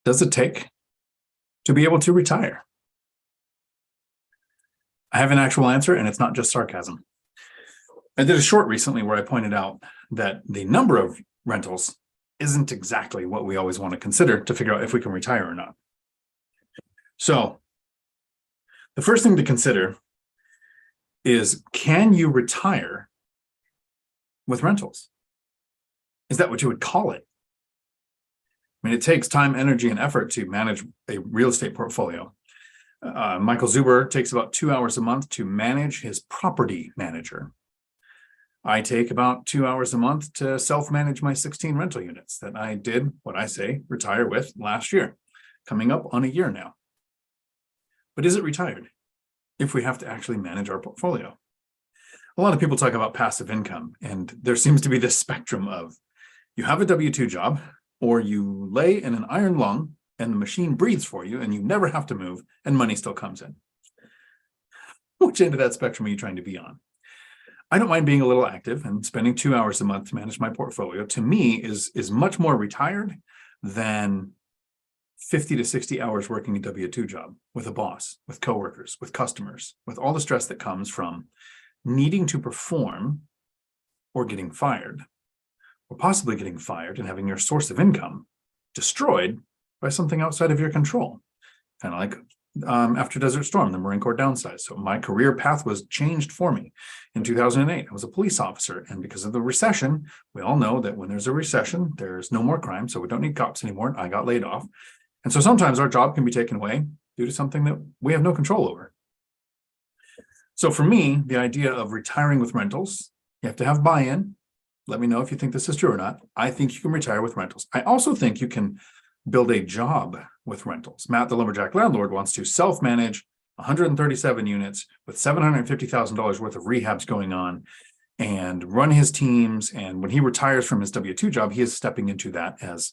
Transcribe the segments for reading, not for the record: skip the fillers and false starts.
does it take to be able to retire? I have an actual answer, and it's not just sarcasm. I did a short recently where I pointed out that the number of rentals isn't exactly what we always want to consider to figure out if we can retire or not. So the first thing to consider is, can you retire with rentals? Is that what you would call it? I mean, it takes time, energy, and effort to manage a real estate portfolio. Michael Zuber takes about 2 hours a month to manage his property manager. I take about 2 hours a month to self-manage my 16 rental units that I did, what I say, retire with last year, coming up on a year now. But is it retired if we have to actually manage our portfolio? A lot of people talk about passive income, and there seems to be this spectrum of you have a W-2 job, or you lay in an iron lung and the machine breathes for you and you never have to move and money still comes in. Which end of that spectrum are you trying to be on? I don't mind being a little active, and spending 2 hours a month to manage my portfolio, to me, is much more retired than 50 to 60 hours working a W-2 job with a boss, with coworkers, with customers, with all the stress that comes from needing to perform or getting fired, or possibly getting fired and having your source of income destroyed by something outside of your control. Kind of like after Desert Storm, the Marine Corps downsized. So my career path was changed for me. In 2008, I was a police officer. And because of the recession, we all know that when there's a recession, there's no more crime. So we don't need cops anymore. I got laid off. And so sometimes our job can be taken away due to something that we have no control over. So for me, the idea of retiring with rentals, you have to have buy-in. Let me know if you think this is true or not. I think you can retire with rentals. I also think you can build a job with rentals. Matt, the lumberjack landlord, wants to self-manage 137 units with $750,000 worth of rehabs going on and run his teams. And when he retires from his W-2 job, he is stepping into that as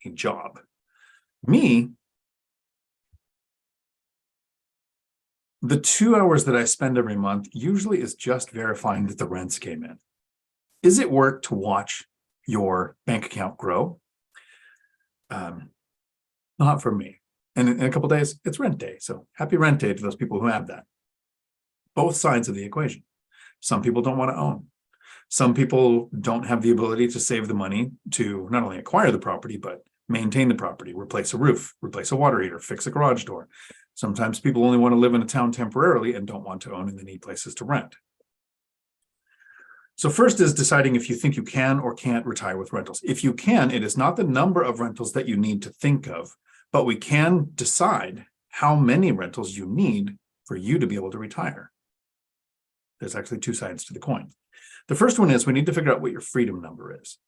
a job. Me, the 2 hours that I spend every month usually is just verifying that the rents came in. Is it work to watch your bank account grow? Not for me. And in a couple of days, it's rent day. So happy rent day to those people who have that. Both sides of the equation. Some people don't want to own. Some people don't have the ability to save the money to not only acquire the property, but maintain the property, replace a roof, replace a water heater, fix a garage door. Sometimes people only want to live in a town temporarily and don't want to own, and they need places to rent. So first is deciding if you think you can or can't retire with rentals. If you can, it is not the number of rentals that you need to think of, but we can decide how many rentals you need for you to be able to retire. There's actually two sides to the coin. The first one is we need to figure out what your freedom number is.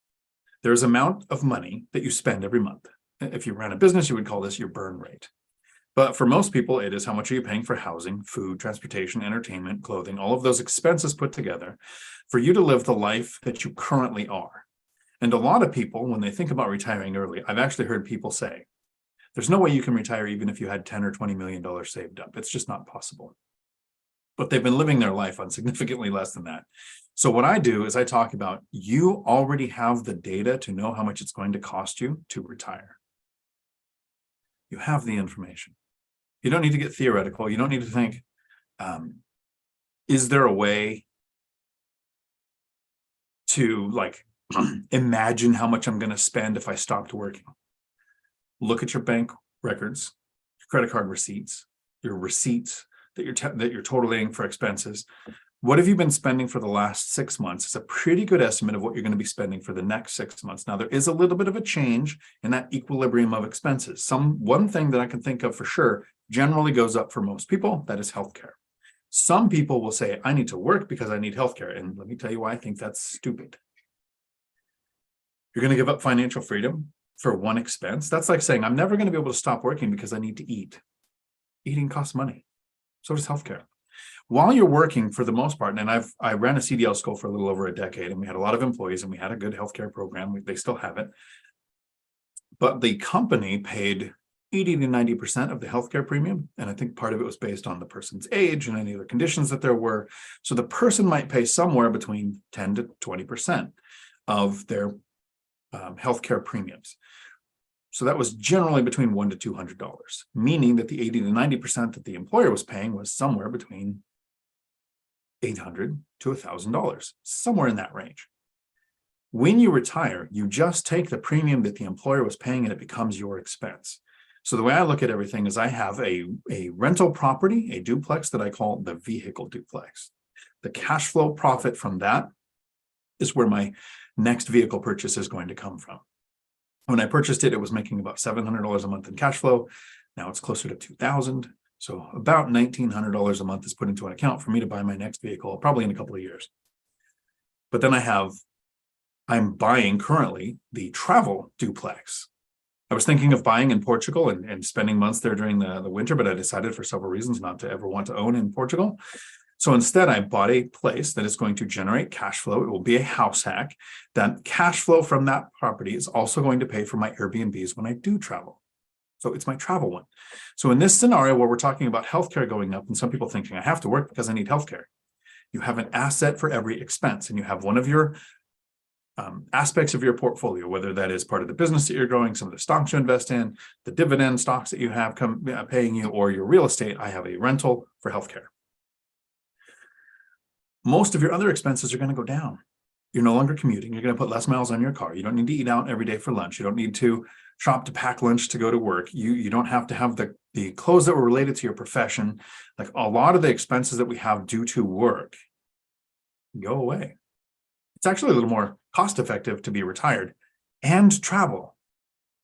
There's amount of money that you spend every month. If you ran a business, you would call this your burn rate. But for most people, it is how much are you paying for housing, food, transportation, entertainment, clothing, all of those expenses put together for you to live the life that you currently are. And a lot of people, when they think about retiring early, I've actually heard people say, there's no way you can retire even if you had $10 or $20 million saved up. It's just not possible. But they've been living their life on significantly less than that. So what I do is I talk about, you already have the data to know how much it's going to cost you to retire. You have the information. You don't need to get theoretical. You don't need to think, is there a way to imagine how much I'm going to spend if I stopped working? Look at your bank records, your credit card receipts, your receipts that you're totaling for expenses. What have you been spending for the last 6 months? It's a pretty good estimate of what you're going to be spending for the next 6 months. Now, there is a little bit of a change in that equilibrium of expenses. One thing that I can think of for sure generally goes up for most people, that is healthcare. Some people will say, I need to work because I need healthcare. And let me tell you why I think that's stupid. You're going to give up financial freedom for one expense. That's like saying, I'm never going to be able to stop working because I need to eat. Eating costs money. So does healthcare. While you're working, for the most part, and I ran a CDL school for a little over a decade, and we had a lot of employees, and we had a good healthcare program. They still have it. But the company paid 80 to 90% of the healthcare premium. And I think part of it was based on the person's age and any other conditions that there were. So the person might pay somewhere between 10 to 20% of their healthcare premiums. So that was generally between $100 to $200, meaning that the 80 to 90% that the employer was paying was somewhere between $800 to $1,000, somewhere in that range. When you retire, you just take the premium that the employer was paying and it becomes your expense. So the way I look at everything is I have a rental property, a duplex that I call the vehicle duplex. The cash flow profit from that is where my next vehicle purchase is going to come from. When I purchased it, it was making about $700 a month in cash flow. Now it's closer to $2,000. So about $1,900 a month is put into an account for me to buy my next vehicle, probably in a couple of years. But then I'm buying currently the travel duplex. I was thinking of buying in Portugal and spending months there during the winter, but I decided for several reasons not to ever want to own in Portugal. So instead, I bought a place that is going to generate cash flow. It will be a house hack. That cash flow from that property is also going to pay for my Airbnbs when I do travel. So it's my travel one. So in this scenario where we're talking about healthcare going up and some people thinking I have to work because I need healthcare, you have an asset for every expense, and you have one of your aspects of your portfolio, whether that is part of the business that you're growing, some of the stocks you invest in, the dividend stocks that you have paying you, or your real estate. I have a rental for healthcare. Most of your other expenses are going to go down. You're no longer commuting. You're going to put less miles on your car. You don't need to eat out every day for lunch. You don't need to shop to pack lunch to go to work. You don't have to have the clothes that were related to your profession. Like a lot of the expenses that we have due to work go away. It's actually a little more cost effective to be retired and travel.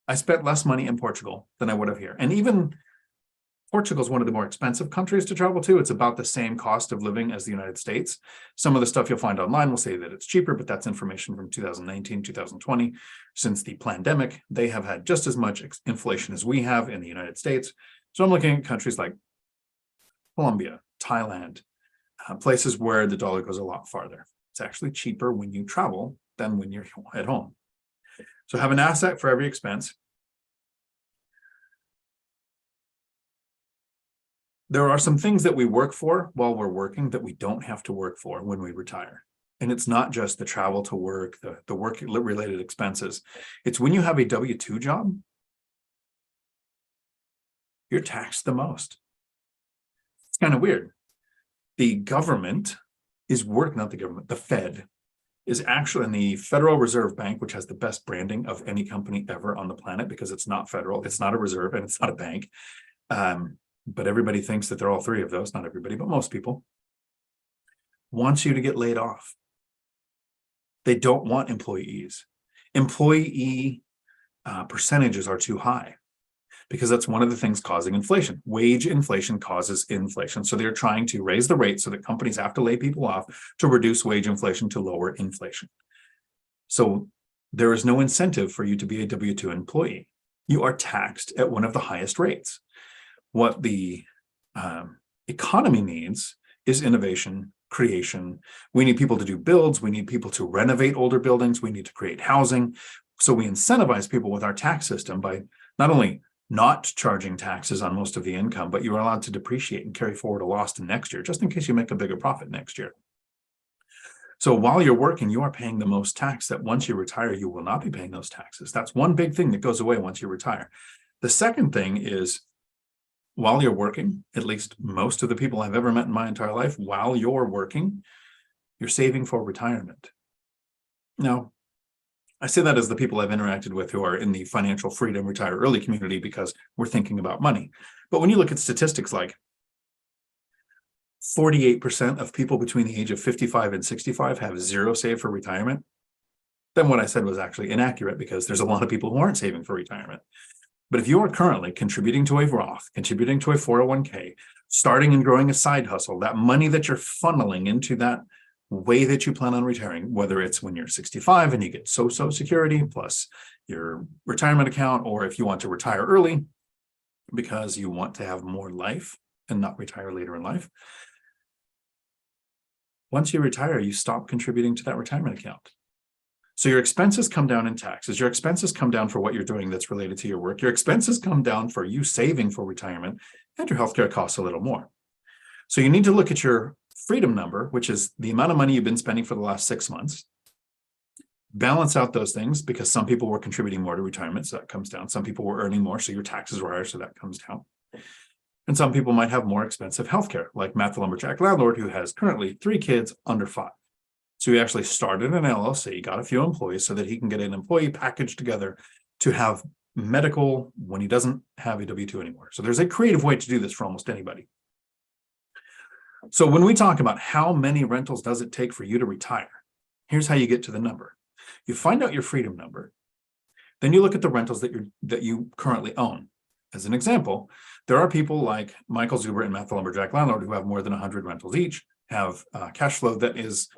I spent less money in Portugal than I would have here. And even Portugal is one of the more expensive countries to travel to. It's about the same cost of living as the United States. Some of the stuff you'll find online will say that it's cheaper, but that's information from 2019, 2020. Since the pandemic, they have had just as much inflation as we have in the United States. So I'm looking at countries like Colombia, Thailand, places where the dollar goes a lot farther. It's actually cheaper when you travel than when you're at home. So have an asset for every expense. There are some things that we work for while we're working that we don't have to work for when we retire. And it's not just the travel to work, the work-related expenses. It's when you have a W-2 job, you're taxed the most. It's kind of weird. The government is not the government, the Fed is actually in the Federal Reserve Bank, which has the best branding of any company ever on the planet because it's not federal, it's not a reserve, and it's not a bank. But everybody thinks that they're all three of those. Not everybody, but most people wants you to get laid off. They don't want employees. Employee percentages are too high because that's one of the things causing inflation. Wage inflation causes inflation. So they're trying to raise the rate so that companies have to lay people off to reduce wage inflation to lower inflation. So there is no incentive for you to be a W-2 employee. You are taxed at one of the highest rates. What the economy needs is innovation, creation. We need people to do builds. We need people to renovate older buildings. We need to create housing. So we incentivize people with our tax system by not only not charging taxes on most of the income, but you are allowed to depreciate and carry forward a loss to next year, just in case you make a bigger profit next year. So while you're working, you are paying the most tax that once you retire, you will not be paying those taxes. That's one big thing that goes away once you retire. The second thing is, while you're working, at least most of the people I've ever met in my entire life, while you're working, you're saving for retirement. Now, I say that as the people I've interacted with who are in the financial freedom retire early community because we're thinking about money. But when you look at statistics like 48% of people between the age of 55 and 65 have zero saved for retirement, then what I said was actually inaccurate because there's a lot of people who aren't saving for retirement. But if you are currently contributing to a Roth, contributing to a 401k, starting and growing a side hustle, that money that you're funneling into that way that you plan on retiring, whether it's when you're 65 and you get Social Security plus your retirement account, or if you want to retire early because you want to have more life and not retire later in life, once you retire, you stop contributing to that retirement account. So your expenses come down in taxes. Your expenses come down for what you're doing that's related to your work. Your expenses come down for you saving for retirement, and your healthcare costs a little more. So you need to look at your freedom number, which is the amount of money you've been spending for the last 6 months, balance out those things because some people were contributing more to retirement, so that comes down. Some people were earning more, so your taxes were higher, so that comes down. And some people might have more expensive healthcare, like Matt the lumberjack landlord, who has currently 3 kids under 5. So he actually started an LLC, got a few employees so that he can get an employee package together to have medical when he doesn't have a W-2 anymore. So there's a creative way to do this for almost anybody. So when we talk about how many rentals does it take for you to retire, here's how you get to the number. You find out your freedom number, then you look at the rentals that you currently own. As an example, there are people like Michael Zuber and Matt the lumberjack landlord who have more than 100 rentals each, have cash flow that is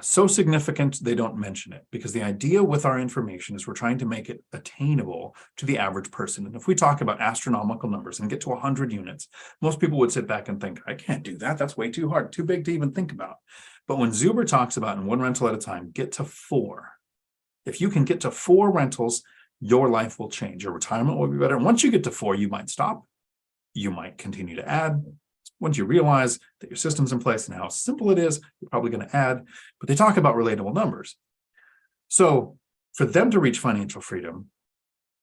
so significant they don't mention it, because the idea with our information is we're trying to make it attainable to the average person. And if we talk about astronomical numbers and get to 100 units, most people would sit back and think, I can't do that. That's way too hard, too big to even think about. But when Zuber talks about in 1 rental at a time, get to 4. If you can get to 4 rentals, your life will change. Your retirement will be better. And once you get to 4, you might stop. You might continue to add. Once you realize that your system's in place and how simple it is, you're probably going to add. But they talk about relatable numbers. So for them to reach financial freedom,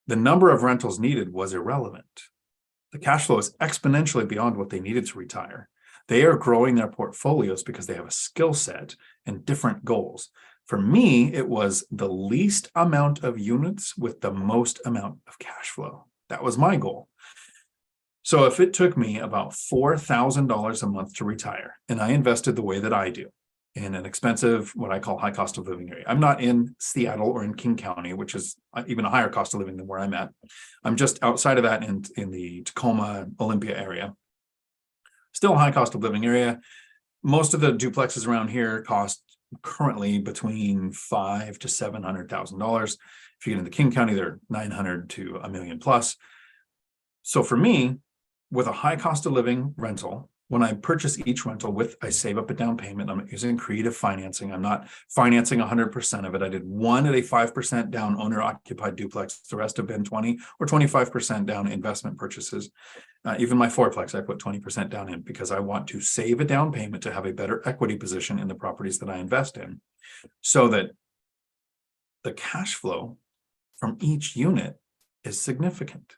the number of rentals needed was irrelevant. The cash flow is exponentially beyond what they needed to retire. They are growing their portfolios because they have a skill set and different goals. For me, it was the least amount of units with the most amount of cash flow. That was my goal. So if it took me about $4,000 a month to retire, and I invested the way that I do in an expensive, what I call high cost of living area. I'm not in Seattle or in King County, which is even a higher cost of living than where I'm at. I'm just outside of that in the Tacoma, Olympia area. Still a high cost of living area. Most of the duplexes around here cost currently between $500,000 to $700,000. If you get into King County, they're $900,000 to $1 million plus. So for me, with a high cost of living rental, when I purchase each rental I save up a down payment. I'm using creative financing. I'm not financing 100% of it. I did one at a 5% down owner occupied duplex. The rest have been 20 or 25% down investment purchases. Even my fourplex, I put 20% down in because I want to save a down payment to have a better equity position in the properties that I invest in, so that the cash flow from each unit is significant.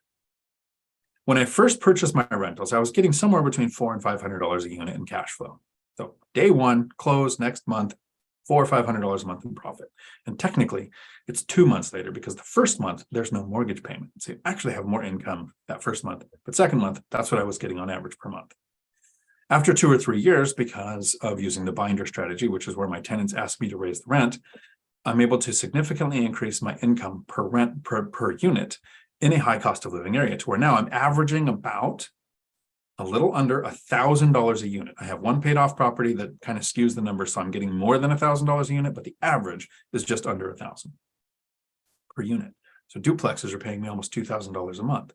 When I first purchased my rentals, I was getting somewhere between $400 and $500 a unit in cash flow. So day one, close next month, $400 or $500 a month in profit. And technically, it's 2 months later because the first month, there's no mortgage payment. So you actually have more income that first month. But second month, that's what I was getting on average per month. After 2 or 3 years, because of using the binder strategy, which is where my tenants ask me to raise the rent, I'm able to significantly increase my income per unit in a high cost of living area, to where now I'm averaging about a little under $1,000 a unit. I have one paid off property that kind of skews the number, so I'm getting more than $1,000 a unit, but the average is just under $1,000 per unit. So duplexes are paying me almost $2,000 a month.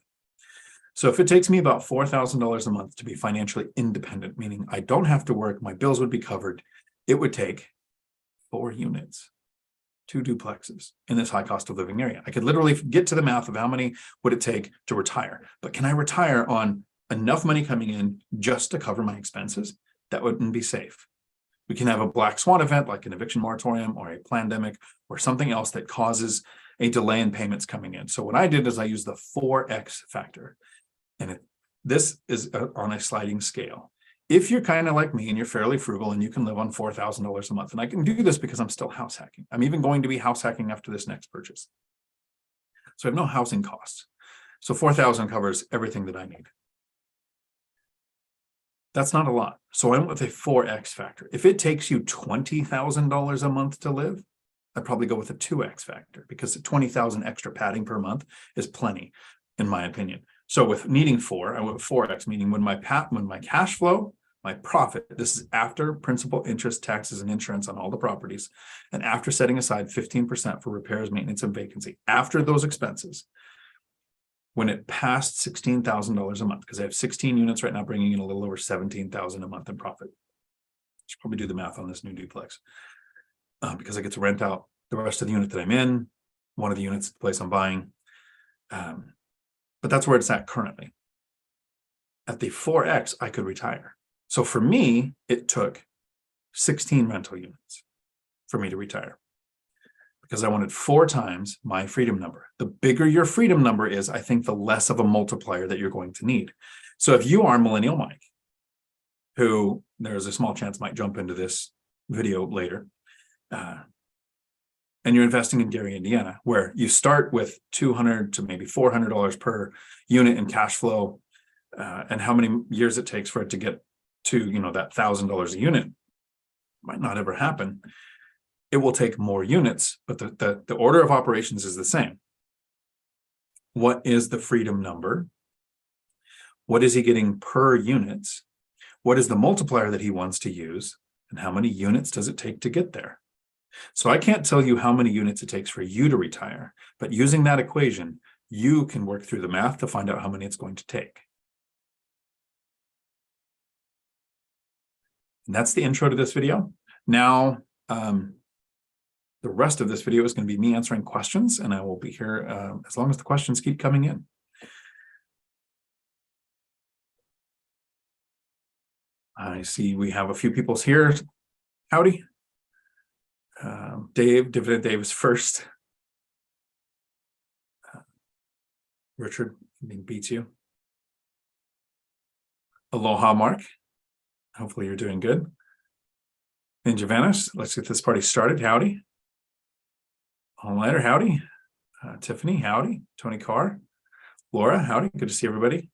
So if it takes me about $4,000 a month to be financially independent, meaning I don't have to work, my bills would be covered, it would take 4 units. 2 duplexes in this high cost of living area. I could literally get to the math of how many would it take to retire. But can I retire on enough money coming in just to cover my expenses? That wouldn't be safe. We can have a black swan event like an eviction moratorium or a pandemic or something else that causes a delay in payments coming in. So what I did is I used the 4X factor. And this is on a sliding scale. If you're kind of like me and you're fairly frugal and you can live on $4,000 a month, and I can do this because I'm still house hacking. I'm even going to be house hacking after this next purchase. So I have no housing costs. So $4,000 covers everything that I need. That's not a lot. So I'm with a 4X factor. If it takes you $20,000 a month to live, I'd probably go with a 2X factor, because $20,000 extra padding per month is plenty, in my opinion. So with needing 4, I went with 4X, meaning when my cash flow, my profit, this is after principal, interest, taxes, and insurance on all the properties, and after setting aside 15% for repairs, maintenance, and vacancy, after those expenses, when it passed $16,000 a month, because I have 16 units right now, bringing in a little over $17,000 a month in profit. I should probably do the math on this new duplex, because I get to rent out the rest of the unit that I'm in, one of the units at the place I'm buying. But that's where it's at currently. At the 4X, I could retire. So for me, it took 16 rental units for me to retire. because I wanted 4 times my freedom number. The bigger your freedom number is, I think the less of a multiplier that you're going to need. So if you are Millennial Mike, who there's a small chance might jump into this video later, and you're investing in Gary, Indiana, where you start with $200 to maybe $400 per unit in cash flow, and how many years it takes for it to get to, that $1,000 a unit might not ever happen. It will take more units, but the order of operations is the same. What is the freedom number? What is he getting per unit? What is the multiplier that he wants to use? And how many units does it take to get there? So I can't tell you how many units it takes for you to retire, but using that equation, you can work through the math to find out how many it's going to take. And that's the intro to this video. Now, the rest of this video is going to be me answering questions, and I will be here as long as the questions keep coming in. I see we have a few people's here. Howdy. Dividend Dave is first. Richard beats you. Aloha, Mark. Hopefully you're doing good. Ninja Vanish, let's get this party started. Howdy. All-nighter, howdy. Tiffany, howdy. Tony Carr. Laura, howdy. Good to see everybody.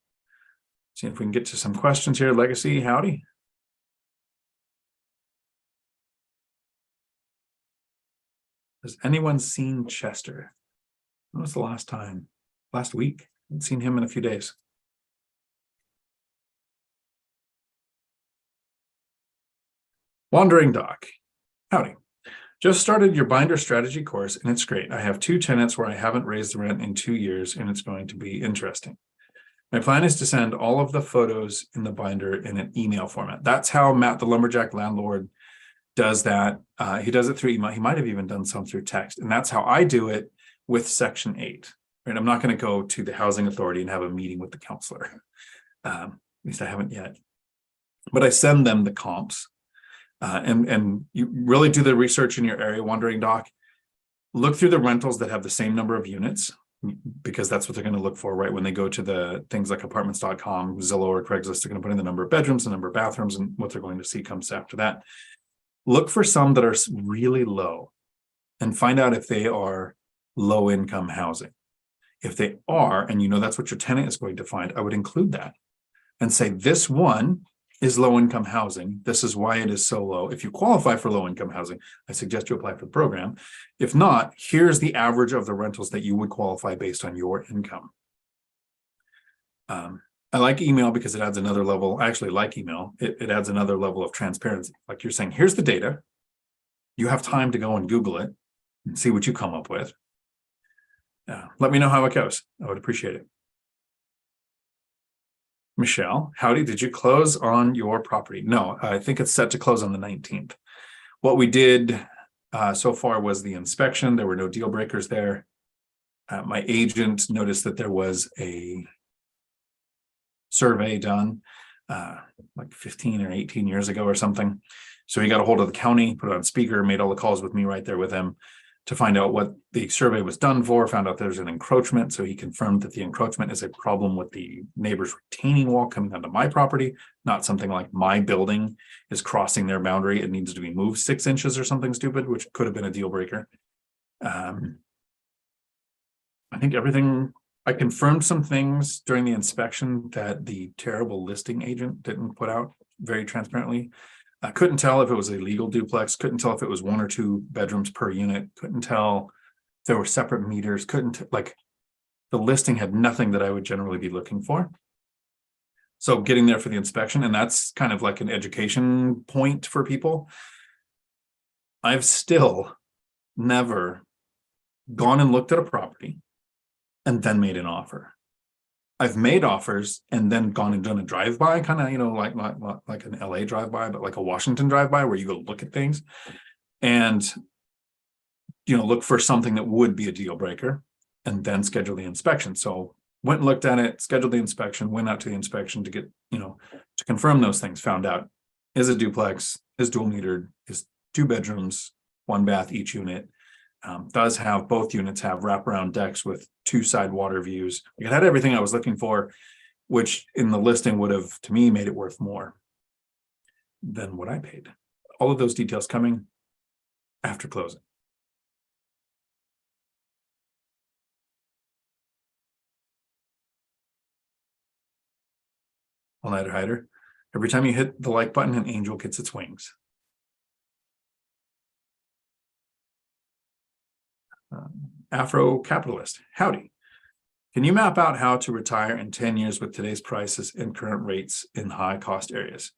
See if we can get to some questions here. Legacy, howdy. Has anyone seen Chester? When was the last time? Last week. I haven't seen him in a few days. Wandering Doc. Howdy. Just started your binder strategy course, and it's great. I have 2 tenants where I haven't raised the rent in 2 years, and it's going to be interesting. My plan is to send all of the photos in the binder in an email format. That's how Matt, the lumberjack landlord, does that. He does it through email. He might have even done some through text. And that's how I do it with Section 8. Right? I'm not going to go to the housing authority and have a meeting with the counselor. At least I haven't yet. But I send them the comps. And you really do the research in your area, Wandering Doc. Look through the rentals that have the same number of units, because that's what they're going to look for, right? When they go to the things like apartments.com, Zillow, or Craigslist, they're going to put in the number of bedrooms, the number of bathrooms, and what they're going to see comes after that. Look for some that are really low and find out if they are low income housing. If they are, and that's what your tenant is going to find, I would include that and say, this one is low income housing. This is why it is so low. If you qualify for low income housing, I suggest you apply for the program. If not, here's the average of the rentals that you would qualify based on your income. I like email because it adds another level. I actually like email. It adds another level of transparency. Like you're saying, here's the data. You have time to go and Google it and see what you come up with. Let me know how it goes. I would appreciate it. Michelle, howdy. Did you close on your property? No, I think it's set to close on the 19th. What we did so far was the inspection. There were no deal breakers there. My agent noticed that there was a survey done like 15 or 18 years ago or something. So he got a hold of the county, put it on speaker, made all the calls with me right there with him to find out what the survey was done for, found out there's an encroachment. So he confirmed that the encroachment is a problem with the neighbor's retaining wall coming onto my property, not something like my building is crossing their boundary. It needs to be moved 6 inches or something stupid, which could have been a deal breaker. I think everything, I confirmed some things during the inspection that the terrible listing agent didn't put out very transparently. I couldn't tell if it was a legal duplex, couldn't tell if it was 1 or 2 bedrooms per unit, couldn't tell if there were separate meters, like the listing had nothing that I would generally be looking for. So getting there for the inspection, and that's kind of like an education point for people. I've still never gone and looked at a property and then made an offer. I've made offers and then gone and done a drive-by, kind of, like an LA drive-by, but like a Washington drive-by where you go look at things and, look for something that would be a deal breaker and then schedule the inspection. So went and looked at it, scheduled the inspection, went out to the inspection to get, to confirm those things, found out is a duplex, is dual metered, is 2 bedrooms, 1 bath each unit. does have both units have wraparound decks with 2 side water views. It had everything I was looking for, which in the listing would have, to me, made it worth more than what I paid. All of those details coming after closing. All-nighter hider. Every time you hit the like button, an angel gets its wings. Afro Capitalist, howdy. Can you map out how to retire in 10 years with today's prices and current rates in high cost areas?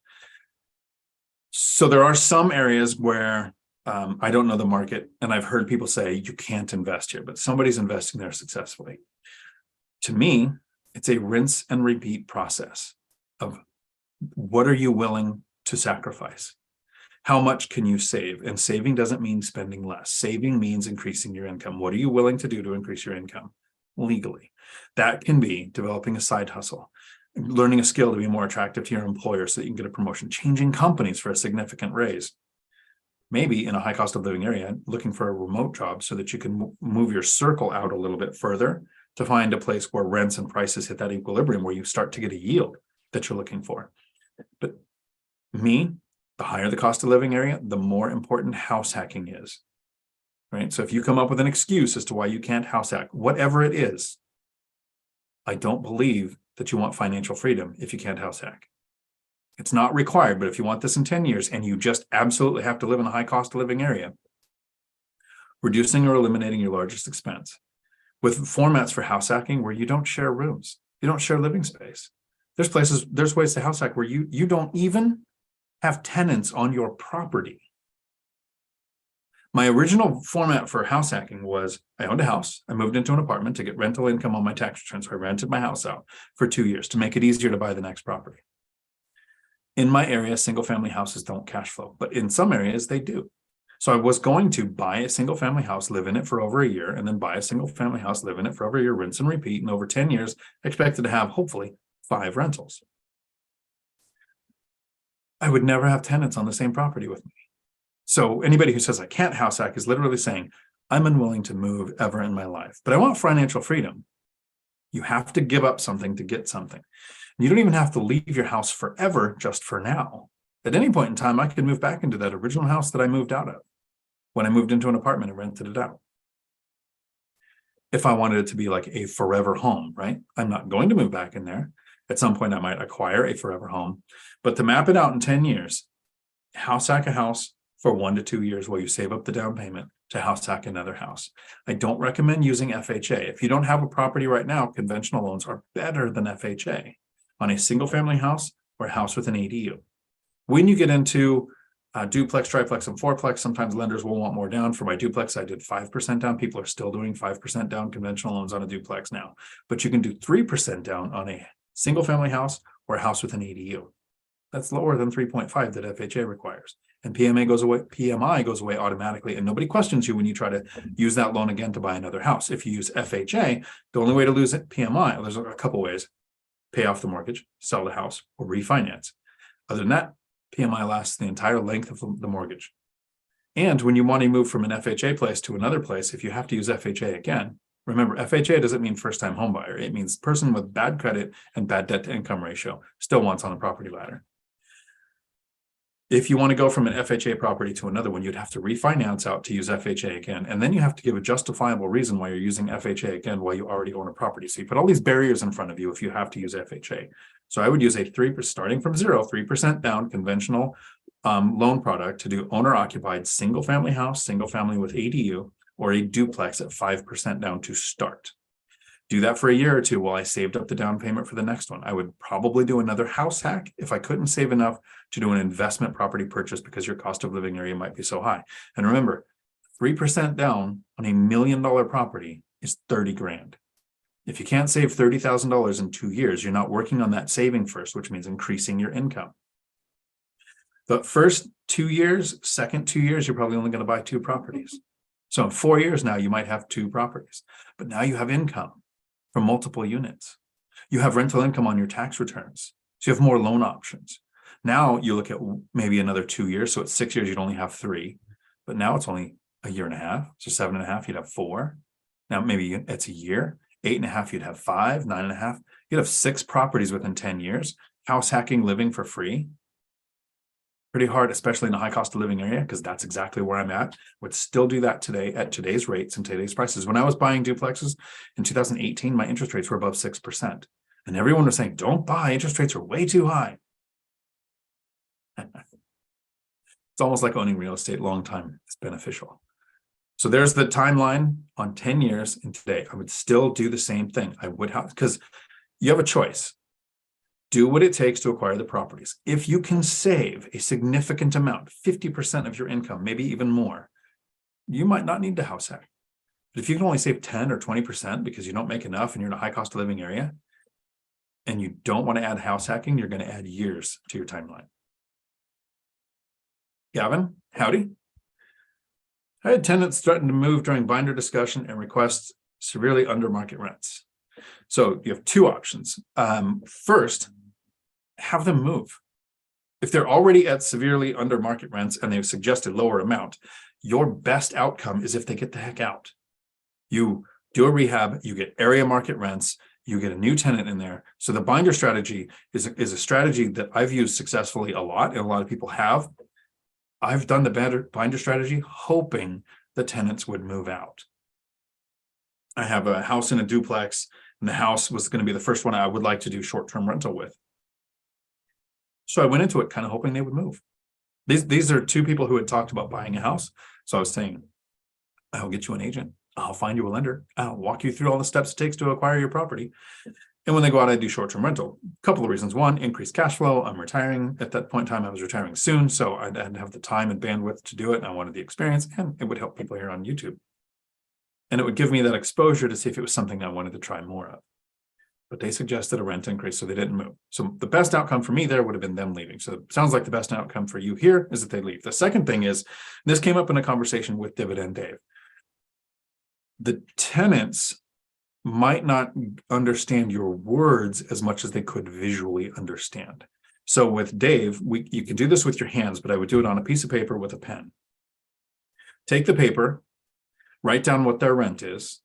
So there are some areas where I don't know the market, and I've heard people say you can't invest here, but somebody's investing there successfully. To me, it's a rinse and repeat process of what are you willing to sacrifice? How much can you save? And saving doesn't mean spending less. Saving means increasing your income. What are you willing to do to increase your income legally? That can be developing a side hustle, learning a skill to be more attractive to your employer so that you can get a promotion, changing companies for a significant raise. Maybe in a high cost of living area, looking for a remote job so that you can move your circle out a little bit further to find a place where rents and prices hit that equilibrium where you start to get a yield that you're looking for. But the higher the cost of living area, the more important house hacking is, right? So if you come up with an excuse as to why you can't house hack, whatever it is, I don't believe that you want financial freedom if you can't house hack. It's not required, but if you want this in 10 years and you just absolutely have to live in a high cost of living area, reducing or eliminating your largest expense with formats for house hacking where you don't share rooms, you don't share living space. There's ways to house hack where you don't even have tenants on your property. My original format for house hacking was I owned a house. I moved into an apartment to get rental income on my tax returns. So I rented my house out for 2 years to make it easier to buy the next property. In my area, single family houses don't cash flow, but in some areas they do. So I was going to buy a single family house, live in it for over a year, and then buy a single family house, live in it for over a year, rinse and repeat. And over 10 years, expected to have hopefully 5 rentals. I would never have tenants on the same property with me. So anybody who says I can't house hack is literally saying, I'm unwilling to move ever in my life, but I want financial freedom. You have to give up something to get something. You don't even have to leave your house forever just for now. At any point in time, I could move back into that original house that I moved out of when I moved into an apartment and rented it out. If I wanted it to be like a forever home, right? I'm not going to move back in there. At some point, I might acquire a forever home, but to map it out in 10 years, house hack a house for 1 to 2 years while you save up the down payment to house hack another house. I don't recommend using FHA. If you don't have a property right now, conventional loans are better than FHA on a single family house or a house with an ADU. When you get into duplex, triplex, and fourplex, sometimes lenders will want more down. For my duplex, I did 5% down. People are still doing 5% down conventional loans on a duplex now, but you can do 3% down on a single family house or a house with an ADU. That's lower than 3.5 that FHA requires. And PMI goes away automatically, and nobody questions you when you try to use that loan again to buy another house. If you use FHA, the only way to lose it, PMI, there's a couple ways: pay off the mortgage, sell the house, or refinance. Other than that, PMI lasts the entire length of the mortgage. And when you want to move from an FHA place to another place, if you have to use FHA again, remember, FHA doesn't mean first-time home buyer. It means person with bad credit and bad debt-to-income ratio still wants on the property ladder. If you want to go from an FHA property to another one, you'd have to refinance out to use FHA again. And then you have to give a justifiable reason why you're using FHA again while you already own a property. So you put all these barriers in front of you if you have to use FHA. So I would use a 3%, starting from 3% down conventional loan product to do owner occupied single family house, single family with ADU, or a duplex at 5% down to start. Do that for a year or two while I saved up the down payment for the next one. I would probably do another house hack if I couldn't save enough to do an investment property purchase because your cost of living area might be so high. And remember, 3% down on $1 million property is 30 grand. If you can't save $30,000 in 2 years, you're not working on that saving first, which means increasing your income. The first 2 years, second 2 years, you're probably only going to buy 2 properties. So in 4 years now, you might have 2 properties, but now you have income from multiple units. You have rental income on your tax returns. So you have more loan options. Now you look at maybe another 2 years. So it's 6 years, you'd only have 3, but now it's only a year and a half. So 7.5, you'd have 4. Now maybe it's a year. 8.5, you'd have 5. 9.5, you'd have 6 properties within 10 years. House hacking, living for free. Pretty hard, especially in a high cost of living area, because that's exactly where I'm at. Would still do that today at today's rates and today's prices. When I was buying duplexes in 2018, my interest rates were above 6%. And everyone was saying, don't buy, interest rates are way too high. It's almost like owning real estate long time. It's beneficial. So there's the timeline on 10 years and today. I would still do the same thing. I would have, because you have a choice. Do what it takes to acquire the properties. If you can save a significant amount, 50% of your income, maybe even more, you might not need to house hack. But if you can only save 10 or 20% because you don't make enough and you're in a high cost of living area, and you don't want to add house hacking, you're going to add years to your timeline. Gavin, howdy. I had tenants threaten to move during binder discussion and request severely under market rents. So you have 2 options. First, have them move. If they're already at severely under market rents and they've suggested lower amount, your best outcome is if they get the heck out. You do a rehab, you get area market rents, you get a new tenant in there. So the binder strategy is a strategy that I've used successfully a lot, and a lot of people have. I've done the binder strategy hoping the tenants would move out. I have a house in a duplex, and the house was going to be the first one I would like to do short-term rental with. So I went into it kind of hoping they would move. These are 2 people who had talked about buying a house. So I was saying, I'll get you an agent. I'll find you a lender. I'll walk you through all the steps it takes to acquire your property. And when they go out, I do short-term rental. A couple of reasons. One, increased cash flow. I'm retiring. At that point in time, I was retiring soon. So I didn't have the time and bandwidth to do it. And I wanted the experience, and it would help people here on YouTube. And it would give me that exposure to see if it was something I wanted to try more of. But they suggested a rent increase, so they didn't move. So the best outcome for me there would have been them leaving. So it sounds like the best outcome for you here is that they leave. The second thing is, this came up in a conversation with Dividend Dave. The tenants might not understand your words as much as they could visually understand. So with Dave, you can do this with your hands, but I would do it on a piece of paper with a pen. Take the paper, write down what their rent is,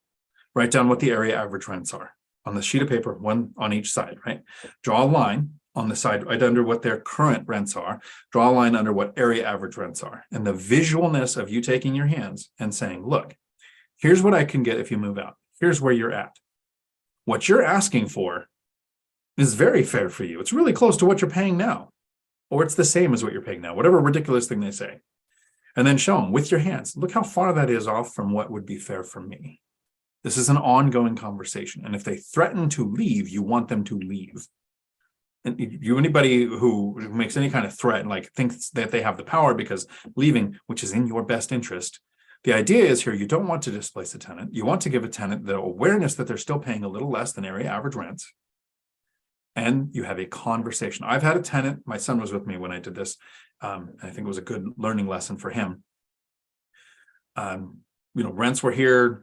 write down what the area average rents are on the sheet of paper, one on each side, right? Draw a line on the side right under what their current rents are, draw a line under what area average rents are. And the visualness of you taking your hands and saying, look, here's what I can get if you move out. Here's where you're at. What you're asking for is very fair for you. It's really close to what you're paying now, or it's the same as what you're paying now, whatever ridiculous thing they say. And then show them with your hands, look how far that is off from what would be fair for me. This is an ongoing conversation. And if they threaten to leave, you want them to leave. And anybody who makes any kind of threat, like thinks that they have the power because leaving, which is in your best interest. The idea is here, you don't want to displace a tenant. You want to give a tenant the awareness that they're still paying a little less than area average rents. And you have a conversation. I've had a tenant, my son was with me when I did this. I think it was a good learning lesson for him. Rents were here.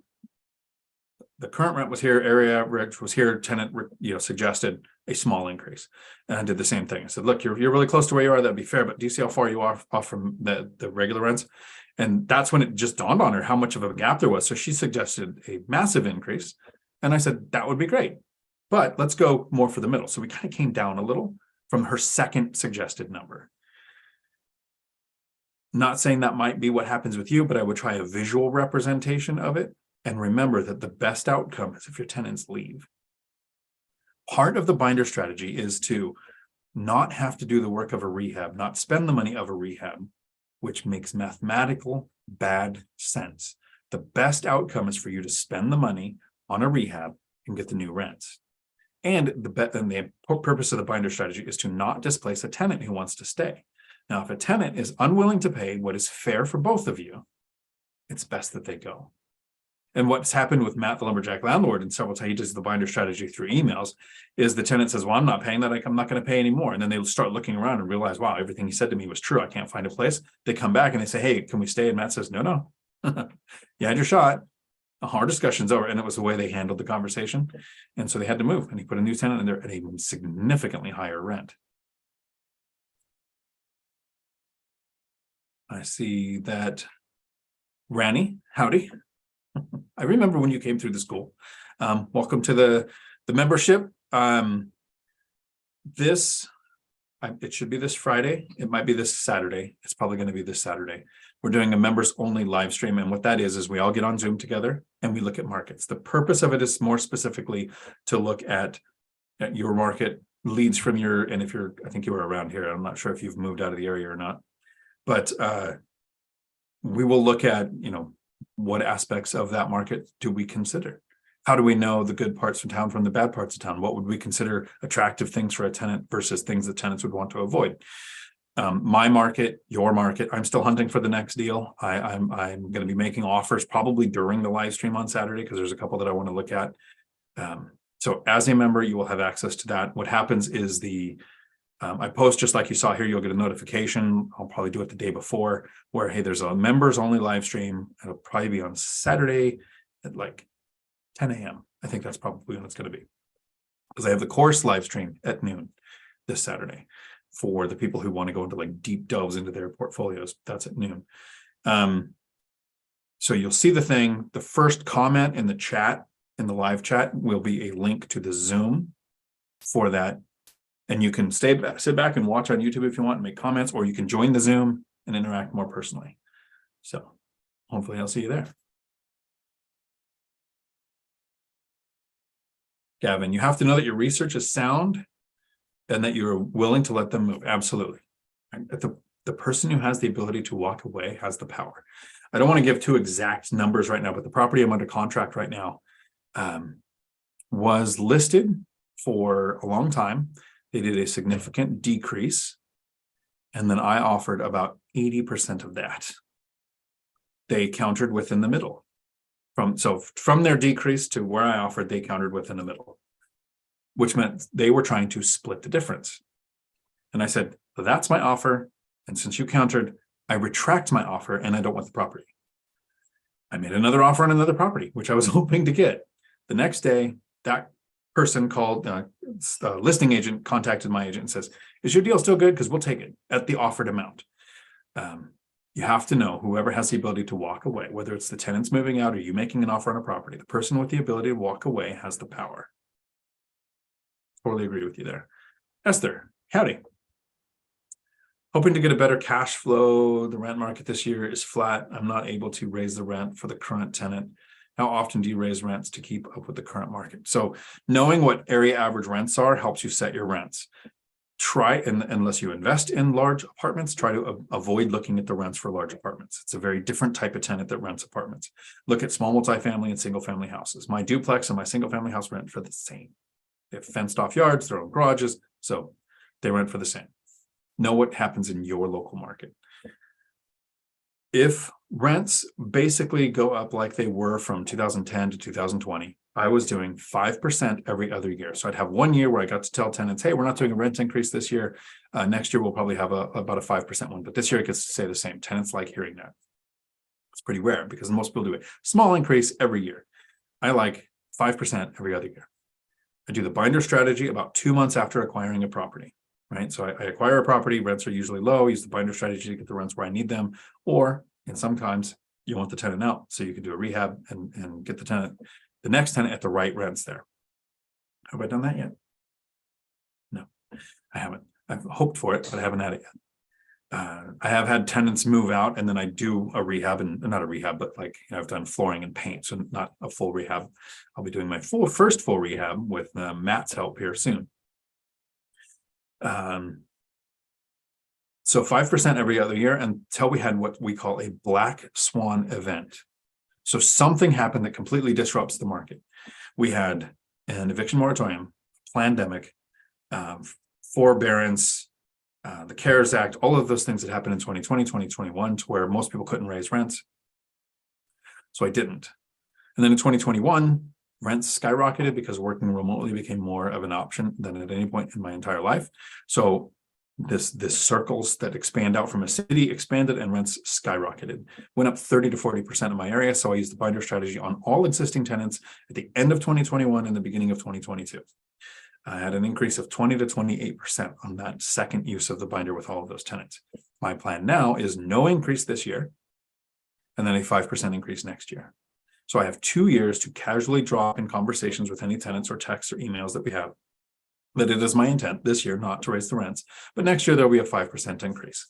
The current rent was here, area average was here, tenant, suggested a small increase. And I did the same thing. I said, look, you're really close to where you are, that'd be fair, but do you see how far you are off from the regular rents? And that's when it just dawned on her how much of a gap there was. So she suggested a massive increase. And I said, that would be great, but let's go more for the middle. So we kind of came down a little from her second suggested number. Not saying that might be what happens with you, but I would try a visual representation of it. And remember that the best outcome is if your tenants leave. Part of the binder strategy is to not have to do the work of a rehab, not spend the money of a rehab, which makes mathematical bad sense. The best outcome is for you to spend the money on a rehab and get the new rents. And the purpose of the binder strategy is to not displace a tenant who wants to stay. Now, if a tenant is unwilling to pay what is fair for both of you, it's best that they go. And what's happened with Matt, the lumberjack landlord, and several times he does the binder strategy through emails, is the tenant says, well, I'm not paying that. I'm not going to pay anymore. And then they start looking around and realize, wow, everything he said to me was true. I can't find a place. They come back and they say, hey, can we stay? And Matt says, no. You had your shot. A hard discussion's over. And it was the way they handled the conversation. And so they had to move. And he put a new tenant in there at a significantly higher rent. I see that Ranny, howdy. I remember when you came through the school. Welcome to the membership. It should be this Friday. It might be this Saturday. It's probably going to be this Saturday. We're doing a members only live stream. And what that is we all get on Zoom together and we look at markets. The purpose of it is more specifically to look at your market, leads from and if I think you were around here. I'm not sure if you've moved out of the area or not, but we will look at, what aspects of that market do we consider? How do we know the good parts of town from the bad parts of town? What would we consider attractive things for a tenant versus things that tenants would want to avoid? My market, your market, I'm still hunting for the next deal. I'm going to be making offers probably during the live stream on Saturday because there's a couple that I want to look at. So as a member, you will have access to that. What happens is I post just like you saw here, you'll get a notification. I'll probably do it the day before where, hey, there's a members only live stream. It'll probably be on Saturday at like 10 a.m. I think that's probably when it's going to be, because I have the course live stream at noon this Saturday for the people who want to go into like deep delves into their portfolios. That's at noon. So you'll see the thing. The first comment in the chat, in the live chat, will be a link to the Zoom for that. And you can sit back and watch on YouTube if you want and make comments, or you can join the Zoom and interact more personally. So hopefully I'll see you there. Gavin, you have to know that your research is sound and that you're willing to let them move. Absolutely. The person who has the ability to walk away has the power. I don't want to give two exact numbers right now, but the property I'm under contract right now was listed for a long time. They did a significant decrease, and then I offered about 80% of that. They countered within the middle. From their decrease to where I offered, they countered within the middle, which meant they were trying to split the difference. And I said, well, that's my offer. And since you countered, I retract my offer and I don't want the property. I made another offer on another property, which I was hoping to get. The next day, that person called, listing agent contacted my agent and says, is your deal still good? Because we'll take it at the offered amount. You have to know whoever has the ability to walk away, whether it's the tenants moving out or you making an offer on a property, the person with the ability to walk away has the power. Totally agree with you there. Esther, howdy. Hoping to get a better cash flow. The rent market this year is flat. I'm not able to raise the rent for the current tenant. How often do you raise rents to keep up with the current market? So knowing what area average rents are helps you set your rents. Unless you invest in large apartments, try to avoid looking at the rents for large apartments. It's a very different type of tenant that rents apartments. Look at small multifamily and single family houses. My duplex and my single family house rent for the same. They have fenced off yards, their own garages, so they rent for the same. Know what happens in your local market. If rents basically go up like they were from 2010 to 2020, I was doing 5% every other year. So I'd have 1 year where I got to tell tenants, hey, we're not doing a rent increase this year. Next year, we'll probably have about a 5% one. But this year, it gets to stay the same. Tenants like hearing that. It's pretty rare because most people do a small increase every year. I like 5% every other year. I do the binder strategy about 2 months after acquiring a property. Right. So I acquire a property, rents are usually low, use the binder strategy to get the rents where I need them. Or in sometimes you want the tenant out. So you can do a rehab and get the next tenant at the right rents there. Have I done that yet? No, I haven't. I've hoped for it, but I haven't had it yet. I have had tenants move out and then I do a rehab and not a rehab, but I've done flooring and paint. So not a full rehab. I'll be doing my first full rehab with Matt's help here soon. So 5% every other year until we had what we call a black swan event. So something happened that completely disrupts the market. We had an eviction moratorium, pandemic, forbearance, the CARES Act, all of those things that happened in 2020, 2021, to where most people couldn't raise rents. So I didn't. And then in 2021, rents skyrocketed because working remotely became more of an option than at any point in my entire life. So this circles that expand out from a city expanded and rents skyrocketed, went up 30 to 40% in my area. So I used the binder strategy on all existing tenants at the end of 2021 and the beginning of 2022. I had an increase of 20 to 28% on that second use of the binder with all of those tenants. My plan now is no increase this year. and then a 5% increase next year. So I have 2 years to casually drop in conversations with any tenants or texts or emails that we have that it is my intent this year not to raise the rents, but next year there'll be a 5% increase.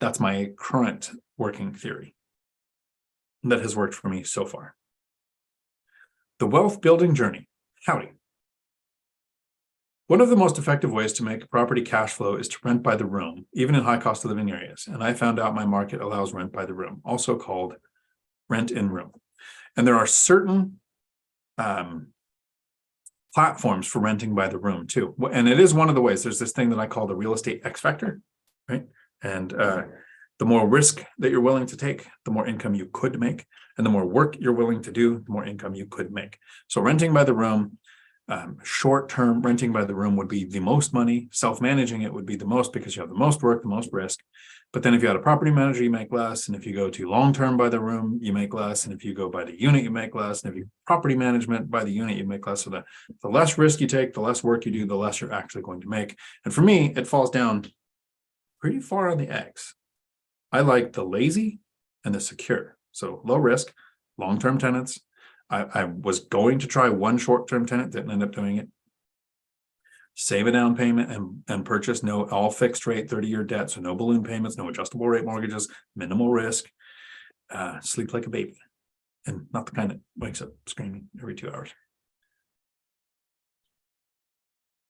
That's my current working theory that has worked for me so far. The wealth building journey. Howdy. One of the most effective ways to make a property cash flow is to rent by the room, even in high cost of living areas. And I found out my market allows rent by the room, also called rent in room. And there are certain platforms for renting by the room too. And it is one of the ways. There's this thing that I call the real estate X factor, right? And the more risk that you're willing to take, the more income you could make. And the more work you're willing to do, the more income you could make. So renting by the room, short-term renting by the room would be the most money. Self-managing it would be the most because you have the most work, the most risk. But then if you had a property manager, you make less. And if you go to long-term by the room, you make less. And if you go by the unit, you make less. And if you property management by the unit, you make less. So the less risk you take, the less work you do, the less you're actually going to make. And for me, it falls down pretty far on the X. I like the lazy and the secure. So low risk, long-term tenants. I was going to try one short-term tenant, didn't end up doing it. Save a down payment and purchase all fixed rate 30-year debt. So no balloon payments, no adjustable rate mortgages, minimal risk, sleep like a baby. And not the kind that wakes up screaming every 2 hours.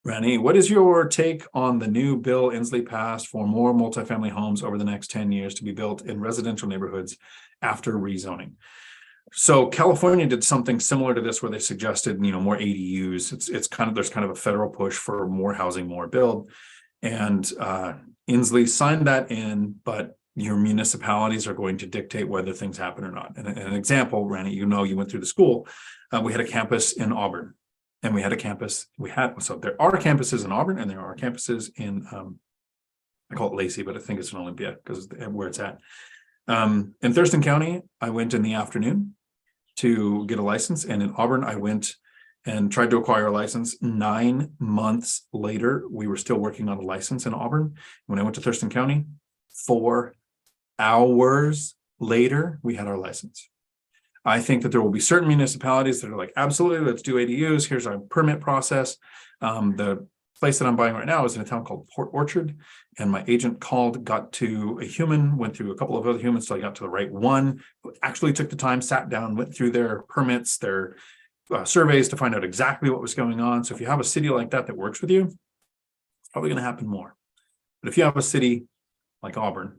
Rani, what is your take on the new bill Inslee passed for more multifamily homes over the next 10 years to be built in residential neighborhoods after rezoning? So California did something similar to this where they suggested, more ADUs. There's kind of a federal push for more housing, more build. And Inslee signed that in, but your municipalities are going to dictate whether things happen or not. And an example, Rani, you went through the school. We had a campus in Auburn. And we had a campus, so there are campuses in Auburn and there are campuses in, I call it Lacey, but I think it's in Olympia because where it's at. In Thurston County, I went in the afternoon to get a license. And in Auburn, I went and tried to acquire a license. 9 months later, we were still working on a license in Auburn. When I went to Thurston County, 4 hours later, we had our license. I think that there will be certain municipalities that are like, absolutely, let's do ADUs. Here's our permit process. The place that I'm buying right now is in a town called Port Orchard. And my agent called, got to a human, went through a couple of other humans till I got to the right one, actually took the time, sat down, went through their permits, their surveys to find out exactly what was going on. So if you have a city like that works with you, it's probably going to happen more. But if you have a city like Auburn,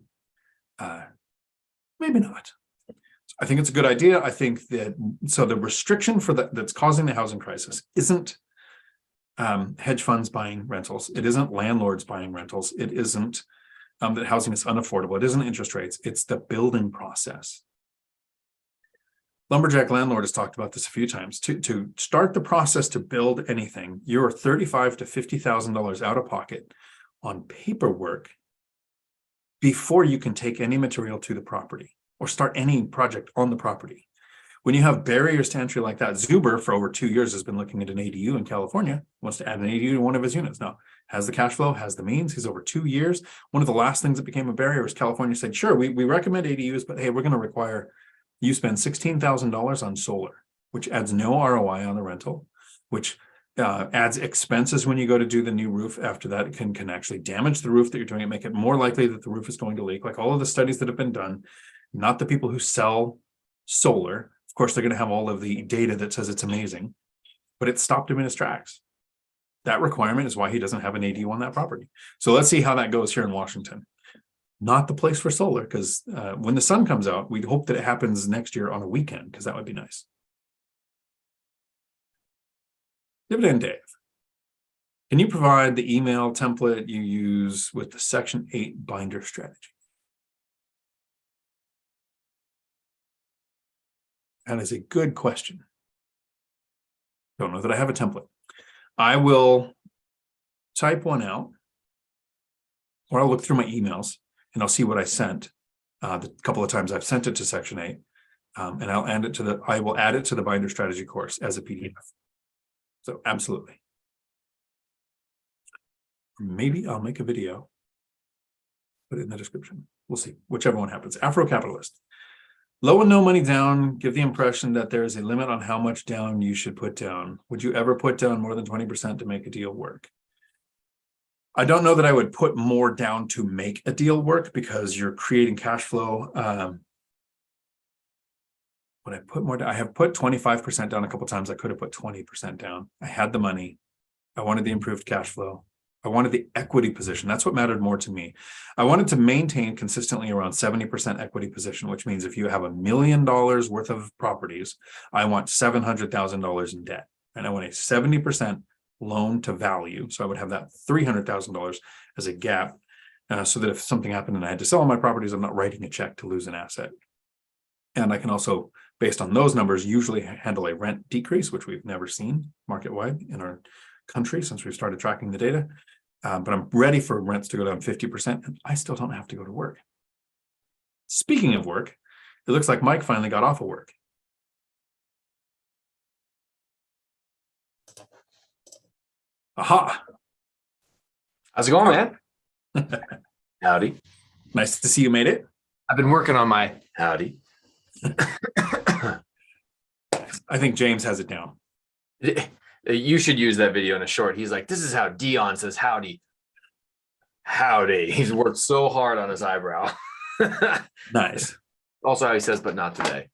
maybe not. I think it's a good idea. I think that the restriction for that's causing the housing crisis isn't hedge funds buying rentals. It isn't landlords buying rentals. It isn't that housing is unaffordable. It isn't interest rates. It's the building process. Lumberjack Landlord has talked about this a few times. To start the process to build anything, you're $35,000 to $50,000 out of pocket on paperwork before you can take any material to the property or start any project on the property. When you have barriers to entry like that, Zuber for over 2 years has been looking at an ADU in California, wants to add an ADU to one of his units. Now, has the cash flow, has the means. He's over 2 years. One of the last things that became a barrier was California said, sure, we recommend ADUs, but hey, we're going to require you spend $16,000 on solar, which adds no ROI on the rental, which adds expenses when you go to do the new roof. After that, it can actually damage the roof that you're doing and make it more likely that the roof is going to leak, like all of the studies that have been done. Not the people who sell solar. Of course, they're going to have all of the data that says it's amazing, but it stopped him in his tracks. That requirement is why he doesn't have an ADU on that property. So let's see how that goes here in Washington. Not the place for solar, because when the sun comes out, we'd hope that it happens next year on a weekend, because that would be nice. Dividend Dave, can you provide the email template you use with the Section 8 binder strategy? That is a good question. Don't know that I have a template. I will type one out, or I'll look through my emails and I'll see what I sent the couple of times I've sent it to Section 8, and I will add it to the binder strategy course as a PDF. So absolutely. Maybe I'll make a video Put it in the description. We'll see, whichever one happens. Afro-capitalist. Low and no money down, give the impression that there is a limit on how much down you should put down. Would you ever put down more than 20% to make a deal work? I don't know that I would put more down to make a deal work because you're creating cash flow. Would I put more down? I have put 25% down a couple of times. I could have put 20% down. I had the money. I wanted the improved cash flow. I wanted the equity position. That's what mattered more to me. I wanted to maintain consistently around 70% equity position, which means if you have $1 million worth of properties, I want $700,000 in debt. And I want a 70% loan to value. So I would have that $300,000 as a gap so that if something happened and I had to sell all my properties, I'm not writing a check to lose an asset. And I can also, based on those numbers, usually handle a rent decrease, which we've never seen market-wide in our country since we've started tracking the data. But I'm ready for rents to go down 50%, and I still don't have to go to work. Speaking of work, it looks like Mike finally got off of work. Aha. How's it going, man? Howdy. Nice to see you made it. I've been working on my howdy. I think James has it down. You should use that video in a short. He's like, this is how Dion says howdy. Howdy. He's worked so hard on his eyebrow. Nice. Also how he says, but not today.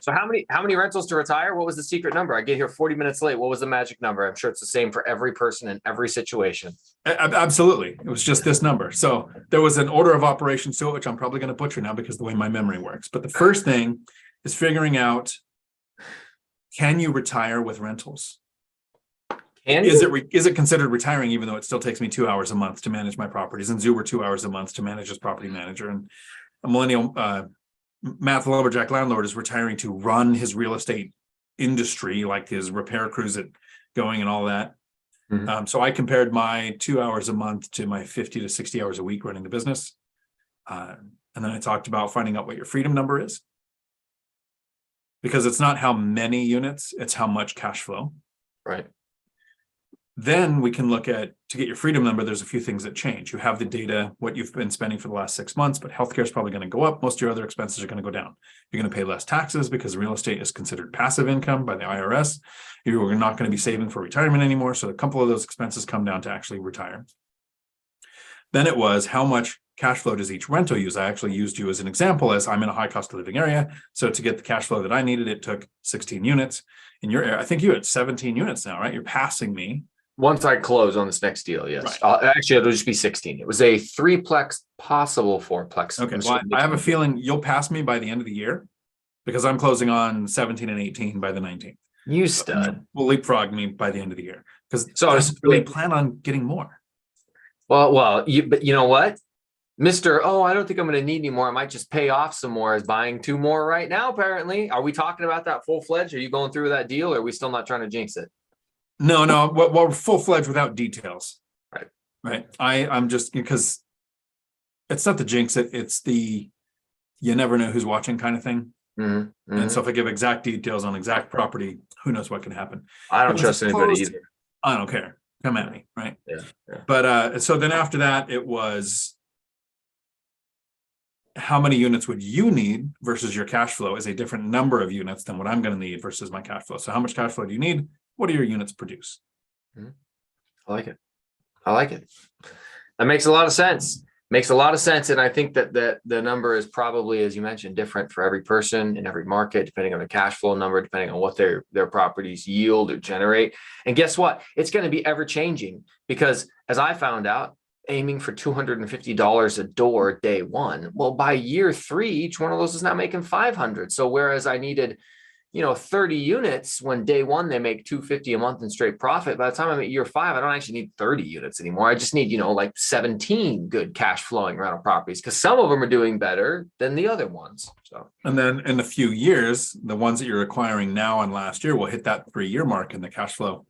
So how many rentals to retire? What was the secret number? I get here 40 minutes late. What was the magic number? I'm sure it's the same for every person in every situation. Absolutely. It was just this number. So there was an order of operations to it, which I'm probably going to butcher now because of the way my memory works. But the first thing is figuring out, can you retire with rentals? Is it considered retiring, even though it still takes me 2 hours a month to manage my properties, and Zuber 2 hours a month to manage his property manager, and a millennial math lumberjack landlord is retiring to run his real estate industry, like his repair crews going and all that. Mm-hmm. So I compared my 2 hours a month to my 50 to 60 hours a week running the business. And then I talked about finding out what your freedom number is. Because it's not how many units, it's how much cash flow. Right. Then we can look at, to get your freedom number, there's a few things that change. You have the data, what you've been spending for the last 6 months, but healthcare is probably going to go up. Most of your other expenses are going to go down. You're going to pay less taxes because real estate is considered passive income by the IRS. You're not going to be saving for retirement anymore. So a couple of those expenses come down to actually retire. Then it was, how much cash flow does each rental use? I actually used you as an example, as I'm in a high cost of living area. So to get the cash flow that I needed, it took 16 units. In your area, I think you had 17 units now, right? You're passing me. Once I close on this next deal, yes. Right. Actually, it'll just be 16. It was a 3-plex, possible 4-plex. Okay, well, I have a feeling you'll pass me by the end of the year because I'm closing on 17 and 18 by the 19th. You stud. Will leapfrog me by the end of the year because so I really plan on getting more. Well, but you know what? Mr. Oh, I don't think I'm going to need any more. I might just pay off some more as buying 2 more right now, apparently. Are we talking about that full-fledged? Are you going through that deal or are we still not trying to jinx it? No, we're full-fledged without details. Right. I'm just, because it's not the jinx it, it's the you never know who's watching kind of thing. Mm-hmm. Mm-hmm. And so if I give exact details on exact property, who knows what can happen. I don't trust anybody either. I don't care. Come at me, right? Yeah. But so then after that, it was, how many units would you need versus your cash flow is a different number of units than what I'm going to need versus my cash flow. So how much cash flow do you need? What do your units produce? Mm-hmm. I like it. That makes a lot of sense. And I think that the number is probably, as you mentioned, different for every person in every market, depending on the cash flow number, depending on what their properties yield or generate. And guess what? It's going to be ever changing because, as I found out, aiming for $250 a door day one. Well, by year 3, each one of those is now making $500. So whereas I needed, 30 units when day one they make $250 a month in straight profit, by the time I'm at year 5, I don't actually need 30 units anymore. I just need, like 17 good cash flowing rental properties because some of them are doing better than the other ones. So, and then in a few years, the ones that you're acquiring now and last year will hit that 3-year mark in the cash flow.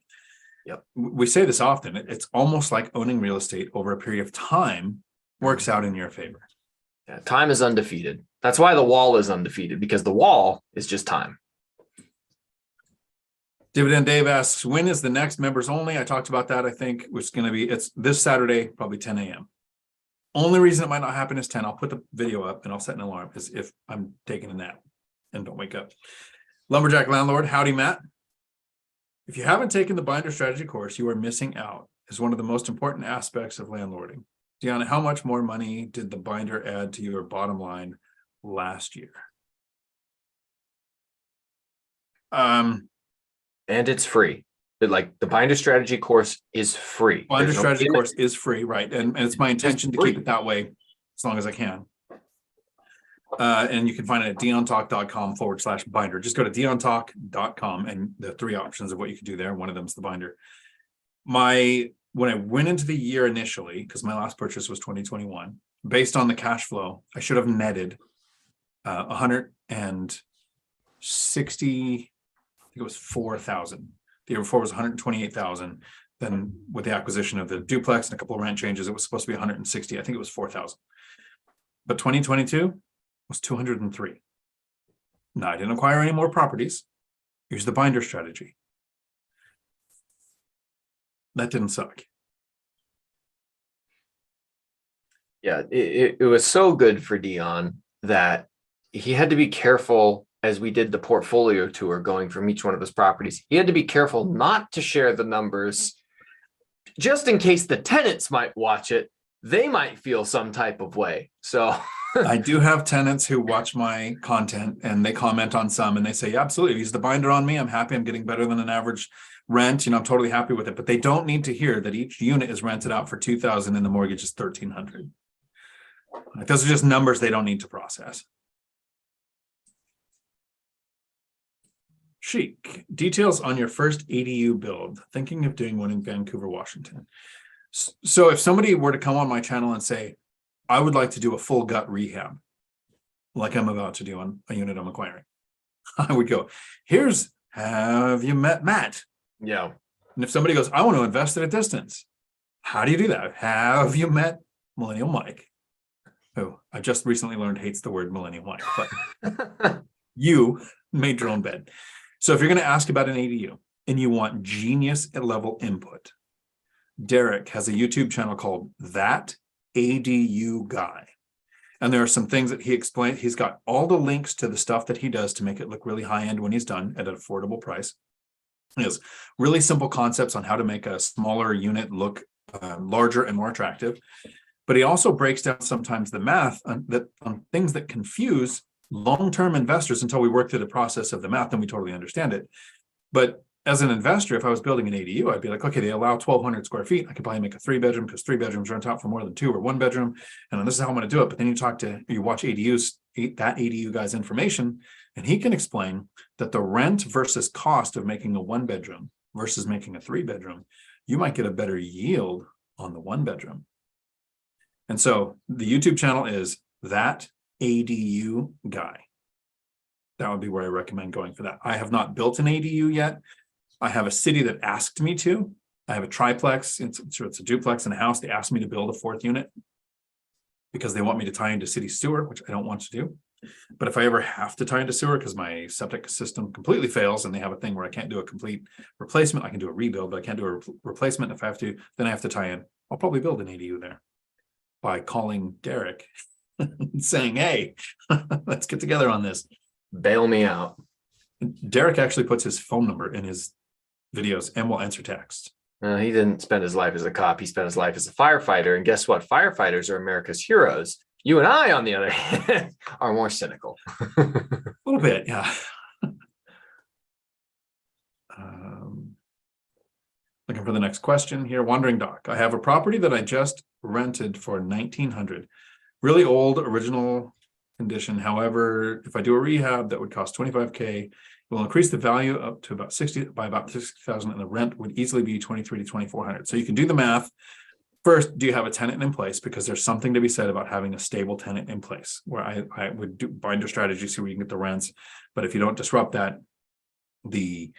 Yep. We say this often. It's almost like owning real estate over a period of time works out in your favor. Yeah, time is undefeated. That's why the wall is undefeated, because the wall is just time. Dividend Dave asks, when is the next members only? I talked about that, I think, which is going to be, it's this Saturday, probably 10 a.m. Only reason it might not happen is 10. I'll put the video up and I'll set an alarm is if I'm taking a nap and don't wake up. Lumberjack Landlord, howdy, Matt. If you haven't taken the binder strategy course, you are missing out. It's one of the most important aspects of landlording. Dion, how much more money did the binder add to your bottom line last year? And it's free. Like the binder strategy course is free. Binder strategy course is free, right? And it's my intention to keep it that way as long as I can. And you can find it at diontalk.com/binder. Just go to diontalk.com and the 3 options of what you can do there. One of them is the binder. When I went into the year initially, because my last purchase was 2021, based on the cash flow, I should have netted 160, I think it was 4,000. The year before was 128,000. Then with the acquisition of the duplex and a couple of rent changes, it was supposed to be 160. I think it was 4,000. But 2022 was 203. Now I didn't acquire any more properties. Here's the binder strategy. That didn't suck. Yeah, it was so good for Dion that he had to be careful as we did the portfolio tour going from each one of his properties. He had to be careful not to share the numbers just in case the tenants might watch it. They might feel some type of way. So I do have tenants who watch my content and they comment on some and they say, yeah, absolutely. Use the binder on me. I'm happy. I'm getting better than an average rent. I'm totally happy with it. But they don't need to hear that each unit is rented out for 2,000 and the mortgage is 1,300. Like, those are just numbers they don't need to process. Chic, details on your first ADU build. Thinking of doing one in Vancouver, Washington. So if somebody were to come on my channel and say, I would like to do a full gut rehab, like I'm about to do on a unit I'm acquiring, I would go, have you met Matt? Yeah. And if somebody goes, I want to invest at a distance, how do you do that? Have you met Millennial Mike? Who I just recently learned hates the word Millennial Mike, but you made your own bed. So if you're going to ask about an ADU and you want genius level input, Derek has a YouTube channel called That ADU Guy. And there are some things that he explained. He's got all the links to the stuff that he does to make it look really high end when he's done at an affordable price. He has really simple concepts on how to make a smaller unit look larger and more attractive. But he also breaks down sometimes the math on things that confuse long-term investors until we work through the process of the math, then we totally understand it. But as an investor, if I was building an ADU, I'd be like, okay, they allow 1,200 square feet. I could probably make a 3-bedroom because 3 bedrooms rent out for more than 2 or 1 bedroom. And this is how I'm going to do it. But then you watch ADUs, that ADU guy's information, and he can explain that the rent versus cost of making a 1-bedroom versus making a 3-bedroom, you might get a better yield on the 1-bedroom. And so the YouTube channel is That ADU Guy. That would be where I recommend going for that. I have not built an ADU yet. I have a city that asked me to. I have a triplex. It's a duplex and a house. They asked me to build a 4th unit because they want me to tie into city sewer, which I don't want to do. But if I ever have to tie into sewer because my septic system completely fails and they have a thing where I can't do a complete replacement, I can do a rebuild, but I can't do a replacement. If I have to, then I have to tie in. I'll probably build an ADU there by calling Derek and saying, hey, let's get together on this. Bail me out. Derek actually puts his phone number in his videos and will answer text. He didn't spend his life as a cop. He spent his life as a firefighter. And guess what? Firefighters are America's heroes. You and I, on the other hand, are more cynical. A little bit, yeah. Looking for the next question here. Wandering Doc. I have a property that I just rented for $1,900. Really old, original condition. However, if I do a rehab, that would cost $25K. It will increase the value up to about 60,000, and the rent would easily be $2,300 to $2,400. So you can do the math. First, do you have a tenant in place? Because there's something to be said about having a stable tenant in place, where I would do binder strategy, see where you can get the rents. But if you don't disrupt that, the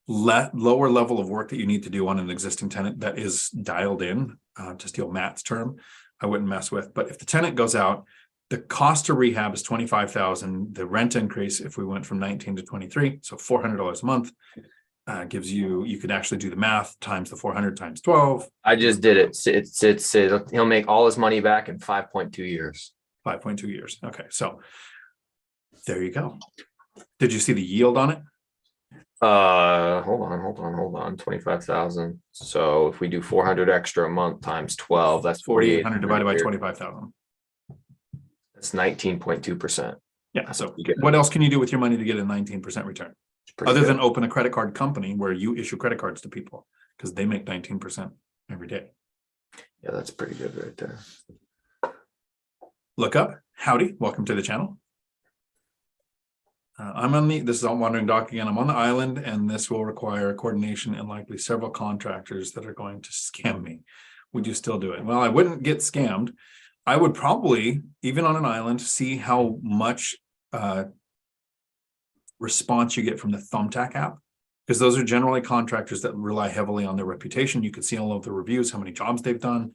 lower level of work that you need to do on an existing tenant that is dialed in, to steal Matt's term, I wouldn't mess with. But if the tenant goes out, the cost to rehab is $25,000. The rent increase, if we went from 19 to 23, so $400 a month. gives you could actually do the math times the 400 times 12. I just did it. He'll make all his money back in 5.2 years. 5.2 years. Okay, so there you go. Did you see the yield on it? Hold on. 25,000. So if we do 400 extra a month times 12, that's 4,800 divided by 25,000. That's 19.2%. Yeah. So what else can you do with your money to get a 19% return? Other than open a credit card company where you issue credit cards to people because they make 19% every day. Yeah, that's pretty good right there. Look up. Howdy. Welcome to the channel. This is on Wandering Dock again. I'm on the island, and this will require coordination and likely several contractors that are going to scam me. Would you still do it? Well, I wouldn't get scammed. I would probably, even on an island, see how much response you get from the Thumbtack app, because those are generally contractors that rely heavily on their reputation. You can see all of the reviews, how many jobs they've done,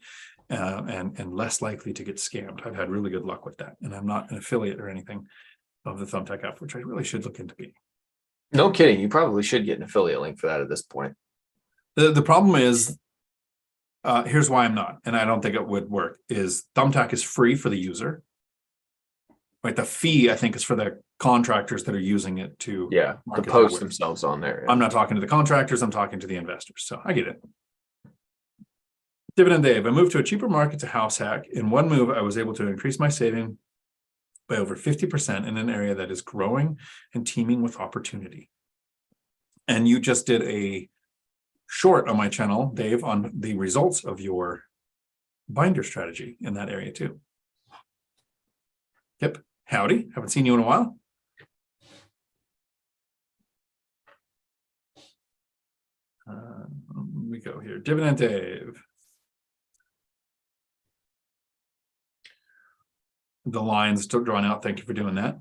and less likely to get scammed. I've had really good luck with that, and I'm not an affiliate or anything of the Thumbtack app, which I really should look into being. No kidding. You probably should get an affiliate link for that at this point. The problem is, here's why I'm not, and I don't think it would work, is Thumbtack is free for the user. Right, the fee, I think, is for the contractors that are using it to post themselves on there. I'm not talking to the contractors, I'm talking to the investors. So I get it. Dividend Dave, I moved to a cheaper market to house hack. In one move, I was able to increase my saving by over 50% in an area that is growing and teeming with opportunity. And you just did a short on my channel, Dave, on the results of your binder strategy in that area too. Yep. Howdy. Haven't seen you in a while. We go here. Dividend Dave. The lines still drawn out. Thank you for doing that.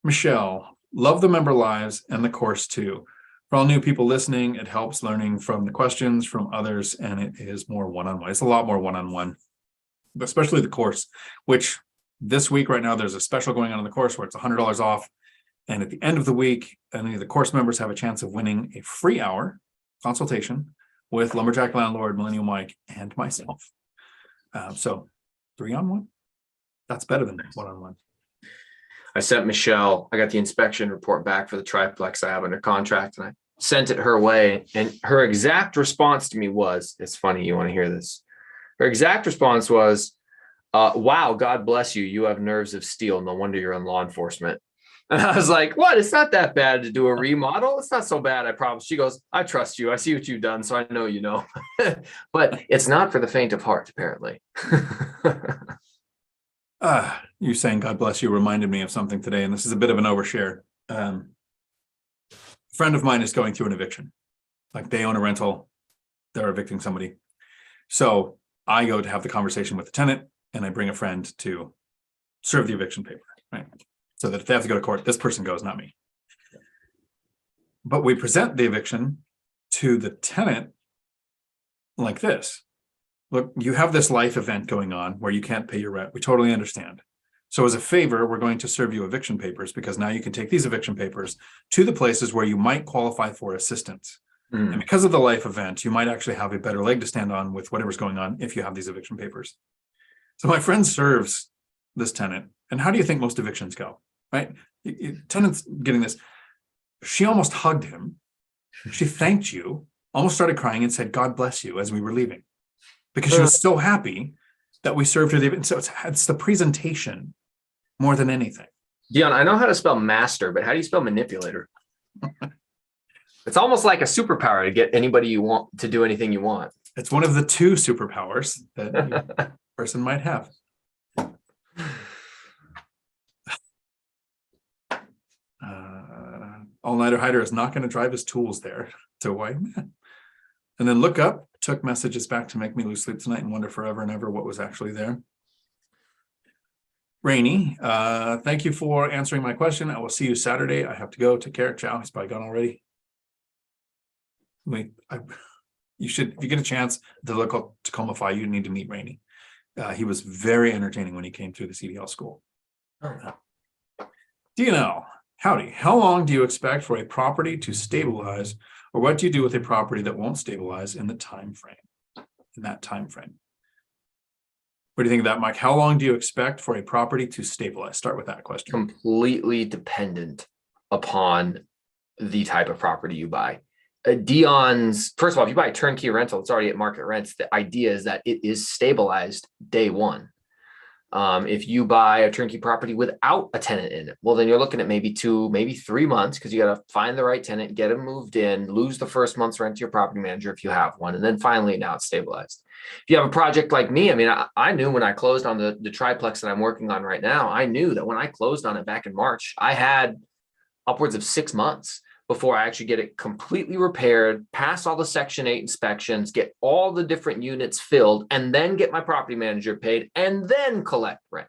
Michelle, love the member lives and the course too. For all new people listening, it helps learning from the questions from others, and it is more one-on-one. It's a lot more one-on-one, especially the course, which this week right now, there's a special going on in the course where it's $100 off. And at the end of the week, any of the course members have a chance of winning a free hour consultation with Lumberjack Landlord, Millennial Mike, and myself. So 3-on-1, that's better than 1-on-1. I sent Michelle, I got the inspection report back for the triplex I have under contract, and I sent it her way. And her exact response to me was, it's funny, you want to hear this. Her exact response was, wow, God bless you. You have nerves of steel. No wonder you're in law enforcement. And I was like, what? It's not that bad to do a remodel. It's not so bad, I promise. She goes, I trust you. I see what you've done, so I know you know. But it's not for the faint of heart, apparently. You saying God bless you reminded me of something today, and this is a bit of an overshare. A friend of mine is going through an eviction. Like, they own a rental, they're evicting somebody. So I go to have the conversation with the tenant, and I bring a friend to serve the eviction paper, right? So that if they have to go to court, this person goes, not me. But we present the eviction to the tenant like this. Look, you have this life event going on where you can't pay your rent. We totally understand. So as a favor, we're going to serve you eviction papers, because now you can take these eviction papers to the places where you might qualify for assistance. And because of the life event, you might actually have a better leg to stand on with whatever's going on if you have these eviction papers. So my friend serves this tenant. And how do you think most evictions go? Right? Tenant's getting this. She almost hugged him. She thanked you, almost started crying, and said, God bless you, as we were leaving, because she was so happy that we served her the event. So it's the presentation more than anything. Dion, I know how to spell master, but how do you spell manipulator? It's almost like a superpower to get anybody you want to do anything you want. It's one of the 2 superpowers that a person might have. All-nighter hider is not going to drive his tools there to Hawaii. And then look up, took messages back to make me lose sleep tonight and wonder forever and ever what was actually there. Rainy, thank you for answering my question. I will see you Saturday. I have to go. Take care. Ciao. He's probably gone already. You should, if you get a chance to look up Tacoma Phi, you need to meet Rainy. He was very entertaining when he came through the CDL school. DNL, Howdy, how long do you expect for a property to stabilize, or what do you do with a property that won't stabilize in the time frame? In that time frame. What do you think of that, Mike? How long do you expect for a property to stabilize? Start with that question. Completely dependent upon the type of property you buy. Dion's, first of all, if you buy a turnkey rental, it's already at market rents. The idea is that it is stabilized day one. If you buy a turnkey property without a tenant in it, well, then you're looking at maybe 2, maybe 3 months, because you got to find the right tenant, get them moved in, lose the first month's rent to your property manager if you have one, and then finally now it's stabilized. If you have a project like me, I mean, I knew when I closed on the triplex that I'm working on right now, I knew that when I closed on it back in March, I had upwards of 6 months before I actually get it completely repaired, pass all the Section 8 inspections, get all the different units filled, and then get my property manager paid, and then collect rent.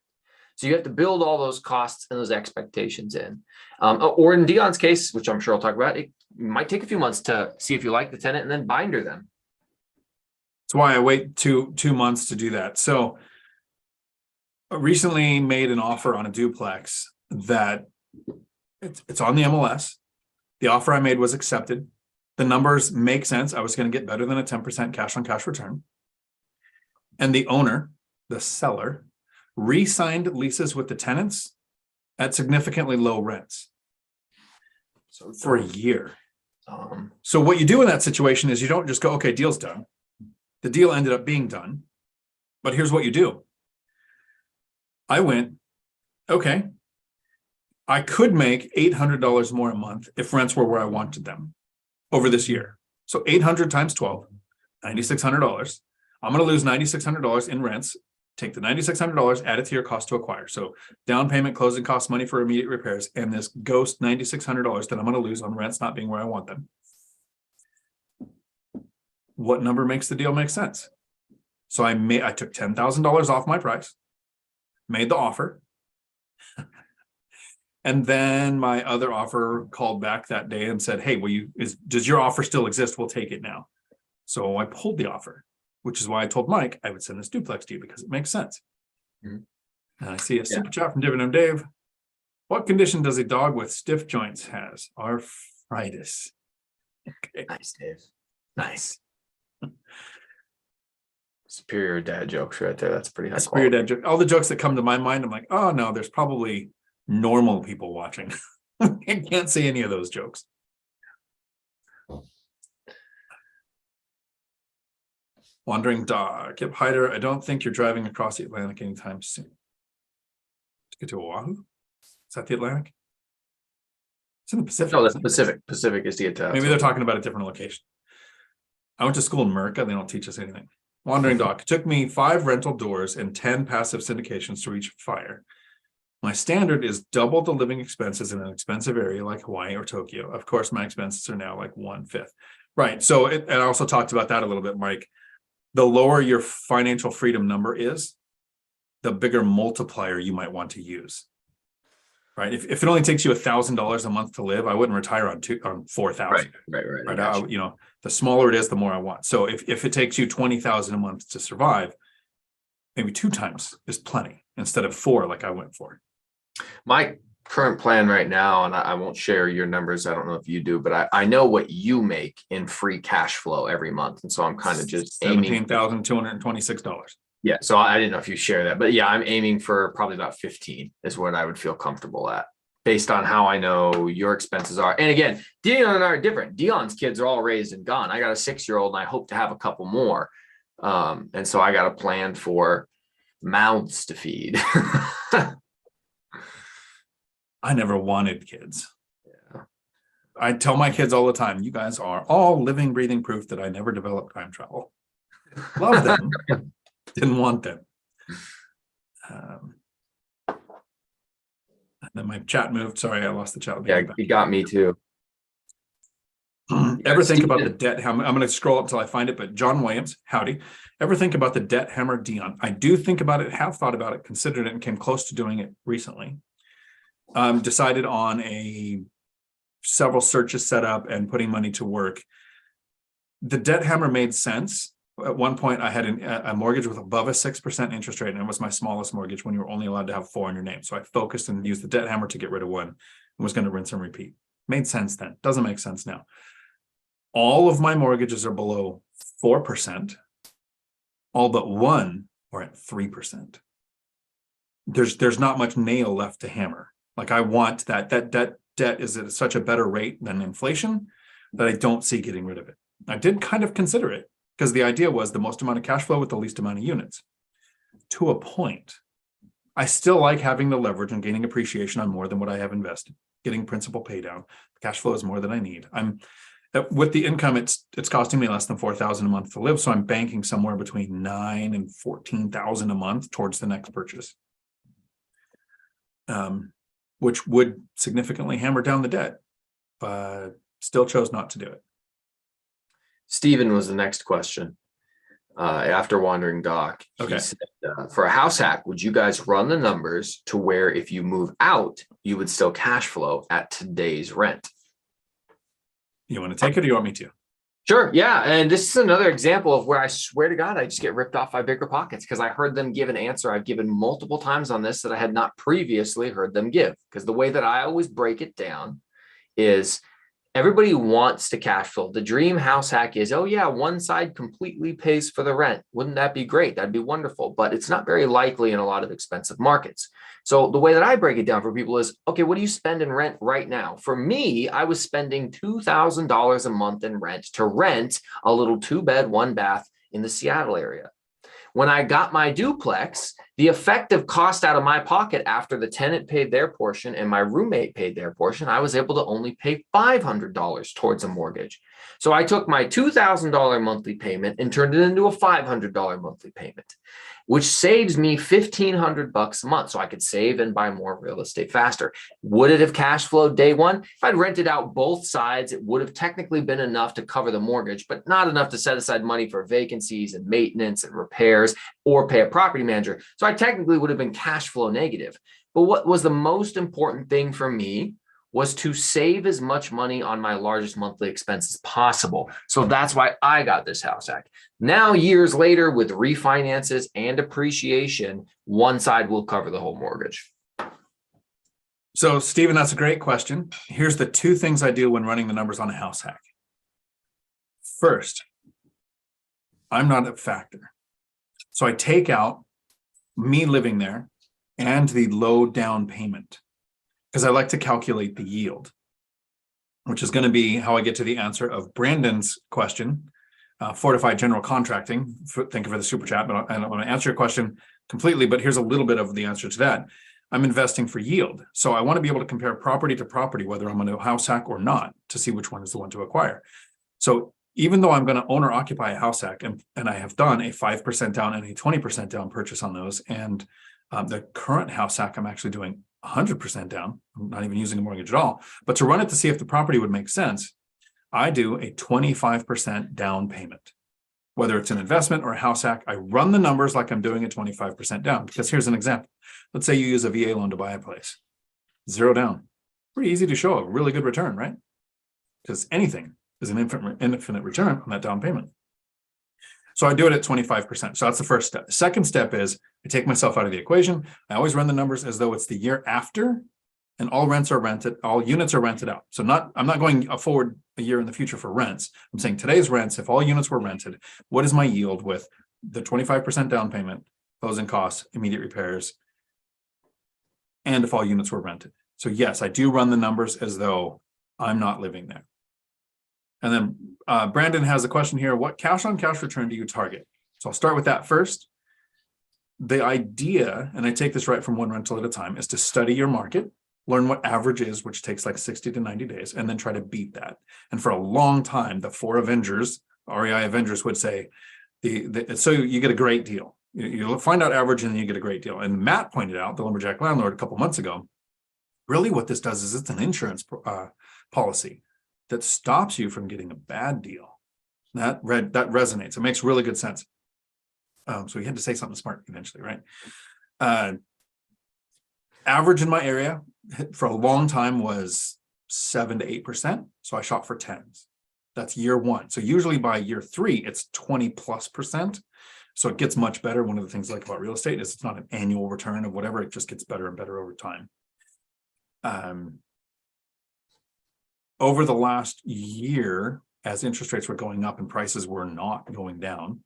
So you have to build all those costs and those expectations in. Or in Dion's case, which I'm sure I'll talk about, it might take a few months to see if you like the tenant and then binder them. That's why I wait 2 months to do that. So I recently made an offer on a duplex that it's on the MLS. The offer I made was accepted. The numbers make sense. I was going to get better than a 10% cash on cash return. And the owner, the seller, re-signed leases with the tenants at significantly low rents for a year. So what you do in that situation is you don't just go, okay, deal's done. The deal ended up being done. But here's what you do. I went, okay, I could make $800 more a month if rents were where I wanted them over this year. So 800 times 12, $9,600. I'm going to lose $9,600 in rents. Take the $9,600, add it to your cost to acquire. So down payment, closing costs, money for immediate repairs, and this ghost $9,600 that I'm going to lose on rents not being where I want them. What number makes the deal make sense? So I took $10,000 off my price, made the offer. And then my other offer called back that day and said, hey, does your offer still exist? We'll take it now. So I pulled the offer, which is why I told Mike I would send this duplex to you because it makes sense. Mm-hmm. And I see a super chat from Dividend Dave. What condition does a dog with stiff joints has? Arthritis. Okay. Nice, Dave. Nice. Superior dad jokes right there. That's pretty high superior dad joke. All the jokes that come to my mind, I'm like, oh no, there's probably normal people watching. I can't say any of those jokes. Wandering dog. Yep, Hyder, I don't think you're driving across the Atlantic anytime soon. To get to Oahu? Is that the Atlantic? It's in the Pacific. No, that's Pacific. Pacific is the Atlantic. Maybe they're talking about a different location. I went to school in America. They don't teach us anything. Wandering dog. It took me 5 rental doors and 10 passive syndications to reach fire. My standard is double the living expenses in an expensive area like Hawaii or Tokyo. Of course, my expenses are now like 1/5. Right. So, and I also talked about that a little bit, Mike. The lower your financial freedom number is, the bigger multiplier you might want to use. Right. If it only takes you $1,000 a month to live, I wouldn't retire on 4,000. Right. The smaller it is, the more I want. So if it takes you 20,000 a month to survive, maybe 2 times is plenty instead of 4 like I went for. My current plan right now, and I won't share your numbers. I don't know if you do, but I know what you make in free cash flow every month. And so I'm kind of just aiming $17,226. Yeah. So I didn't know if you share that, but yeah, I'm aiming for probably about 15 is what I would feel comfortable at based on how I know your expenses are. And again, Dion and I are different. Dion's kids are all raised and gone. I got a 6-year-old and I hope to have a couple more. And so I got a plan for mouths to feed. I never wanted kids. Yeah. I tell my kids all the time, you guys are all living, breathing proof that I never developed time travel. Love them. Didn't want them. And then my chat moved. Sorry, I lost the chat. Yeah, you got me too. Ever think about the debt hammer? I'm going to scroll up until I find it, but John Williams, howdy. Ever think about the debt hammer, Dion? I do think about it, have thought about it, considered it, and came close to doing it recently. Decided on several searches set up and putting money to work. The debt hammer made sense. At one point, I had a mortgage with above a 6% interest rate, and it was my smallest mortgage when you were only allowed to have 4 in your name. So I focused and used the debt hammer to get rid of one was going to rinse and repeat. Made sense then. Doesn't make sense now. All of my mortgages are below 4%. All but one are at 3%. There's not much nail left to hammer. Like, I want that debt is at such a better rate than inflation that I don't see getting rid of it. I did kind of consider it because the idea was the most amount of cash flow with the least amount of units. To a point, I still like having the leverage and gaining appreciation on more than what I have invested. Getting principal pay down. Cash flow is more than I need. With the income, it's costing me less than $4,000 a month to live. So I'm banking somewhere between $9,000 and $14,000 a month towards the next purchase. Which would significantly hammer down the debt, but still chose not to do it. Stephen was the next question. After Wandering Doc, he said, for a house hack, would you guys run the numbers to where if you move out, you would still cash flow at today's rent? You want to take it or you want me to? Sure. Yeah. And this is another example of where I swear to God, I just get ripped off by BiggerPockets because I heard them give an answer I've given multiple times on this that I had not previously heard them give. Because the way that I always break it down is everybody wants to cash flow. The dream house hack is, oh yeah, one side completely pays for the rent. Wouldn't that be great? That'd be wonderful. But it's not very likely in a lot of expensive markets. So the way that I break it down for people is, okay, what do you spend in rent right now? For me, I was spending $2,000 a month in rent to rent a little 2-bed, 1-bath in the Seattle area. When I got my duplex, the effective cost out of my pocket after the tenant paid their portion and my roommate paid their portion, I was able to only pay $500 towards a mortgage. So I took my $2,000 monthly payment and turned it into a $500 monthly payment, which saves me $1,500 a month. So I could save and buy more real estate faster. Would it have cash flowed day one? If I'd rented out both sides, it would have technically been enough to cover the mortgage, but not enough to set aside money for vacancies and maintenance and repairs or pay a property manager. So I technically would have been cash flow negative. But what was the most important thing for me was to save as much money on my largest monthly expense as possible. So that's why I got this house hack. Now, years later, with refinances and appreciation, one side will cover the whole mortgage. So, Stephen, that's a great question. Here's the two things I do when running the numbers on a house hack. First, I'm not a factor. So I take out me living there and the low down payment, because I like to calculate the yield, which is going to be how I get to the answer of Brandon's question. Fortified General Contracting, thank you for the super chat, but I don't want to answer your question completely, but here's a little bit of the answer to that. I'm investing for yield. So I want to be able to compare property to property, whether I'm going to house hack or not, to see which one is the one to acquire. So even though I'm going to own or occupy a house hack, and I have done a 5% down and a 20% down purchase on those, and the current house hack, I'm actually doing 100% down. I'm not even using a mortgage at all. But to run it to see if the property would make sense, I do a 25% down payment. Whether it's an investment or a house hack, I run the numbers like I'm doing a 25% down. Because here's an example. Let's say you use a VA loan to buy a place. 0 down. Pretty easy to show a really good return, right? Because anything is an infinite return on that down payment. So I do it at 25%. So that's the first step. The second step is I take myself out of the equation. I always run the numbers as though it's the year after and all rents are rented, all units are rented out. So I'm not going forward a year in the future for rents. I'm saying today's rents, if all units were rented, what is my yield with the 25% down payment, closing costs, immediate repairs, and if all units were rented? So yes, I do run the numbers as though I'm not living there. And then Brandon has a question here. What cash on cash return do you target? So I'll start with that first. The idea, and I take this right from one rental at a time, is to study your market, learn what average is, which takes like 60 to 90 days, and then try to beat that. And for a long time, the 4 Avengers, REI Avengers would say, so you get a great deal. You find out average and then you get a great deal. And Matt pointed out, the lumberjack landlord a couple months ago, really what this does is it's an insurance policy that stops you from getting a bad deal. That resonates. It makes really good sense. So he had to say something smart eventually, right? Average in my area for a long time was 7 to 8%. So I shot for 10s. That's year one. So usually by year 3, it's 20+%. So it gets much better. One of the things I like about real estate is it's not an annual return of whatever. It just gets better and better over time. over the last year, as interest rates were going up and prices were not going down,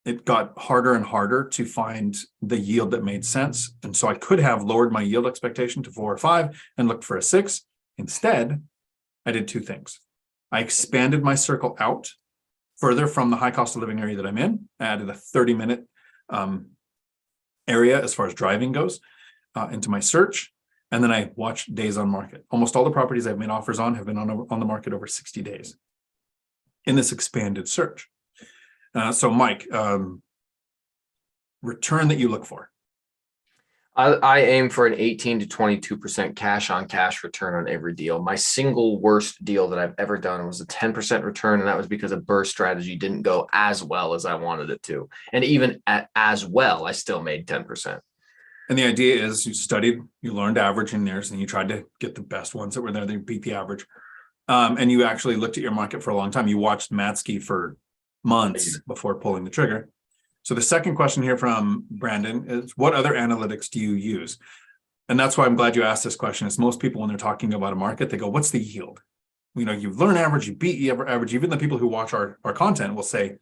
it got harder and harder to find the yield that made sense. And so I could have lowered my yield expectation to 4 or 5 and looked for a 6. Instead, I did 2 things. I expanded my circle out further from the high cost of living area that I'm in. I added a 30-minute area as far as driving goes into my search. And then I watched days on market. Almost all the properties I've made offers on have been on the market over 60 days in this expanded search. So Mike, return that you look for. I aim for an 18 to 22% cash on cash return on every deal. My single worst deal that I've ever done was a 10% return. And that was because a burst strategy didn't go as well as I wanted it to. And even as well, I still made 10%. And the idea is you studied, you learned average in theirs, and you tried to get the best ones that were there. They beat the average. And you actually looked at your market for a long time. You watched Matsky for months before pulling the trigger. So the second question here from Brandon is, what other analytics do you use? And that's why I'm glad you asked this question. Is most people, when they're talking about a market, they go, what's the yield? You know, you learn average, you beat average. Even the people who watch our content will say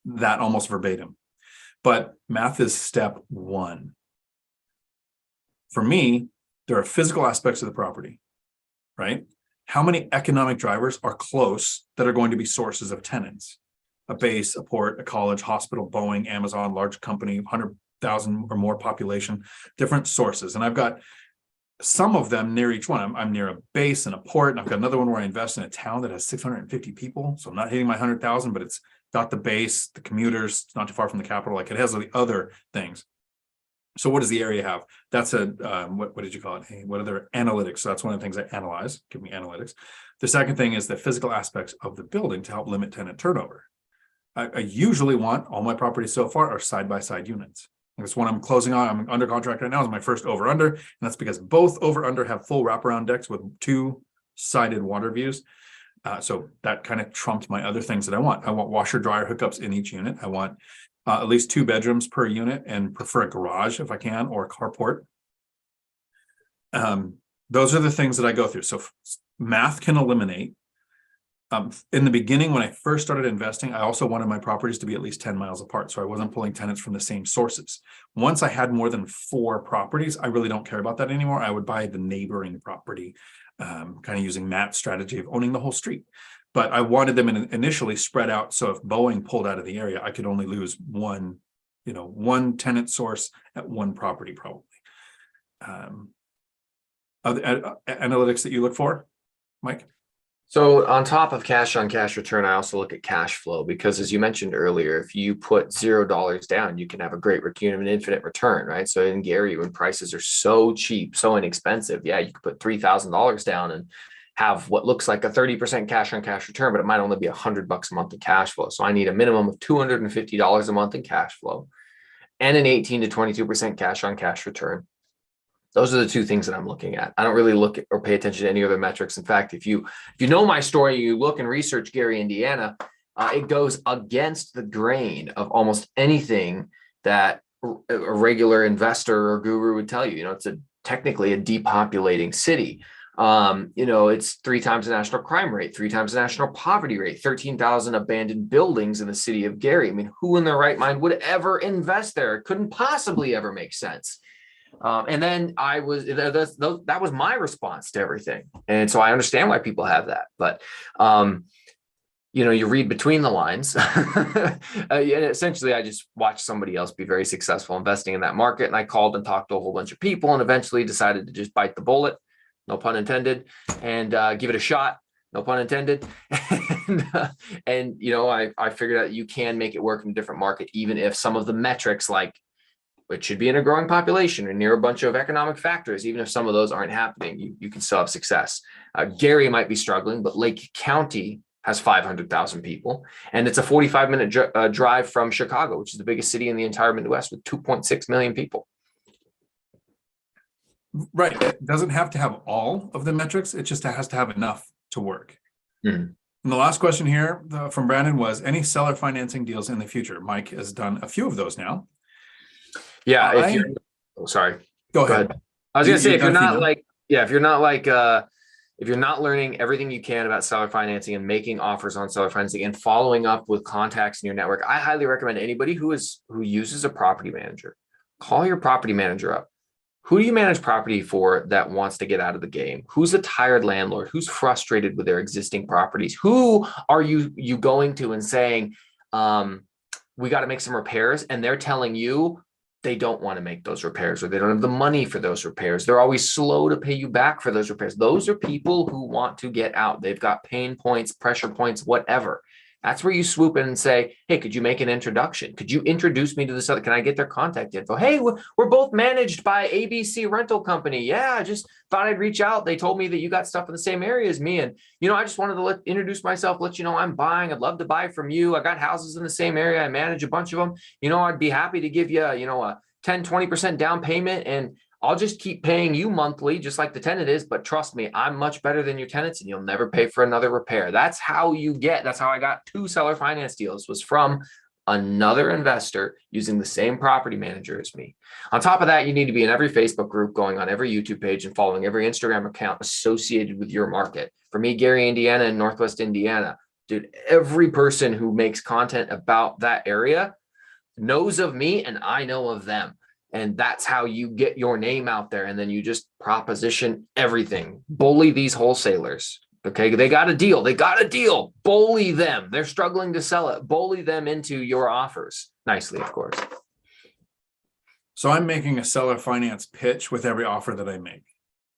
that almost verbatim. But math is step 1. For me, there are physical aspects of the property, right? How many economic drivers are close that are going to be sources of tenants? A base, a port, a college, hospital, Boeing, Amazon, large company, 100,000 or more population, different sources. And I've got some of them near each one. I'm near a base and a port, and I've got another one where I invest in a town that has 650 people. So I'm not hitting my 100,000, but it's got the base, the commuters, not too far from the capital. Like it has the other things. So what does the area have? That's a, what did you call it? Hey, what are their analytics? So that's one of the things I analyze, give me analytics. The second thing is the physical aspects of the building to help limit tenant turnover. I usually want, all my properties so far are side-by-side units. That's one I'm closing on. I'm under contract right now. Is my first over-under. And that's because both over-under have full wraparound decks with 2-sided water views. So that kind of trumped my other things that I want. I want washer dryer hookups in each unit. I want at least 2 bedrooms per unit, and prefer a garage if I can, or a carport. Those are the things that I go through. So math can eliminate. In the beginning, when I first started investing, I also wanted my properties to be at least 10 miles apart. So I wasn't pulling tenants from the same sources. Once I had more than 4 properties, I really don't care about that anymore. I would buy the neighboring property, kind of using Matt's strategy of owning the whole street. But I wanted them initially spread out. So if Boeing pulled out of the area, I could only lose one tenant source at one property, probably. Other analytics that you look for, Mike? So on top of cash on cash return, I also look at cash flow, because as you mentioned earlier, if you put $0 down, you can have a great return of an infinite return, right? So in Gary, when prices are so cheap, so inexpensive, yeah, you could put $3,000 down and have what looks like a 30% cash on cash return, but it might only be $100 a month in cash flow. So I need a minimum of $250 a month in cash flow and an 18 to 22% cash on cash return. Those are the 2 things that I'm looking at. I don't really look at or pay attention to any other metrics. In fact, if you know my story, you look and research Gary, Indiana, it goes against the grain of almost anything that a regular investor or guru would tell you. You know, it's technically a depopulating city. It's 3 times the national crime rate, 3 times the national poverty rate, 13,000 abandoned buildings in the city of Gary. I mean, who in their right mind would ever invest there? It couldn't possibly ever make sense. And then that was my response to everything. And so I understand why people have that, but, you read between the lines. And essentially, I just watched somebody else be very successful investing in that market. And I called and talked to a whole bunch of people and eventually decided to just bite the bullet, no pun intended, and give it a shot. No pun intended. And I figured out you can make it work in a different market, even if some of the metrics, like it should be in a growing population or near a bunch of economic factors, even if some of those aren't happening, you can still have success. Gary might be struggling, but Lake County has 500,000 people, and it's a 45-minute drive from Chicago, which is the biggest city in the entire Midwest with 2.6 million people. Right. It doesn't have to have all of the metrics. It just has to have enough to work. And the last question here from Brandon was, any seller financing deals in the future? Mike has done a few of those now. Yeah. Sorry. Go ahead. I was going to say, if you're not like if you're not learning everything you can about seller financing and making offers on seller financing and following up with contacts in your network, I highly recommend anybody who uses a property manager, call your property manager up. Who do you manage property for that wants to get out of the game? Who's a tired landlord? Who's frustrated with their existing properties? Who are you going to and saying, we got to make some repairs, and they're telling you they don't want to make those repairs, or they don't have the money for those repairs. They're always slow to pay you back for those repairs. Those are people who want to get out. They've got pain points, pressure points, whatever. That's where you swoop in and say, hey, could you make an introduction? Could you introduce me to this other? Can I get their contact info? Hey, we're both managed by ABC Rental Company. Yeah, I just thought I'd reach out. They told me that you got stuff in the same area as me. And, I just wanted to introduce myself, let you know I'm buying. I'd love to buy from you. I got houses in the same area. I manage a bunch of them. I'd be happy to give you, a 10, 20% down payment, and I'll just keep paying you monthly, just like the tenant is. But trust me, I'm much better than your tenants, and you'll never pay for another repair. That's how I got 2 seller finance deals, was from another investor using the same property manager as me. On top of that, you need to be in every Facebook group, going on every YouTube page, and following every Instagram account associated with your market. For me, Gary, Indiana, and Northwest Indiana, dude, every person who makes content about that area knows of me, and I know of them. And that's how you get your name out there. And then you just proposition everything. Bully these wholesalers. Okay. They got a deal. Bully them. They're struggling to sell it. Bully them into your offers. Nicely, of course. So I'm making a seller finance pitch with every offer that I make.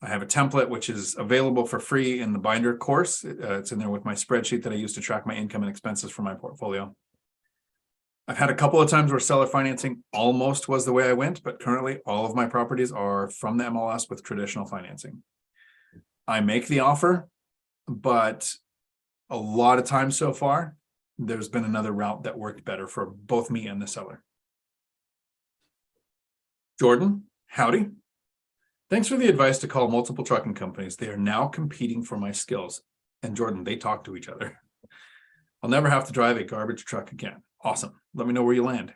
I have a template which is available for free in the binder course. It's in there with my spreadsheet that I use to track my income and expenses for my portfolio. I've had a couple of times where seller financing almost was the way I went, but currently all of my properties are from the MLS with traditional financing. I make the offer, but a lot of times so far, there's been another route that worked better for both me and the seller. Jordan, howdy. Thanks for the advice to call multiple trucking companies. They are now competing for my skills. And Jordan, they talk to each other. I'll never have to drive a garbage truck again. Awesome. Let me know where you land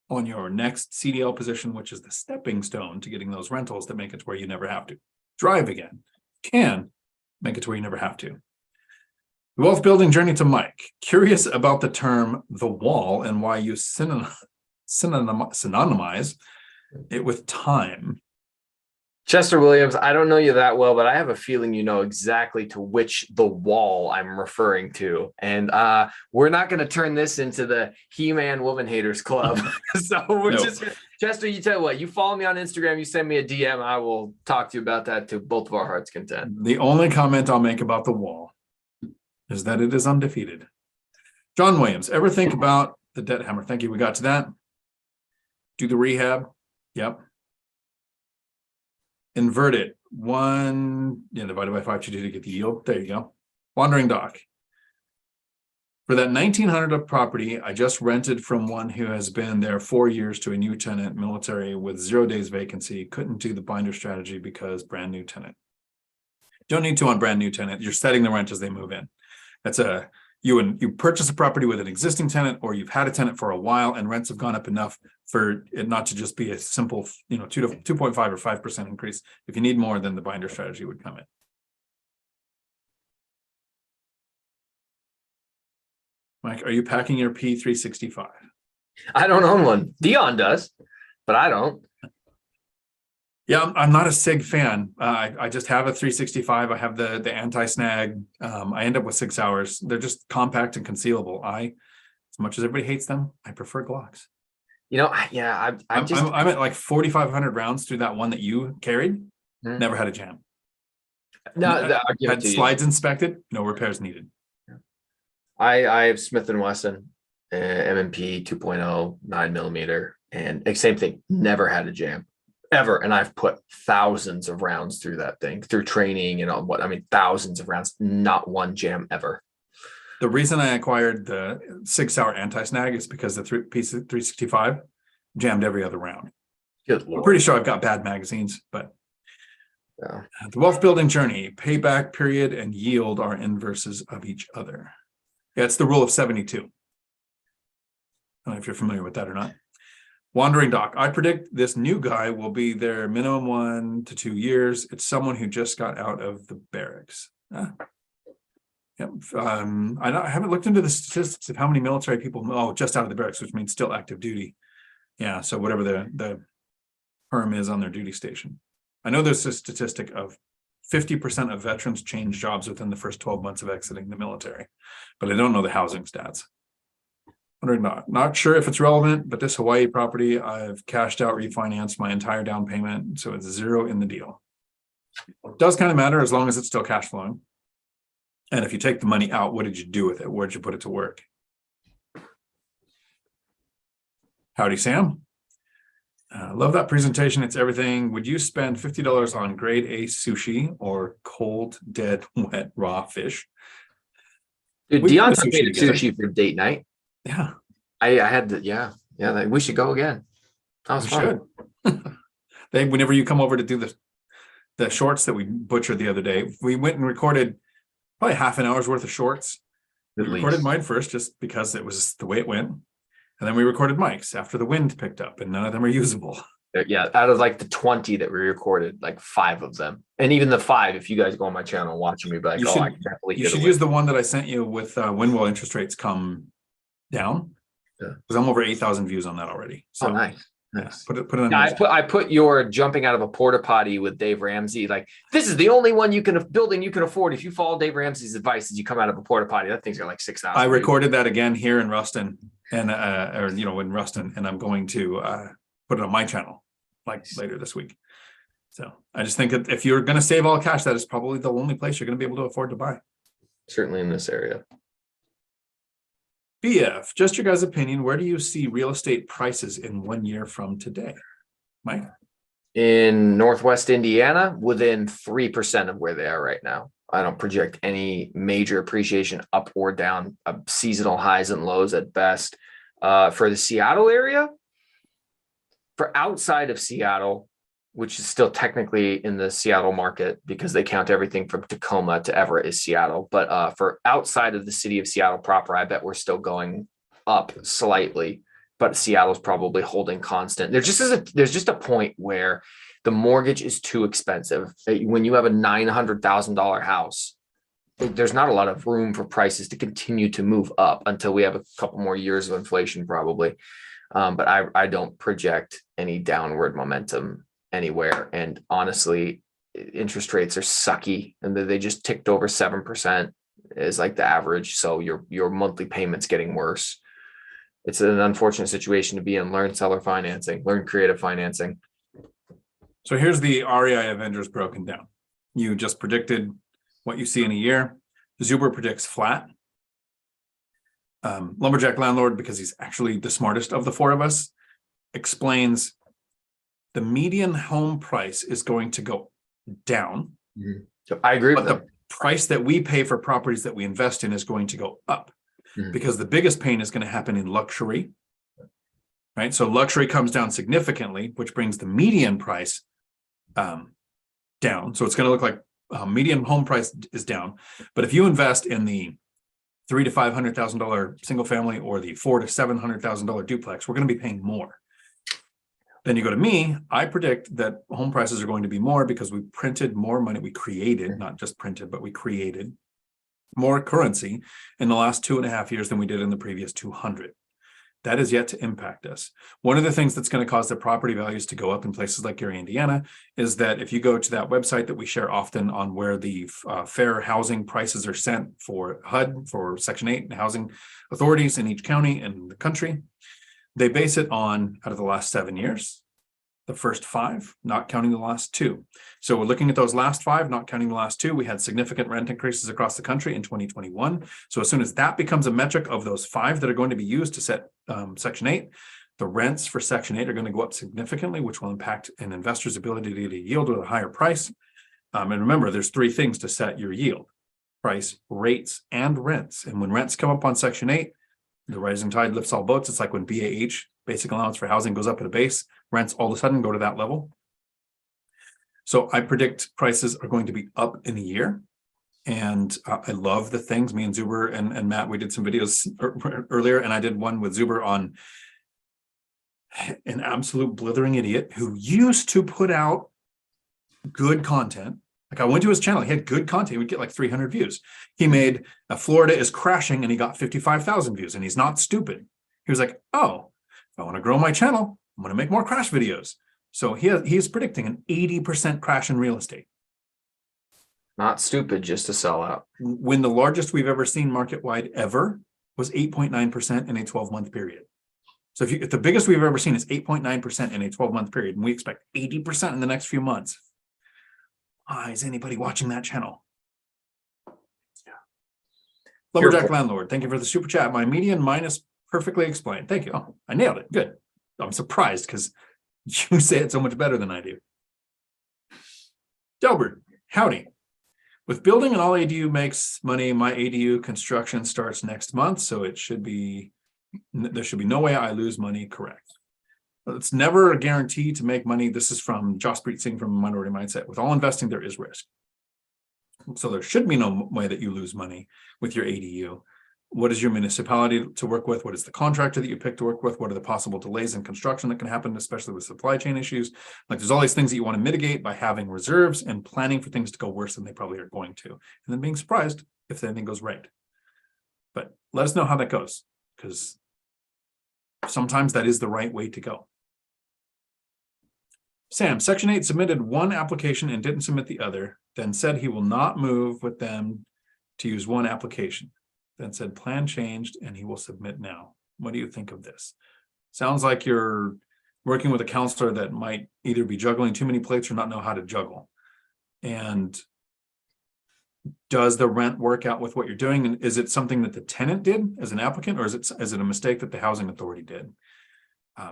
on your next CDL position, which is the stepping stone to getting those rentals that make it to where you never have to drive again. Can make it to where you never have to. The wealth building journey to Mike. Curious about the term the wall and why you synonymize it with time. Chester Williams, I don't know you that well, but I have a feeling you know exactly to which the wall I'm referring to. And we're not going to turn this into the He-Man Woman Haters Club. So we're just gonna, Chester, you tell you what, you follow me on Instagram, you send me a DM, I will talk to you about that to both of our hearts' content. The only comment I'll make about the wall is that it is undefeated. John Williams, ever think about the debt hammer? Thank you. We got to that. Do the rehab. Yep. Invert it. Divided by 5 to get the yield. There you go. Wandering Doc. For that 1,900 of property, I just rented from one who has been there 4 years to a new tenant, military, with 0 days vacancy. Couldn't do the binder strategy because brand new tenant. Don't need to on brand new tenant. You're setting the rent as they move in. That's you purchase a property with an existing tenant, or you've had a tenant for a while and rents have gone up enough for it not to just be a simple 2.5 or 5% increase. If you need more, then the binder strategy would come in. Mike, are you packing your P365? I don't own one. Dion does, but I don't. Yeah, I'm not a SIG fan. I just have a 365. I have the anti-snag. I end up with 6 hours. They're just compact and concealable. As much as everybody hates them, I prefer Glocks. I'm at like 4,500 rounds through that one that you carried. Never had a jam. No, I'll give had it to slides you. inspected. No repairs needed. I have Smith & Wesson, M&P 2.0, 9mm, and same thing. Never had a jam. Ever. And I've put thousands of rounds through that thing, through training and thousands of rounds, not one jam ever. The reason I acquired the 6 hour anti-snag is because the piece of 365 jammed every other round. Good Lord. I'm pretty sure I've got bad magazines, but the wealth building journey, payback period, and yield are inverses of each other. Yeah, it's the rule of 72. I don't know if you're familiar with that or not. Wandering Doc, I predict this new guy will be there minimum 1 to 2 years. It's someone who just got out of the barracks. Yep. I haven't looked into the statistics of how many military people, just out of the barracks, which means still active duty. Yeah, so whatever the term is on their duty station. I know there's a statistic of 50% of veterans change jobs within the first 12 months of exiting the military, but I don't know the housing stats. Not sure if it's relevant, but this Hawaii property, I've cashed out, refinanced my entire down payment, so it's 0 in the deal. It does kind of matter as long as it's still cash flowing. And if you take the money out, what did you do with it? Where'd you put it to work? Howdy, Sam. Love that presentation. It's everything. Would you spend $50 on grade A sushi or cold, dead, wet, raw fish? Dude, We Dion did the took me to together. sushi for date night. Yeah, I had to, yeah, like, we should go again. That was we fun. should. Whenever you come over to do the shorts that we butchered the other day, we went and recorded probably half an hour's worth of shorts. We At recorded least. mine first just because it was the way it went. And then we recorded Mike's after the wind picked up, and none of them are usable. Yeah, out of like the 20 that we recorded, like 5 of them, and even the 5, if you guys go on my channel and watch me, be like, You oh, should- I can definitely You hit should a use win. the one that I sent you with when will interest rates come down. Yeah. Because I'm over 8,000 views on that already. So Oh, nice. yeah, Nice. put it on. Yeah, I put your jumping out of a porta potty with Dave Ramsey. Like, this is the only one you can afford. If you follow Dave Ramsey's advice, is you come out of a porta potty. That thing's got like 6,000. I recorded that again here in Ruston, and in Ruston, and I'm going to put it on my channel like later this week. So I just think that if you're going to save all cash, that is probably the only place you're going to be able to afford to buy. Certainly in this area. BF, just your guys' opinion, where do you see real estate prices in 1 year from today? Mike? In Northwest Indiana, within 3% of where they are right now. I don't project any major appreciation up or down, seasonal highs and lows at best. For the Seattle area, for outside of Seattle, which is still technically in the Seattle market because they count everything from Tacoma to Everett is Seattle. But for outside of the city of Seattle proper, I bet we're still going up slightly, but Seattle's probably holding constant. There's just a point where the mortgage is too expensive. When you have a $900,000 house, there's not a lot of room for prices to continue to move up until we have a couple more years of inflation, probably. But I don't project any downward momentum anywhere. And honestly, interest rates are sucky, and they just ticked over 7% is like the average. So your monthly payment's getting worse. It's an unfortunate situation to be in. Learn seller financing, learn creative financing. So here's the REI Avengers broken down. You just predicted what you see in a year. Zuber predicts flat. Lumberjack Landlord, because he's actually the smartest of the 4 of us, explains the median home price is going to go down. So I agree But with the them. price that we pay for properties that we invest in is going to go up because the biggest pain is going to happen in luxury, right? So luxury comes down significantly, which brings the median price down. So it's going to look like median home price is down. But if you invest in the $300,000 to $500,000 single family or the $400,000 to $700,000 duplex, we're going to be paying more. Then you go to me, I predict that home prices are going to be more because we printed more money. We created, not just printed, but we created more currency in the last 2.5 years than we did in the previous 200. That is yet to impact us. One of the things that's going to cause the property values to go up in places like Gary, Indiana, is that if you go to that website that we share often on where the fair housing prices are sent for HUD, for Section 8 and housing authorities in each county and the country, they base it on, out of the last 7 years, the first 5, not counting the last 2. So we're looking at those last 5, not counting the last 2. We had significant rent increases across the country in 2021. So as soon as that becomes a metric of those 5 that are going to be used to set Section 8, the rents for Section 8 are going to go up significantly, which will impact an investor's ability to get a yield with a higher price. And remember, there's 3 things to set your yield: price, rates, and rents. And when rents come up on Section 8, the rising tide lifts all boats. It's like when BAH, basic allowance for housing, goes up at a base, rents all of a sudden go to that level. So I predict prices are going to be up in a year. And I love the things. Me and Zuber and Matt, we did some videos earlier, and I did one with Zuber on an absolute blithering idiot who used to put out good content. Like I went to his channel, he had good content. He would get like 300 views. He made Florida is crashing and he got 55,000 views, and he's not stupid. He was like, oh, if I want to grow my channel, I'm going to make more crash videos. So he's predicting an 80% crash in real estate. Not stupid, just to sell out. When the largest we've ever seen market-wide ever was 8.9% in a 12-month period. So if the biggest we've ever seen is 8.9% in a 12-month period, and we expect 80% in the next few months, why is anybody watching that channel? Yeah. Lumberjack Landlord, thank you for the super chat. My median minus perfectly explained. Thank you. Oh, I nailed it. Good. I'm surprised because you say it so much better than I do. Delbert, howdy. With building and all ADU makes money, my ADU construction starts next month, so there should be no way I lose money, correct? But it's never a guarantee to make money. This is from Jaspreet Singh from Minority Mindset. With all investing, there is risk. So there should be no way that you lose money with your ADU. What is your municipality to work with? What is the contractor that you pick to work with? What are the possible delays in construction that can happen, especially with supply chain issues? Like there's all these things that you want to mitigate by having reserves and planning for things to go worse than they probably are going to, and then being surprised if anything goes right. But let us know how that goes, because sometimes that is the right way to go. Sam, Section 8 submitted one application and didn't submit the other, then said he will not move with them to use one application. Then said plan changed and he will submit now. What do you think of this? Sounds like you're working with a counselor that might either be juggling too many plates or not know how to juggle. And does the rent work out with what you're doing? And is it something that the tenant did as an applicant, or is it a mistake that the housing authority did?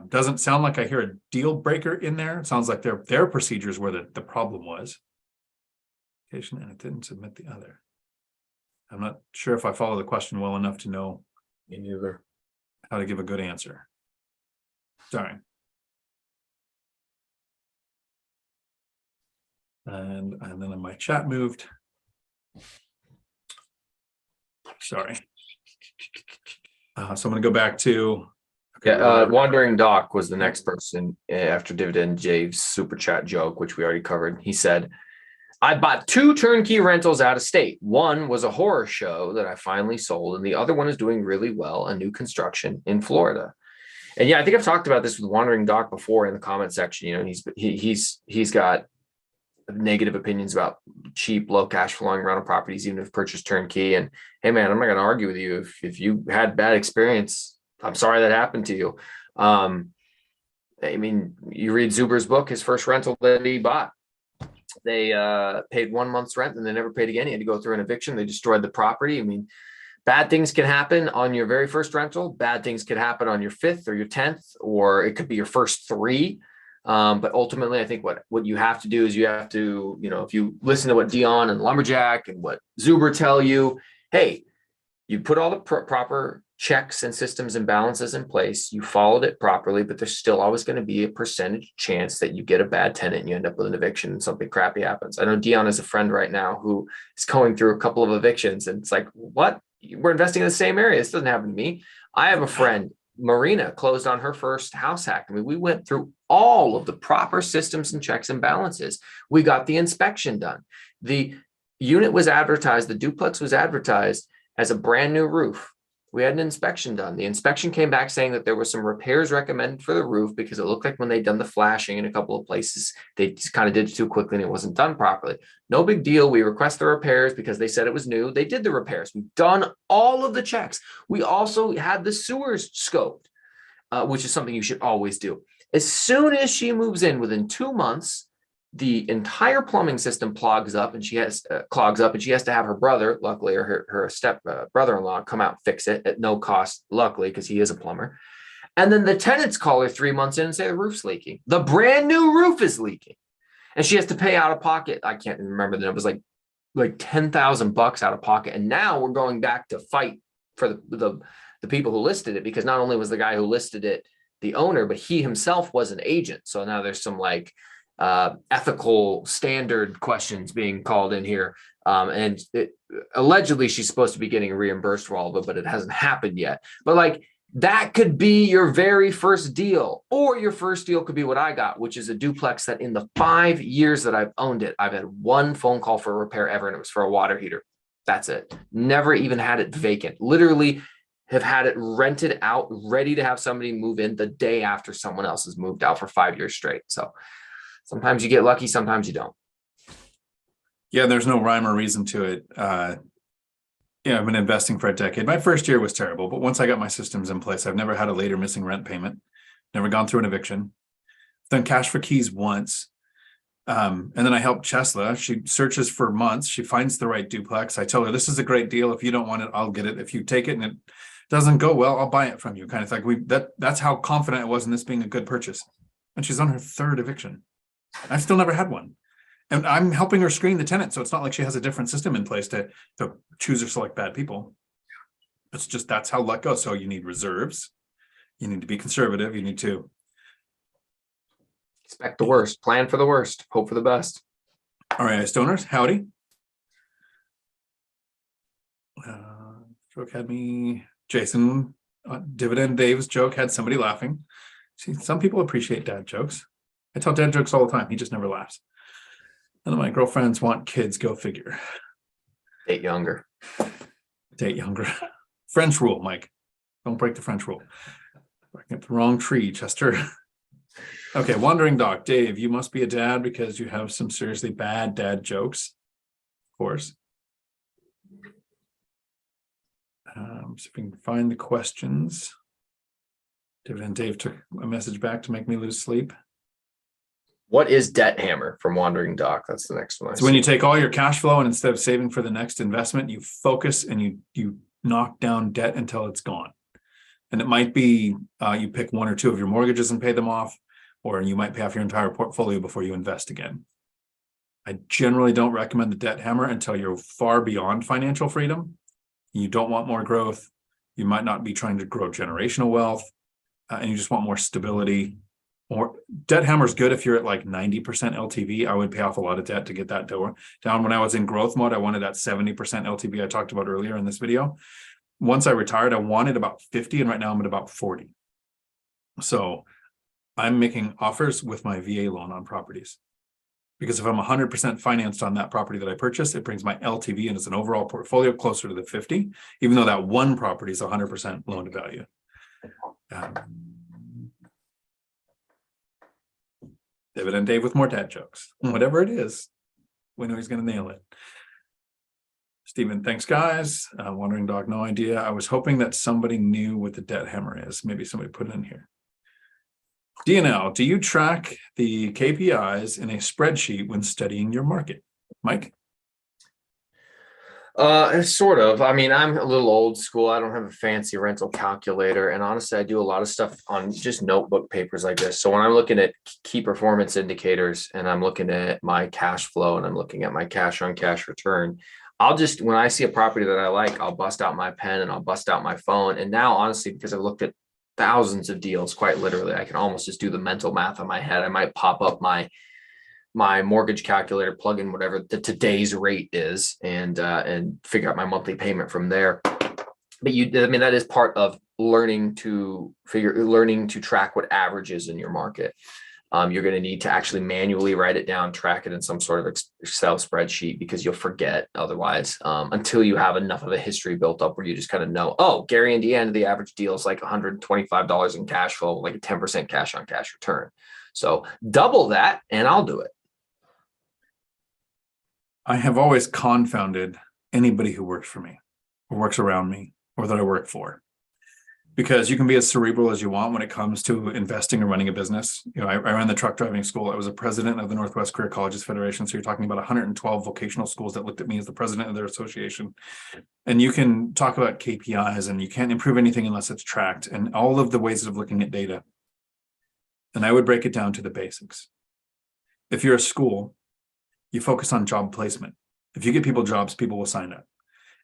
Doesn't sound like I hear a deal breaker in there. It sounds like their procedures where the problem was. And it didn't submit the other. I'm not sure if I follow the question well enough to know how to give a good answer. Sorry. And then my chat moved. Sorry. So I'm going to go back to. Wandering Doc was the next person after Dividend Jave's super chat joke, which we already covered. He said, I bought 2 turnkey rentals out of state. One was a horror show that I finally sold, and the other one is doing really well, a new construction in Florida. And yeah, I think I've talked about this with Wandering Doc before in the comment section. You know, he's got negative opinions about cheap, low cash flowing rental properties, even if purchased turnkey. And hey, man, I'm not going to argue with you. If you had bad experience, I'm sorry that happened to you. I mean, you read Zuber's book, his first rental that he bought. They paid 1 month's rent and they never paid again. He had to go through an eviction. They destroyed the property. I mean, bad things can happen on your very first rental. Bad things could happen on your 5th or your 10th, or it could be your first 3. But ultimately, I think what you have to do is you have to, you know, if you listen to what Dion and Lumberjack and what Zuber tell you, hey, you put all the proper checks and systems and balances in place, you followed it properly, but there's still always going to be a percentage chance that you get a bad tenant and you end up with an eviction and something crappy happens. I know Dion is a friend right now who is going through a couple of evictions, and it's like, what? We're investing in the same area. This doesn't happen to me. I have a friend, Marina, closed on her first house hack. I mean, we went through all of the proper systems and checks and balances. We got the inspection done. The unit was advertised, the duplex was advertised as a brand new roof. We had an inspection done. The inspection came back saying that there were some repairs recommended for the roof because it looked like when they'd done the flashing in a couple of places, they just kind of did it too quickly and it wasn't done properly. No big deal. We request the repairs because they said it was new. They did the repairs. We've done all of the checks. We also had the sewers scoped, which is something you should always do. As soon as she moves in, within 2 months, the entire plumbing system clogs up and she has to have her brother, luckily, or her step brother-in-law come out and fix it at no cost, luckily, because he is a plumber. And then the tenants call her 3 months in and say the roof's leaking. The brand new roof is leaking. And she has to pay out of pocket. I can't remember the number. It was like $10,000 out of pocket. And now we're going back to fight for the people who listed it, because not only was the guy who listed it the owner, but he himself was an agent. So now there's some ethical standard questions being called in here. Allegedly she's supposed to be getting reimbursed for all of it, but it hasn't happened yet. But That could be your very first deal, or your first deal could be what I got, which is a duplex that in the 5 years that I've owned it, I've had one phone call for a repair ever, and it was for a water heater. That's it. Never even had it vacant. Literally have had it rented out, ready to have somebody move in the day after someone else has moved out for 5 years straight. So sometimes you get lucky, sometimes you don't. Yeah, there's no rhyme or reason to it. Yeah, I've been investing for a decade. My first year was terrible, but once I got my systems in place, I've never had a later missing rent payment, never gone through an eviction, done cash for keys once. And then I help Chesla. She searches for months. She finds the right duplex. I tell her, this is a great deal. If you don't want it, I'll get it. If you take it and it doesn't go well, I'll buy it from you. Kind of like that's how confident I was in this being a good purchase. And she's on her third eviction. I've still never had one. And I'm helping her screen the tenant. So it's not like she has a different system in place to choose or select bad people. It's just, that's how luck goes. So you need reserves. You need to be conservative. You need to expect the worst, plan for the worst, hope for the best. All right, stoners, howdy. Joke had me, Jason, Dividend Dave's joke had somebody laughing. See, some people appreciate dad jokes. I tell dad jokes all the time. He just never laughs. None of my girlfriends want kids, go figure. Date younger. Date younger. French rule, Mike. Don't break the French rule. Barking up the wrong tree, Chester. Okay, Wandering Doc. Dave, you must be a dad because you have some seriously bad dad jokes. Of course. See if we can find the questions. Dividend Dave took a message back to make me lose sleep. What is debt hammer from Wandering Doc? That's the next one. So when you take all your cash flow and instead of saving for the next investment, you focus and you knock down debt until it's gone. And it might be you pick one or two of your mortgages and pay them off, or you might pay off your entire portfolio before you invest again. I generally don't recommend the debt hammer until you're far beyond financial freedom. You don't want more growth. You might not be trying to grow generational wealth, and you just want more stability. Or debt hammer is good if you're at like 90% LTV. I would pay off a lot of debt to get that down. When I was in growth mode, I wanted that 70% LTV I talked about earlier in this video. Once I retired, I wanted about 50, and right now I'm at about 40. So I'm making offers with my VA loan on properties. Because if I'm 100% financed on that property that I purchased, it brings my LTV and it's an overall portfolio closer to the 50, even though that one property is 100% loan to value. Dividend Dave with more dad jokes. Whatever it is, we know he's going to nail it. Stephen, thanks, guys. Wandering Dog, no idea. I was hoping that somebody knew what the debt hammer is. Maybe somebody put it in here. DNL, do you track the KPIs in a spreadsheet when studying your market? Mike? Sort of. I mean, I'm a little old school. I don't have a fancy rental calculator. And honestly, I do a lot of stuff on just notebook papers like this. So when I'm looking at key performance indicators and I'm looking at my cash flow and I'm looking at my cash on cash return, when I see a property that I like, I'll bust out my pen and I'll bust out my phone. And now, honestly, because I've looked at thousands of deals, quite literally, I can almost just do the mental math in my head. I might pop up my mortgage calculator, plug in whatever the today's rate is, and figure out my monthly payment from there. But that is part of learning to track what average is in your market. You're going to need to actually manually write it down, track it in some sort of Excel spreadsheet, because you'll forget otherwise, until you have enough of a history built up where you just kind of know, oh, Gary and Deanna, the average deal is like $125 in cash flow, like a 10% cash on cash return. So double that and I'll do it. I have always confounded anybody who works for me or works around me or that I work for, because you can be as cerebral as you want when it comes to investing or running a business. I ran the truck driving school. I was a president of the Northwest Career Colleges Federation. So you're talking about 112 vocational schools that looked at me as the president of their association. And you can talk about KPIs and you can't improve anything unless it's tracked, and all of the ways of looking at data. And I would break it down to the basics. If you're a school, you focus on job placement. If you get people jobs, people will sign up.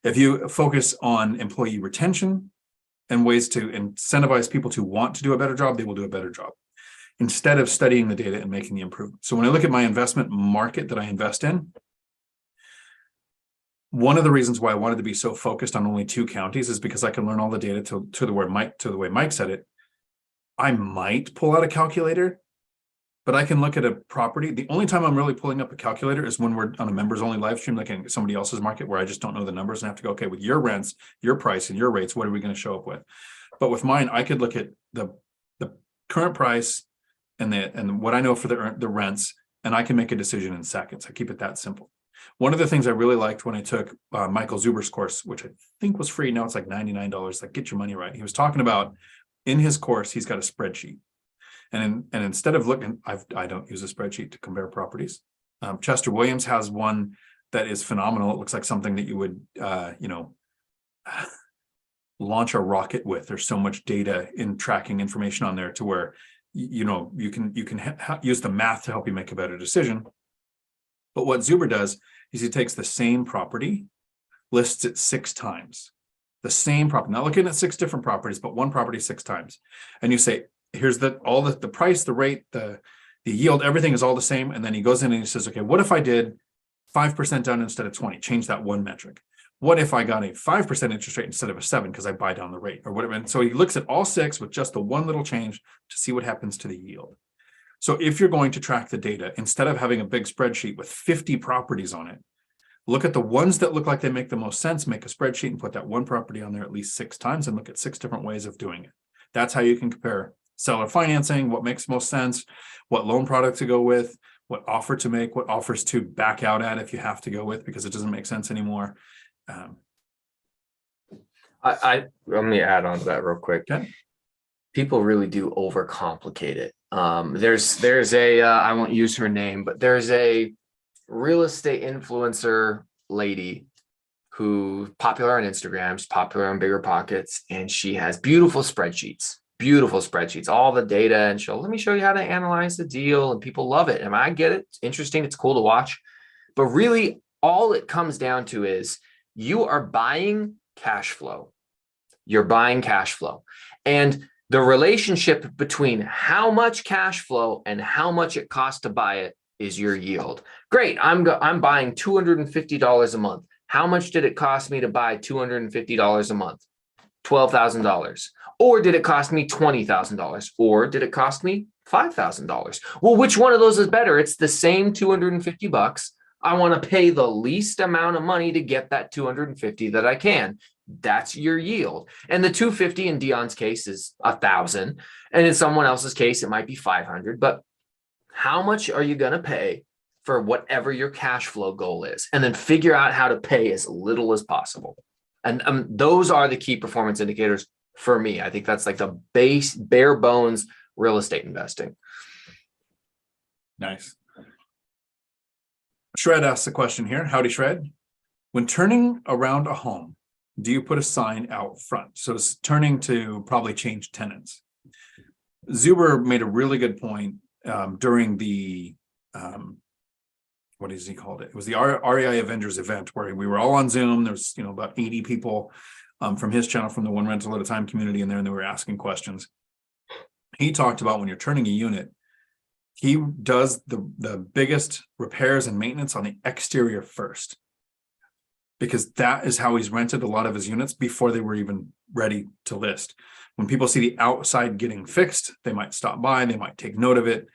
If you focus on employee retention and ways to incentivize people to want to do a better job, they will do a better job, instead of studying the data and making the improvement. So when I look at my investment market that I invest in, One of the reasons why I wanted to be so focused on only 2 counties is because I can learn all the data to the way Mike said it. I might pull out a calculator, but I can look at a property. The only time I'm really pulling up a calculator is when we're on a members only live stream, looking at somebody else's market where I just don't know the numbers and have to go, okay, with your rents, your price and your rates, what are we going to show up with? But with mine, I could look at the current price and what I know for the rents, and I can make a decision in seconds. I keep it that simple. One of the things I really liked when I took Michael Zuber's course, which I think was free, now it's like $99, like get your money right. He was talking about in his course, he's got a spreadsheet. And instead of looking, I don't use a spreadsheet to compare properties. Chester Williams has one that is phenomenal. It looks like something that you would, launch a rocket with. There's so much data in tracking information on there to where, you can use the math to help you make a better decision. But what Zuber does is he takes the same property, lists it 6 times. The same property, not looking at 6 different properties, but one property 6 times. And you say, here's the price, the rate, the yield, everything is all the same. And then he goes in and he says, okay, what if I did 5% down instead of 20? Change that one metric. What if I got a 5% interest rate instead of a 7 because I buy down the rate or whatever? And so he looks at all 6 with just the one little change to see what happens to the yield. So if you're going to track the data, instead of having a big spreadsheet with 50 properties on it, look at the ones that look like they make the most sense, make a spreadsheet and put that one property on there at least 6 times and look at 6 different ways of doing it. That's how you can compare seller financing, what makes most sense, what loan product to go with, what offer to make, what offers to back out at if you have to go with because it doesn't make sense anymore. Let me add on to that real quick. Okay. People really do overcomplicate it. There's a I won't use her name, but there's a real estate influencer lady who's popular on Instagram, she's popular on BiggerPockets, and she has beautiful spreadsheets, all the data, and let me show you how to analyze the deal, and people love it. And I get it, it's interesting, it's cool to watch, but really all it comes down to is you are buying cash flow. You're buying cash flow. And the relationship between how much cash flow and how much it costs to buy it is your yield. Great, I'm buying $250 a month. How much did it cost me to buy $250 a month? $12,000. Or did it cost me $20,000? Or did it cost me $5,000? Well, which one of those is better? It's the same $250. I want to pay the least amount of money to get that $250 that I can. That's your yield. And the $250 in Dion's case is $1,000. And in someone else's case, it might be $500. But how much are you going to pay for whatever your cash flow goal is? And then figure out how to pay as little as possible. And those are the key performance indicators for me. I think that's like the bare bones real estate investing. Nice. Shred asks a question here. Howdy, Shred. When turning around a home, do you put a sign out front? So it's turning to probably change tenants. Zuber made a really good point during the, what does he called it? It was the REI Avengers event where we were all on Zoom. There's, about 80 people from his channel, from the One Rental at a Time community in there, and they were asking questions. He talked about when you're turning a unit, he does the biggest repairs and maintenance on the exterior first, because that is how he's rented a lot of his units before they were even ready to list. When people see the outside getting fixed, they might stop by, they might take note of it.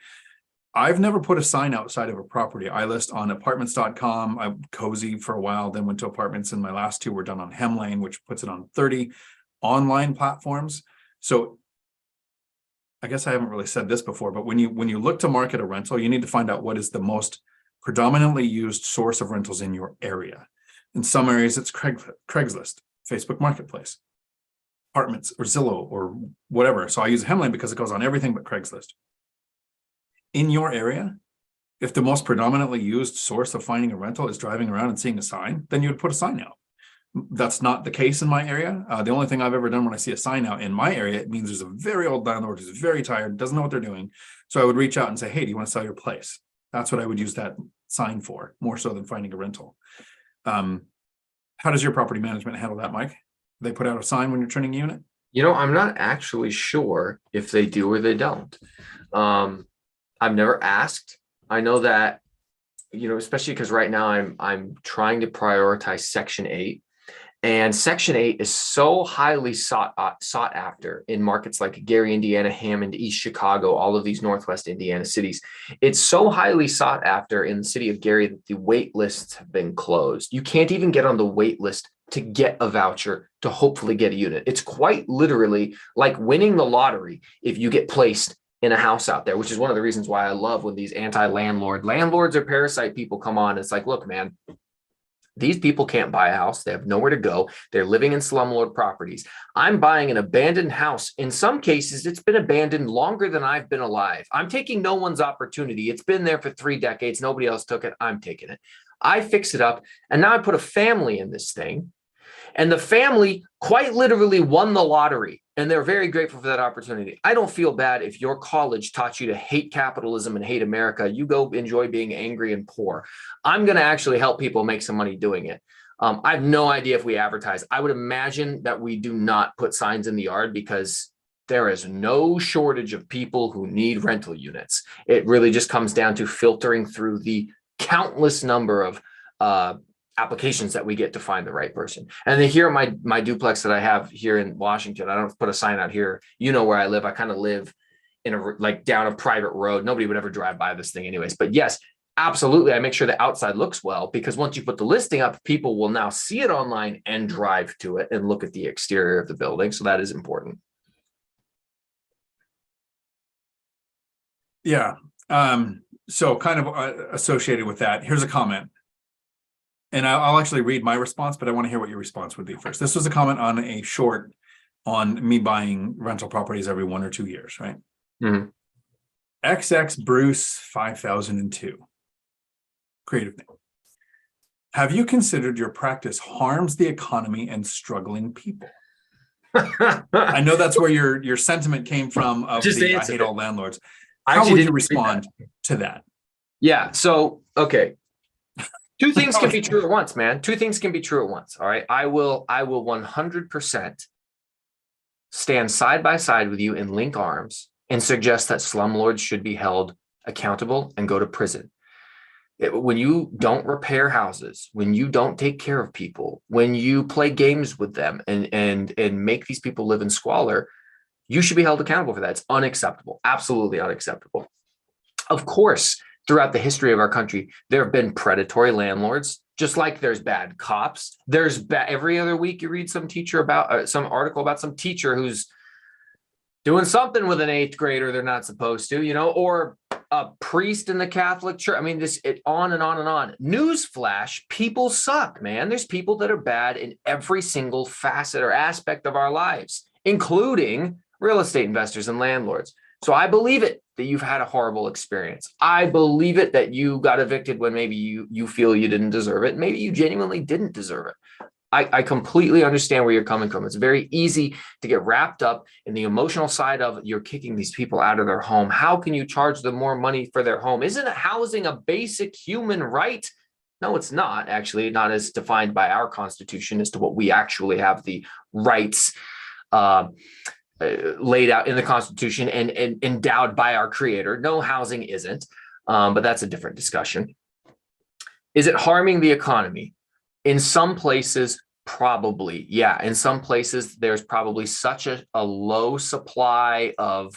I've never put a sign outside of a property. I list on apartments.com. I'm Cozy for a while, then went to apartments, and my last 2 were done on Hemlane, which puts it on 30 online platforms. So I guess I haven't really said this before, but when you look to market a rental, you need to find out what is the most predominantly used source of rentals in your area. In some areas, it's Craigslist, Facebook Marketplace, Apartments, or Zillow, or whatever. So I use Hemlane because it goes on everything but Craigslist. In your area, if the most predominantly used source of finding a rental is driving around and seeing a sign, then you would put a sign out. That's not the case in my area. The only thing I've ever done when I see a sign out in my area, it means there's a very old landlord who's very tired, doesn't know what they're doing. So I would reach out and say, hey, do you want to sell your place? That's what I would use that sign for, more so than finding a rental. How does your property management handle that, Mike? They put out a sign when you're turning a unit? I'm not actually sure if they do or they don't. I've never asked. I know that especially because right now I'm trying to prioritize Section 8. And Section 8 is so highly sought after in markets like Gary, Indiana, Hammond, East Chicago, all of these Northwest Indiana cities. It's so highly sought after in the city of Gary that the wait lists have been closed. You can't even get on the wait list to get a voucher to hopefully get a unit. It's quite literally like winning the lottery if you get placed in a house out there, which is one of the reasons why I love when these landlords or parasite people come on. It's like, look, man, these people can't buy a house. They have nowhere to go. They're living in slumlord properties. I'm buying an abandoned house. In some cases, it's been abandoned longer than I've been alive. I'm taking no one's opportunity. It's been there for 3 decades. Nobody else took it. I'm taking it. I fix it up. And now I put a family in this thing. And the family quite literally won the lottery. And they're very grateful for that opportunity. I don't feel bad if your college taught you to hate capitalism and hate America. You go enjoy being angry and poor. I'm going to actually help people make some money doing it. I have no idea if we advertise. I would imagine that we do not put signs in the yard because there is no shortage of people who need rental units. It really just comes down to filtering through the countless number of applications that we get to find the right person. And then here, my duplex that I have here in Washington, I don't put a sign out here. You know where I live. I kind of live in down a private road. Nobody would ever drive by this thing anyways. But yes, absolutely. I make sure the outside looks well, because once you put the listing up, people will now see it online and drive to it and look at the exterior of the building. So that is important. Yeah. So kind of associated with that, here's a comment. And I'll actually read my response, but I want to hear what your response would be first. This was a comment on a short on me buying rental properties every 1 or 2 years, right? Mm-hmm. XX Bruce 5002. Creative name. Have you considered your practice harms the economy and struggling people? I know that's where your sentiment came from of I hate all landlords. How would you respond to that? Yeah. So, okay. Two things can be true at once, man. Two things can be true at once. All right. I will 100% stand side by side with you and link arms and suggest that slumlords should be held accountable and go to prison. When you don't repair houses, when you don't take care of people, when you play games with them and make these people live in squalor, you should be held accountable for that. It's unacceptable. Absolutely unacceptable. Of course, throughout the history of our country, there have been predatory landlords, just like there's bad cops. There's every other week you read some teacher about some article about some teacher who's doing something with an 8th grader they're not supposed to, or a priest in the Catholic Church. I mean, on and on and on. Newsflash, people suck, man. There's people that are bad in every single facet or aspect of our lives, including real estate investors and landlords. So I believe it that you've had a horrible experience. I believe it that you got evicted when maybe you feel you didn't deserve it. Maybe you genuinely didn't deserve it. I completely understand where you're coming from. It's very easy to get wrapped up in the emotional side of you're kicking these people out of their home. How can you charge them more money for their home? Isn't housing a basic human right? No, it's not, actually, not as defined by our Constitution as to what we actually have the rights laid out in the Constitution and endowed by our Creator. No, housing isn't, but that's a different discussion. Is it harming the economy? In some places, probably. Yeah, in some places, there's probably such a low supply of,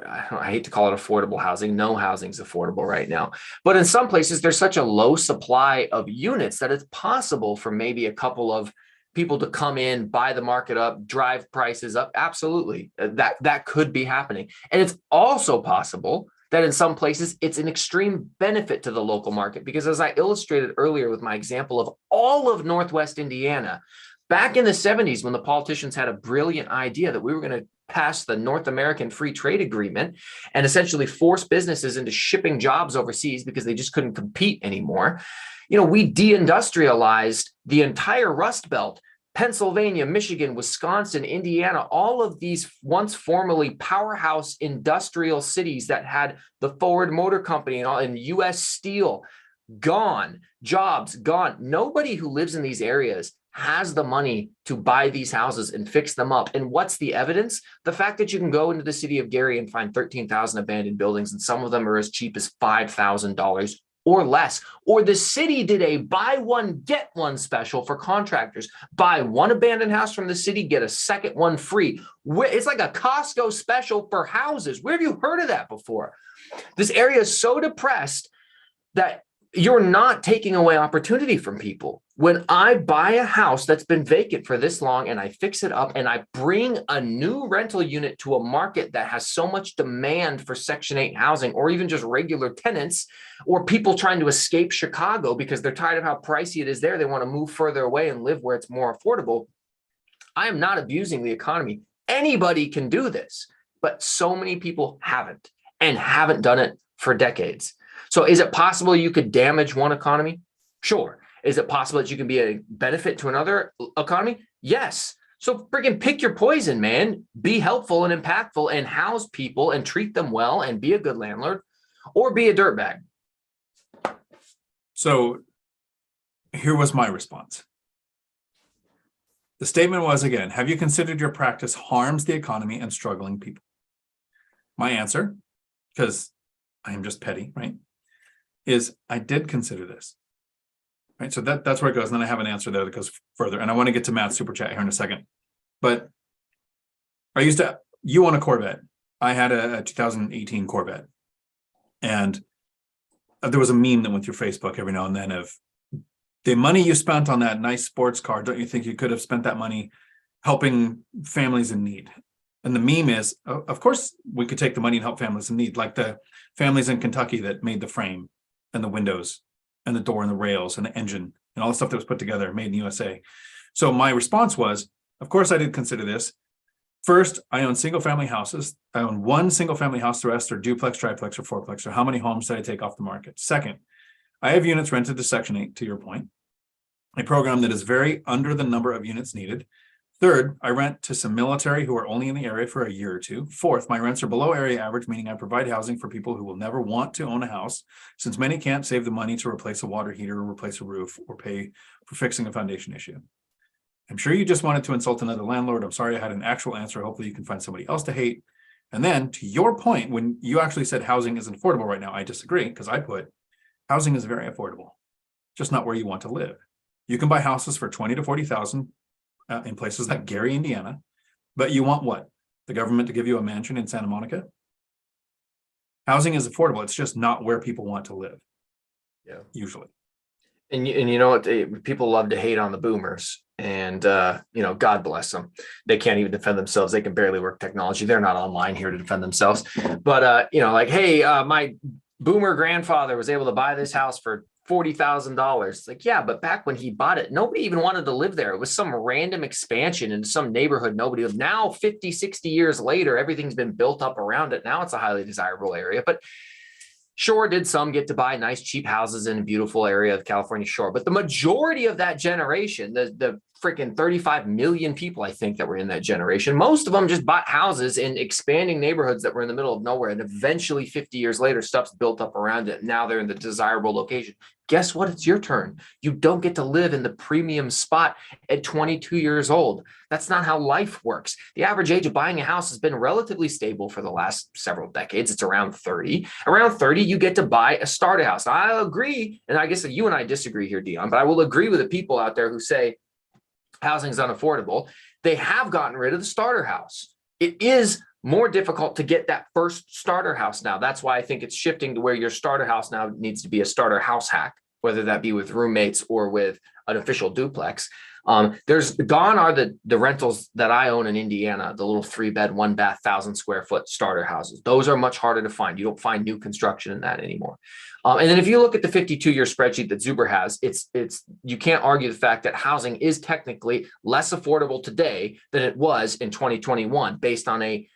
I hate to call it affordable housing. No housing's affordable right now. But in some places, there's such a low supply of units that it's possible for maybe a couple of people to come in, buy the market up, drive prices up. Absolutely. That could be happening. And it's also possible that in some places it's an extreme benefit to the local market, because as I illustrated earlier with my example of all of Northwest Indiana, back in the 70s, when the politicians had a brilliant idea that we were going to pass the North American Free Trade Agreement and essentially force businesses into shipping jobs overseas because they just couldn't compete anymore. We deindustrialized the entire Rust Belt. Pennsylvania, Michigan, Wisconsin, Indiana, all of these once formerly powerhouse industrial cities that had the Ford Motor Company and U.S. Steel gone, jobs gone. Nobody who lives in these areas has the money to buy these houses and fix them up. And what's the evidence? The fact that you can go into the city of Gary and find 13,000 abandoned buildings, and some of them are as cheap as $5,000 or less. Or the city did a buy one, get one special for contractors. Buy one abandoned house from the city, get a second one free. It's like a Costco special for houses. Where have you heard of that before? This area is so depressed that you're not taking away opportunity from people. When I buy a house that's been vacant for this long and I fix it up and I bring a new rental unit to a market that has so much demand for Section 8 housing, or even just regular tenants, or people trying to escape Chicago because they're tired of how pricey it is there, they want to move further away and live where it's more affordable. I am not abusing the economy. Anybody can do this, but so many people haven't, and haven't done it for decades. So is it possible you could damage one economy? Sure. Is it possible that you can be a benefit to another economy? Yes. So friggin' pick your poison, man. Be helpful and impactful and house people and treat them well and be a good landlord, or be a dirtbag. So here was my response. The statement was, again, have you considered your practice harms the economy and struggling people? My answer, because I am just petty, right, is I did consider this. Right. So that's where it goes. And then I have an answer there that goes further. And I want to get to Matt's super chat here in a second. But you own a Corvette. I had a 2018 Corvette. And there was a meme that went through Facebook every now and then of the money you spent on that nice sports car. Don't you think you could have spent that money helping families in need? And the meme is, of course, we could take the money and help families in need, like the families in Kentucky that made the frame and the windows and the door and the rails and the engine and all the stuff that was put together, made in the USA. So my response was, of course, I did consider this. First, I own single family houses. I own one single family house. The rest are duplex, triplex, or fourplex. So how many homes did I take off the market? Second, I have units rented to Section 8, to your point, a program that is very under the number of units needed. Third, I rent to some military who are only in the area for a year or two. Fourth, my rents are below area average, meaning I provide housing for people who will never want to own a house, since many can't save the money to replace a water heater or replace a roof or pay for fixing a foundation issue. I'm sure you just wanted to insult another landlord. I'm sorry I had an actual answer. Hopefully you can find somebody else to hate. And then to your point, when you actually said housing isn't affordable right now, I disagree, because I put housing is very affordable, just not where you want to live. You can buy houses for 20 to 40,000 in places like Gary, Indiana, but you want what? The government to give you a mansion in Santa Monica? Housing is affordable. It's just not where people want to live. Yeah, usually. And you know what? People love to hate on the boomers, and God bless them. They can't even defend themselves. They can barely work technology. They're not online here to defend themselves. But hey, my boomer grandfather was able to buy this house for $40,000. Like, yeah, but back when he bought it, nobody even wanted to live there. It was some random expansion into some neighborhood nobody lived. Now, 50, 60 years later, everything's been built up around it. Now it's a highly desirable area. But sure, did some get to buy nice, cheap houses in a beautiful area of California? Sure. But the majority of that generation, the freaking 35 million people, I think, that were in that generation, most of them just bought houses in expanding neighborhoods that were in the middle of nowhere. And eventually 50 years later, stuff's built up around it. Now they're in the desirable location. Guess what? It's your turn. You don't get to live in the premium spot at 22 years old. That's not how life works. The average age of buying a house has been relatively stable for the last several decades. It's around 30. Around 30, you get to buy a starter house. Now, I agree, and I guess that you and I disagree here, Dion, but I will agree with the people out there who say housing is unaffordable. They have gotten rid of the starter house. It is more difficult to get that first starter house now. That's why I think it's shifting to where your starter house now needs to be a starter house hack, whether that be with roommates or with an official duplex. There's gone are the rentals that I own in Indiana, the little 3-bed, 1-bath, 1,000 square foot starter houses. Those are much harder to find. You don't find new construction in that anymore. And then if you look at the 52-year spreadsheet that Zuber has, it's you can't argue the fact that housing is technically less affordable today than it was in 2021 based on a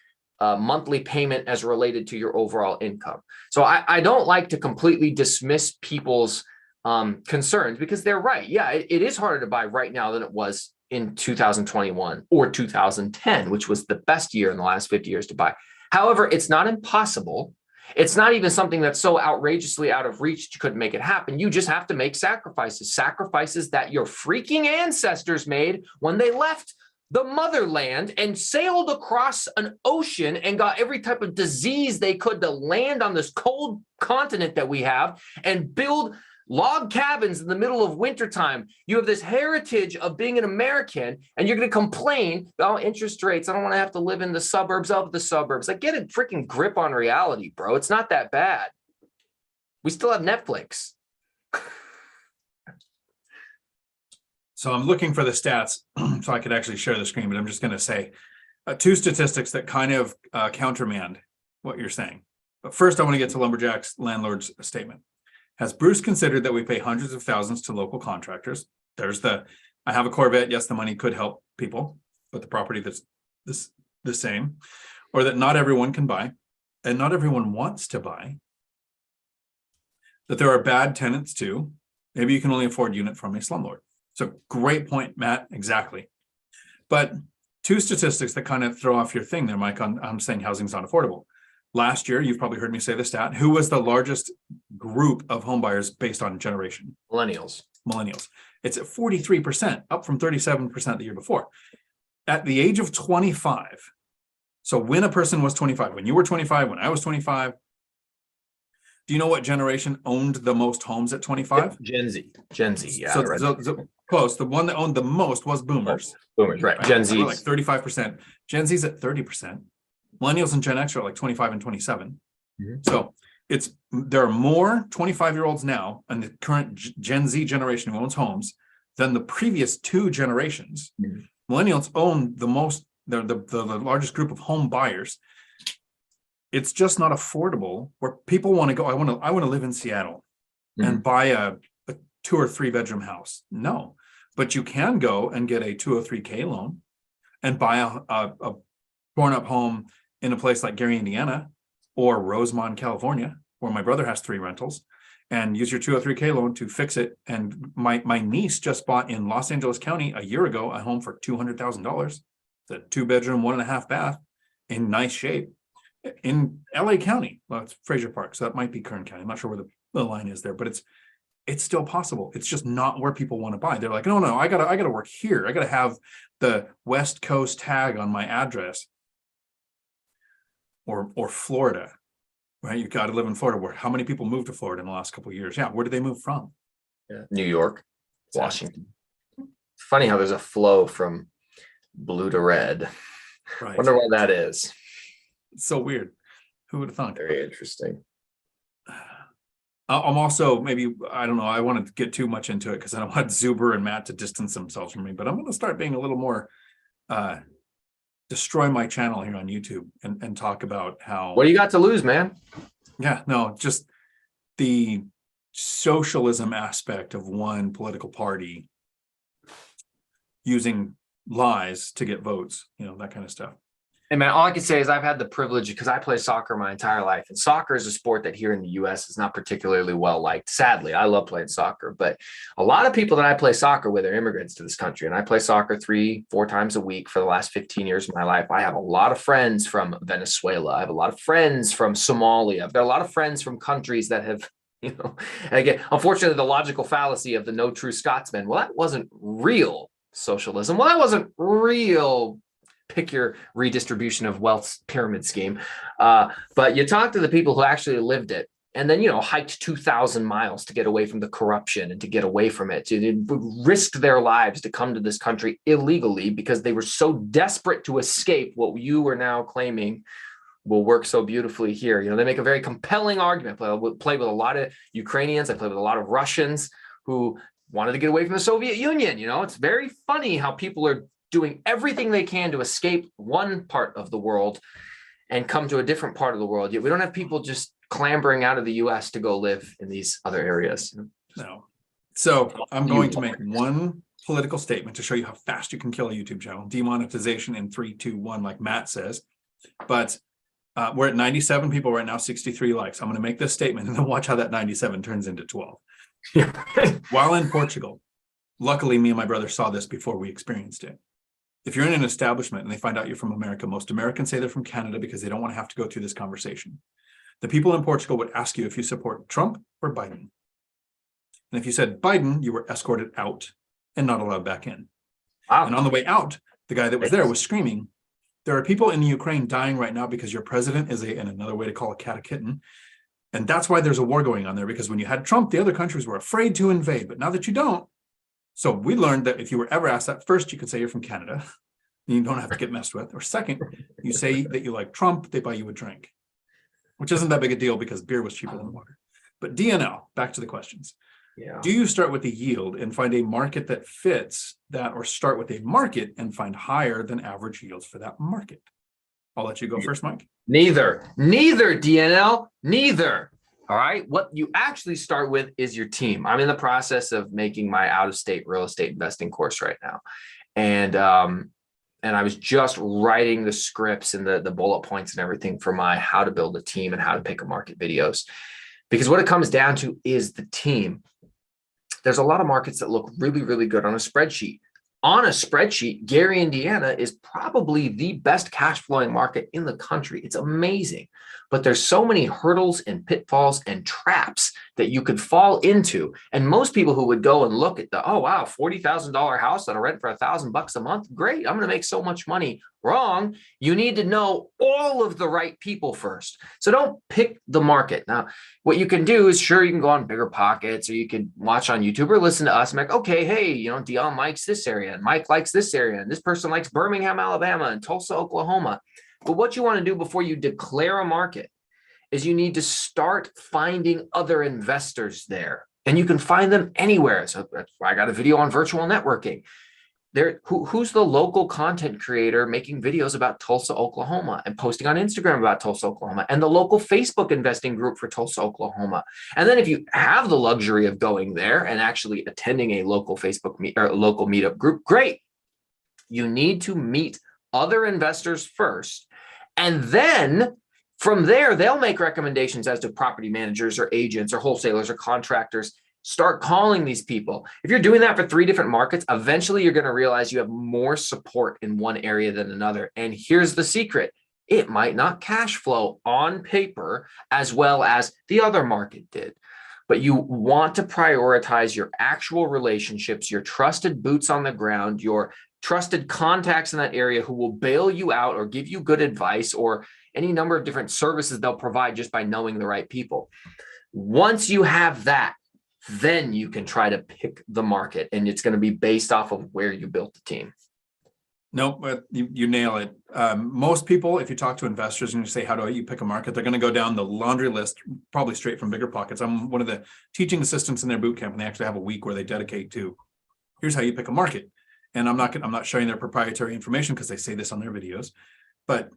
monthly payment as related to your overall income. So I don't like to completely dismiss people's concerns, because they're right. Yeah, it is harder to buy right now than it was in 2021 or 2010, which was the best year in the last 50 years to buy. However, it's not impossible. It's not even something that's so outrageously out of reach that you couldn't make it happen. You just have to make sacrifices that your freaking ancestors made when they left the motherland and sailed across an ocean and got every type of disease they could to land on this cold continent that we have and build log cabins in the middle of wintertime. You have this heritage of being an American, and you're going to complain about interest rates. I don't want to have to live in the suburbs of the suburbs. Like, get a freaking grip on reality, bro. It's not that bad. We still have Netflix. So I'm looking for the stats so I could actually share the screen, but I'm just going to say two statistics that kind of countermand what you're saying. But first, I want to get to Lumberjack's landlord's statement. Has Bruce considered that we pay hundreds of thousands to local contractors? There's I have a Corvette. Yes, the money could help people, but the property that's the same, or that not everyone can buy and not everyone wants to buy. That there are bad tenants too. Maybe you can only afford unit from a slumlord. So great point, Matt. Exactly. But two statistics that kind of throw off your thing there, Mike, on saying housing's not affordable. Last year, you've probably heard me say the stat. Who was the largest group of home buyers based on generation? Millennials. It's at 43%, up from 37% the year before. At the age of 25, so when a person was 25, when you were 25, when I was 25, do you know what generation owned the most homes at 25? Gen Z, yeah. So close. The one that owned the most was boomers. Boomers, right. Gen Z. Like 35%. Gen Z's at 30%. Millennials and Gen X are like 25 and 27. Mm-hmm. So there are more 25-year-olds now in the current Gen Z generation who owns homes than the previous two generations. Mm-hmm. Millennials own the most, they're the largest group of home buyers. It's just not affordable where people want to go. I want to live in Seattle and buy a 2 or 3 bedroom house. No, but you can go and get a 203K loan and buy a torn up home in a place like Gary, Indiana, or Rosemont, California, where my brother has 3 rentals, and use your 203K loan to fix it. And my niece just bought in Los Angeles County a year ago a home for $200,000. It's a 2 bedroom, 1.5 bath in nice shape in LA County. Well, it's Fraser Park, so that might be Kern County. I'm not sure where the line is there, but it's still possible. It's just not where people want to buy. They're like, no, I gotta work here. I gotta have the West Coast tag on my address. Or Florida, right? You got to live in Florida. Where how many people moved to Florida in the last couple of years? Yeah, where did they move from? Yeah. New York, Washington. It's funny how there's a flow from blue to red. Right. Wonder why that is. It's so weird. Who would have thought? Very interesting. I'm also maybe, I don't know, I want to get too much into it because I don't want Zuber and Matt to distance themselves from me, but I'm going to start being a little more destroy my channel here on YouTube and talk about how. What do you got to lose, man? Yeah, no, just the socialism aspect of one political party using lies to get votes, that kind of stuff. Hey man, all I can say is I've had the privilege, because I play soccer my entire life, and soccer is a sport that here in the US is not particularly well liked. Sadly, I love playing soccer, but a lot of people that I play soccer with are immigrants to this country, and I play soccer 3-4 times a week for the last 15 years of my life. I have a lot of friends from Venezuela. I have a lot of friends from Somalia. I've got a lot of friends from countries that have, and again, unfortunately, the logical fallacy of the no true Scotsman. Well, that wasn't real socialism. Well, that wasn't real pick your redistribution of wealth pyramid scheme. But you talk to the people who actually lived it and then, hiked 2,000 miles to get away from the corruption and to get away from it, to risked their lives to come to this country illegally because they were so desperate to escape what you are now claiming will work so beautifully here. They make a very compelling argument. I play with a lot of Ukrainians. I play with a lot of Russians who wanted to get away from the Soviet Union. It's very funny how people are doing everything they can to escape one part of the world and come to a different part of the world. Yet we don't have people just clambering out of the US to go live in these other areas. No. So I'm going to make one political statement to show you how fast you can kill a YouTube channel. Demonetization in 3, 2, 1, like Matt says. But we're at 97 people right now, 63 likes. I'm going to make this statement and then watch how that 97 turns into 12. While in Portugal, luckily me and my brother saw this before we experienced it. If you're in an establishment and they find out you're from America, most Americans say they're from Canada because they don't want to have to go through this conversation. The people in Portugal would ask you if you support Trump or Biden. And if you said Biden, you were escorted out and not allowed back in. Wow. And on the way out, The guy that was there was screaming, there are people in Ukraine dying right now because your president is and another way to call a cat a kitten. And that's why there's a war going on there, because when you had Trump, the other countries were afraid to invade. But now that you don't, so we learned that if you were ever asked that, first, you could say you're from Canada. And you don't have to get messed with. Or second, you say that you like Trump, they buy you a drink, which isn't that big a deal because beer was cheaper than water. But DNL, back to the questions. Yeah. Do you start with the yield and find a market that fits that, or start with a market and find higher than average yields for that market? I'll let you go first, Mike. Neither DNL, neither. All right. What you actually start with is your team. I'm in the process of making my out-of-state real estate investing course right now. And I was just writing the scripts and the bullet points and everything for my how to build a team and how to pick a market videos. Because what it comes down to is the team. There's a lot of markets that look really, really good on a spreadsheet. On a spreadsheet, Gary, Indiana is probably the best cash flowing market in the country. It's amazing. But there's so many hurdles and pitfalls and traps that you could fall into. And most people who would go and look at the, oh, wow, $40,000 house that'll rent for $1,000 a month. Great. I'm going to make so much money. Wrong. You need to know all of the right people first. So don't pick the market. Now, what you can do is, sure, you can go on BiggerPockets, or you can watch on YouTube or listen to us and be like, okay, hey, Dion likes this area and Mike likes this area. And this person likes Birmingham, Alabama and Tulsa, Oklahoma. But what you want to do before you declare a market is you need to start finding other investors there. And you can find them anywhere. So that's why I got a video on virtual networking. Who's the local content creator making videos about Tulsa, Oklahoma, and posting on Instagram about Tulsa, Oklahoma, and the local Facebook investing group for Tulsa, Oklahoma. And then if you have the luxury of going there and actually attending a local Facebook local meetup group, great. You need to meet other investors first. And then from there, they'll make recommendations as to property managers or agents or wholesalers or contractors. Start calling these people. If you're doing that for 3 different markets, eventually you're going to realize you have more support in one area than another. And here's the secret. It might not cash flow on paper as well as the other market did. But you want to prioritize your actual relationships, your trusted boots on the ground, your trusted contacts in that area who will bail you out or give you good advice or any number of different services they'll provide just by knowing the right people. Once you have that, then you can try to pick the market, and it's going to be based off of where you built the team. Nope, but you nail it. Most people, if you talk to investors and you say, how do you pick a market? They're going to go down the laundry list, probably straight from BiggerPockets. I'm one of the teaching assistants in their boot camp, and they actually have a week where they dedicate to, here's how you pick a market. And I'm not sharing their proprietary information because they say this on their videos, but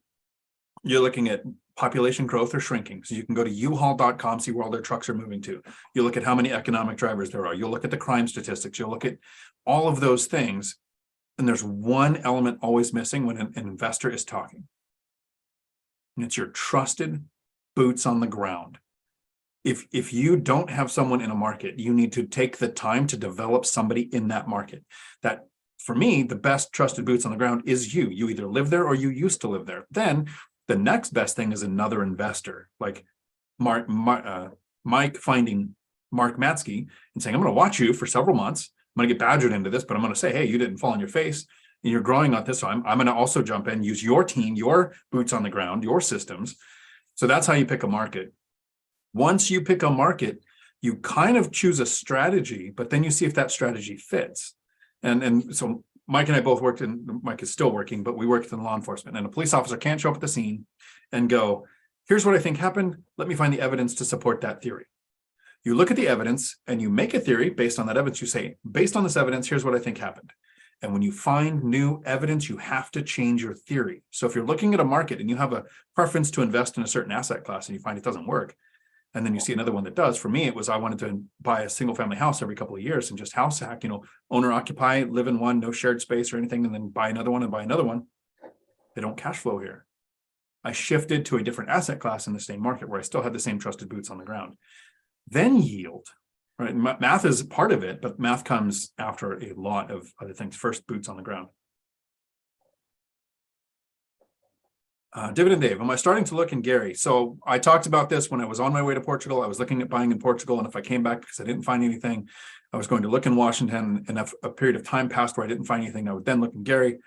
you're looking at population growth or shrinking. So you can go to uhaul.com, see where all their trucks are moving to. You look at how many economic drivers there are. You'll look at the crime statistics. You'll look at all of those things. And there's one element always missing when an investor is talking. And it's your trusted boots on the ground. If you don't have someone in a market, you need to take the time to develop somebody in that market. That, for me, the best trusted boots on the ground is you. You either live there or you used to live there. Then the next best thing is another investor, like Mike finding Mark Matsky and saying, I'm going to watch you for several months. I'm going to get badgered into this, but I'm going to say, hey, you didn't fall on your face and you're growing on this. So I'm going to also jump in, use your team, your boots on the ground, your systems. So that's how you pick a market. Once you pick a market, you kind of choose a strategy, but then you see if that strategy fits. And so Mike and I both worked in, Mike is still working, but we worked in law enforcement, and a police officer can't show up at the scene and go, here's what I think happened. Let me find the evidence to support that theory. You look at the evidence and you make a theory based on that evidence. You say, based on this evidence, here's what I think happened. And when you find new evidence, you have to change your theory. So if you're looking at a market and you have a preference to invest in a certain asset class and you find it doesn't work, and then you see another one that does. For me, it was I wanted to buy a single family house every couple of years and just house hack, owner occupy, live in one, no shared space or anything, and then buy another one and buy another one. They don't cash flow here. I shifted to a different asset class in the same market where I still had the same trusted boots on the ground. Then yield, right? Math is part of it, but math comes after a lot of other things. First, boots on the ground. Dividend Dave, am I starting to look in Gary? So I talked about this when I was on my way to Portugal. I was looking at buying in Portugal, and if I came back because I didn't find anything, I was going to look in Washington, and if a period of time passed where I didn't find anything, I would then look in Gary.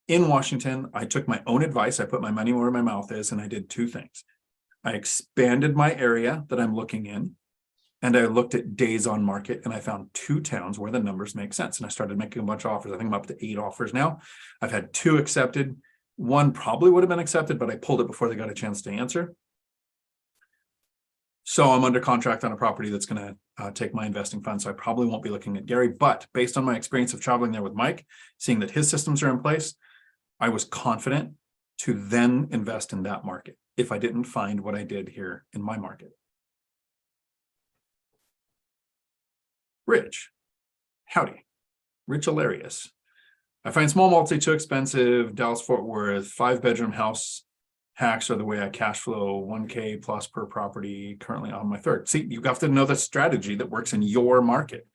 In Washington, I took my own advice. I put my money where my mouth is, and I did two things. I expanded my area that I'm looking in, and I looked at days on market, and I found two towns where the numbers make sense. And I started making a bunch of offers. I think I'm up to 8 offers now. I've had 2 accepted. One probably would have been accepted, but I pulled it before they got a chance to answer. So I'm under contract on a property that's going to take my investing fund. So I probably won't be looking at Gary, but based on my experience of traveling there with Mike, seeing that his systems are in place, I was confident to then invest in that market if I didn't find what I did here in my market. Rich, howdy. Rich Hilarious. I find small multi too expensive. Dallas Fort Worth, 5-bedroom house hacks are the way I cash flow, 1K plus per property, currently on my third. See, you have to know the strategy that works in your market.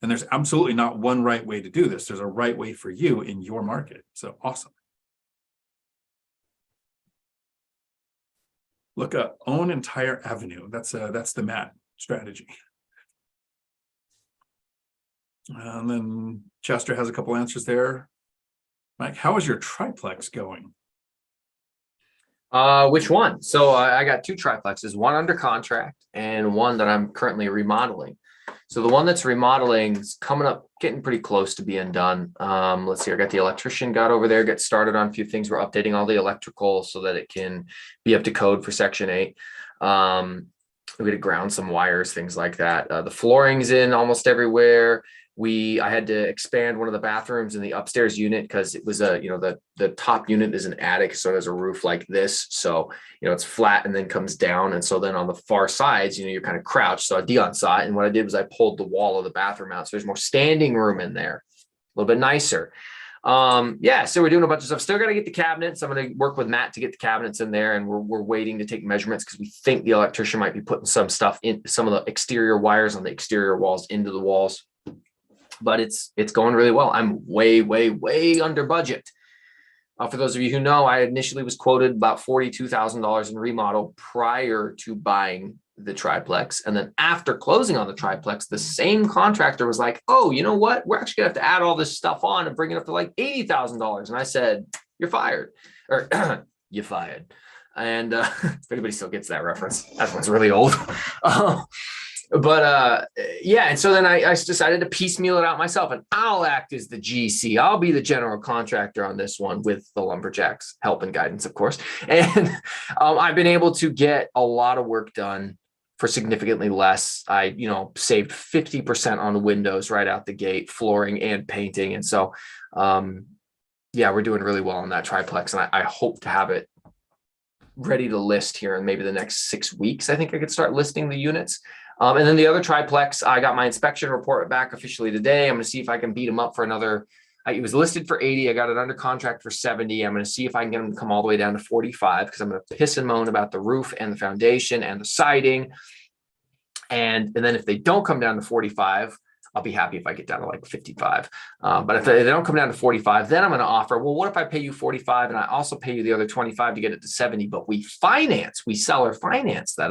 And there's absolutely not one right way to do this. There's a right way for you in your market. So awesome. Look up own entire avenue. That's the Matt strategy. And then Chester has a couple answers there. Mike, how is your triplex going? Which one? So I got 2 triplexes, one under contract and one that I'm currently remodeling. So the one that's remodeling is coming up, getting pretty close to being done. Let's see, I got the electrician got over there, get started on a few things. We're updating all the electrical so that it can be up to code for Section 8. We got to ground some wires, things like that. The flooring's in almost everywhere. I had to expand one of the bathrooms in the upstairs unit because it was the top unit is an attic, so it has a roof like this, so it's flat and then comes down, and so then on the far sides you're kind of crouched. So Dion saw it, and what I did was I pulled the wall of the bathroom out, so there's more standing room in there, a little bit nicer. So we're doing a bunch of stuff. Still got to get the cabinets. I'm going to work with Matt to get the cabinets in there, and we're waiting to take measurements because we think the electrician might be putting some stuff in, some of the exterior wires on the exterior walls into the walls. But it's going really well. I'm way, way, way under budget. For those of you who know, I initially was quoted about $42,000 in remodel prior to buying the triplex. And then after closing on the triplex, the same contractor was like, oh, you know what? We're actually gonna have to add all this stuff on and bring it up to like $80,000. And I said, you're fired, or you fired. And if anybody still gets that reference, that one's really old. And so then I decided to piecemeal it out myself, and I'll act as the GC. I'll be the general contractor on this one with the lumberjacks help and guidance, of course. And I've been able to get a lot of work done for significantly less. I, saved 50% on the windows right out the gate, flooring and painting. And so, we're doing really well on that triplex, and I hope to have it ready to list here in maybe the next 6 weeks. I think I could start listing the units. And then the other triplex, I got my inspection report back officially today. I'm going to see if I can beat them up for another. It was listed for 80. I got it under contract for 70. I'm going to see if I can get them to come all the way down to 45 because I'm going to piss and moan about the roof and the foundation and the siding. And then if they don't come down to 45, I'll be happy if I get down to like 55. But if they don't come down to 45, then I'm going to offer, well, what if I pay you 45 and I also pay you the other 25 to get it to 70, but we seller finance that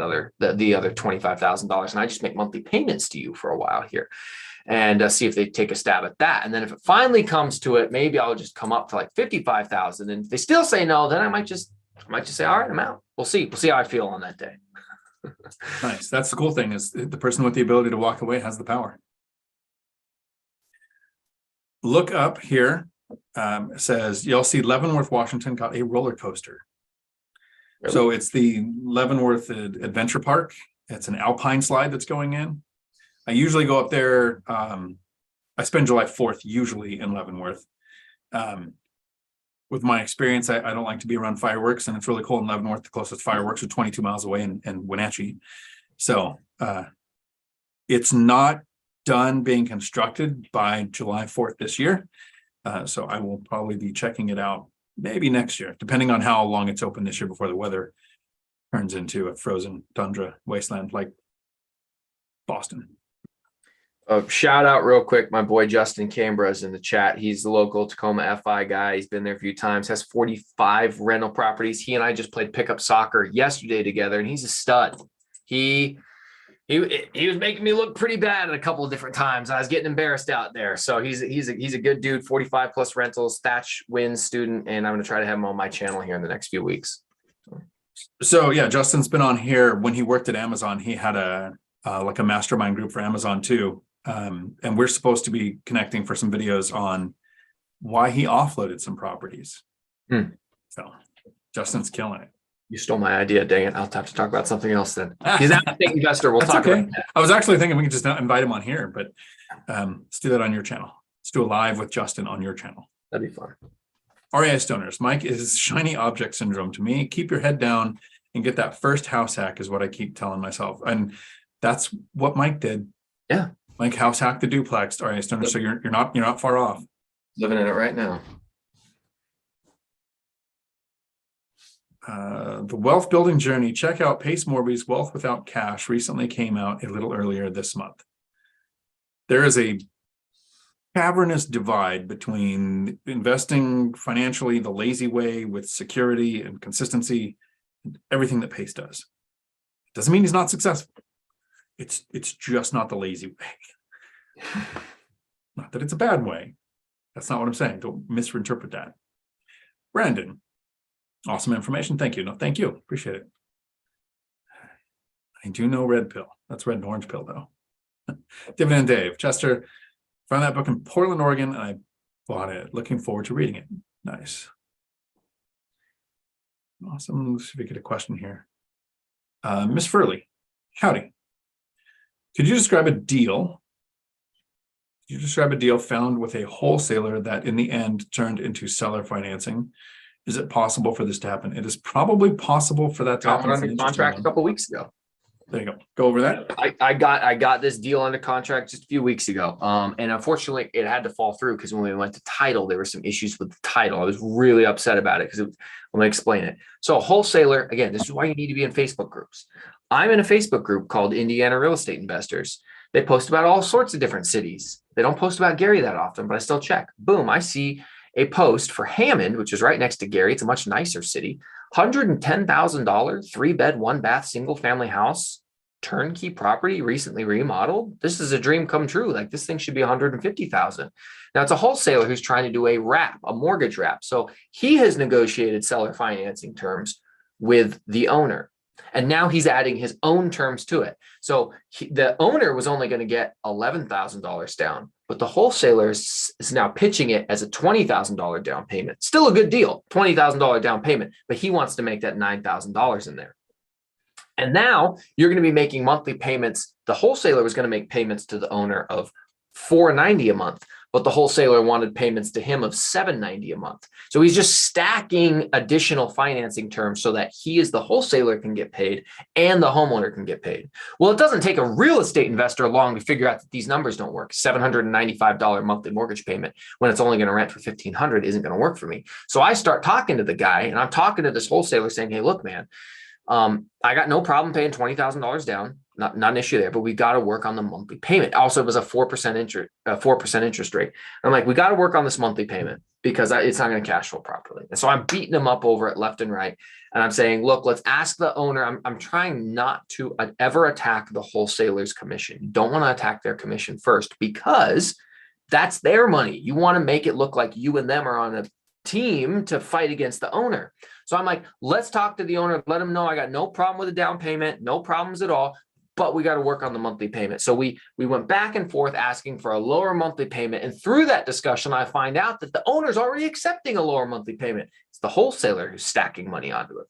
the other $25,000. And I just make monthly payments to you for a while here and see if they take a stab at that. And then if it finally comes to it, maybe I'll just come up to like 55,000. And if they still say no, then I might just say, all right, I'm out. We'll see how I feel on that day. Nice. That's the cool thing is the person with the ability to walk away has the power. Look up here. It says you'll see Leavenworth, Washington got a roller coaster. Really? So it's the Leavenworth Adventure Park. It's an alpine slide that's going in. I usually go up there. I spend July 4th usually in Leavenworth. With my experience, I don't like to be around fireworks, and it's really cold in Leavenworth. The closest fireworks are 22 miles away in Wenatchee. So it's not done being constructed by July 4th this year. So I will probably be checking it out maybe next year, depending on how long it's open this year before the weather turns into a frozen tundra wasteland like Boston. Shout out real quick. My boy, Justin Canberra is in the chat. He's the local Tacoma FI guy. He's been there a few times, has 45 rental properties. He and I just played pickup soccer yesterday together, and he's a stud. He was making me look pretty bad at a couple of different times. I was getting embarrassed out there. So he's a good dude, 45 plus rentals, Thatch Wins student, and I'm going to try to have him on my channel here in the next few weeks. So yeah, Justin's been on here. When he worked at Amazon, he had a like a mastermind group for Amazon too. And we're supposed to be connecting for some videos on why he offloaded some properties. So Justin's killing it. You stole my idea, dang it. I'll have to talk about something else then. He's an estate investor. We'll talk about that. I was actually thinking we could just invite him on here, but let's do that on your channel. Let's do a live with Justin on your channel. That'd be fun. REI stoners, Mike is shiny object syndrome to me. Keep your head down and get that first house hack is what I keep telling myself. And that's what Mike did. Yeah. Mike house hacked the duplex, REI stoner. So you're not far off. Living in it right now. The wealth building journey. Check out Pace Morby's Wealth Without Cash. Recently came out a little earlier this month. There is a cavernous divide between investing financially the lazy way with security and consistency and everything that Pace does. Doesn't mean he's not successful. It's just not the lazy way. Not that it's a bad way. That's not what I'm saying. Don't misinterpret that. Brandon, awesome information. Thank you. No, thank you. Appreciate it. I do know red pill. That's red and orange pill though. Dividend Dave, Chester, found that book in Portland, Oregon, and I bought it. Looking forward to reading it. Nice. Awesome. Let's see if we get a question here. Miss Furley, howdy. Could you describe a deal? Could you describe a deal found with a wholesaler that in the end turned into seller financing? Is it possible for this to happen? It is probably possible for that to happen. Under contract a couple of weeks ago. There you go. Go over that. I got this deal under contract just a few weeks ago. And unfortunately it had to fall through because when we went to title, there were some issues with the title. I was really upset about it because let me explain it. So a wholesaler, again, this is why you need to be in Facebook groups. I'm in a Facebook group called Indiana Real Estate Investors. They post about all sorts of different cities. They don't post about Gary that often, but I still check. Boom, I see a post for Hammond, which is right next to Gary. It's a much nicer city. $110,000, 3-bed, 1-bath, single family house, turnkey property, recently remodeled. This is a dream come true. Like this thing should be $150,000. Now it's a wholesaler who's trying to do a mortgage wrap. So he has negotiated seller financing terms with the owner. And now he's adding his own terms to it. So the owner was only going to get $11,000 down, but the wholesaler is now pitching it as a $20,000 down payment. Still a good deal, $20,000 down payment, but he wants to make that $9,000 in there. And now you're going to be making monthly payments. The wholesaler was going to make payments to the owner of $490 a month, but the wholesaler wanted payments to him of $790 a month. So he's just stacking additional financing terms so that he as the wholesaler can get paid and the homeowner can get paid. Well, it doesn't take a real estate investor long to figure out that these numbers don't work. $795 monthly mortgage payment when it's only going to rent for $1,500 isn't going to work for me. So I start talking to the guy and I'm talking to this wholesaler saying, hey, look, man, I got no problem paying $20,000 down. Not an issue there, but we got to work on the monthly payment. Also, it was a 4% interest rate. I'm like, we got to work on this monthly payment because it's not going to cash flow properly. And so I'm beating them up over it left and right. And I'm saying, look, let's ask the owner. I'm trying not to ever attack the wholesaler's commission. You don't want to attack their commission first because that's their money. You want to make it look like you and them are on a team to fight against the owner. So I'm like, let's talk to the owner. Let him know I got no problem with the down payment, no problems at all. But we got to work on the monthly payment. So we went back and forth asking for a lower monthly payment. And through that discussion, I find out that the owner's already accepting a lower monthly payment. It's the wholesaler who's stacking money onto it.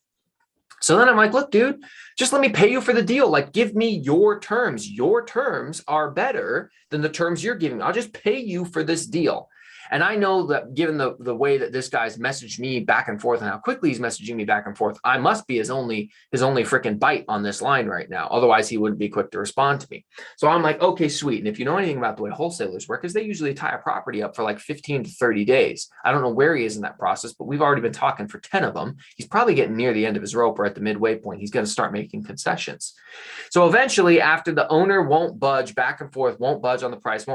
So then I'm like, look, dude, just let me pay you for the deal. Like, give me your terms. Your terms are better than the terms you're giving. I'll just pay you for this deal. And I know that given the way that this guy's messaged me back and forth and how quickly he's messaging me back and forth, I must be his only freaking bite on this line right now. Otherwise, he wouldn't be quick to respond to me. So I'm like, okay, sweet. And if you know anything about the way wholesalers work, is they usually tie a property up for like 15 to 30 days. I don't know where he is in that process, but we've already been talking for 10 of them. He's probably getting near the end of his rope or at the midway point. He's going to start making concessions. So eventually, after the owner won't budge back and forth, won't budge on the price,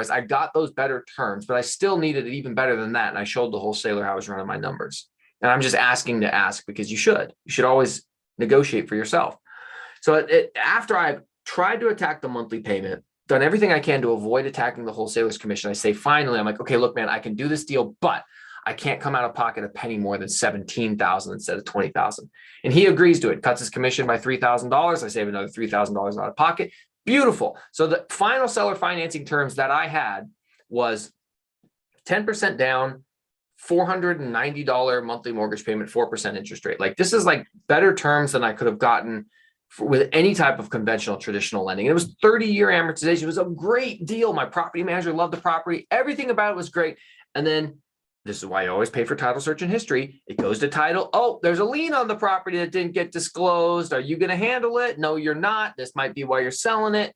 I got those better terms, but I still needed it even better than that. And I showed the wholesaler how I was running my numbers. And I'm just asking to ask because you should always negotiate for yourself. So after I've tried to attack the monthly payment, done everything I can to avoid attacking the wholesaler's commission. I say, finally, I'm like, okay, look, man, I can do this deal, but I can't come out of pocket a penny more than $17,000 instead of $20,000. And he agrees to it, cuts his commission by $3,000. I save another $3,000 out of pocket. Beautiful. So the final seller financing terms that I had was 10% down, $490 monthly mortgage payment, 4% interest rate. Like, this is like better terms than I could have gotten with any type of conventional traditional lending. It was 30-year amortization. It was a great deal. My property manager loved the property. Everything about it was great. And then this is why I always pay for title search and history. It goes to title. Oh, there's a lien on the property that didn't get disclosed. Are you going to handle it? No, you're not. This might be why you're selling it.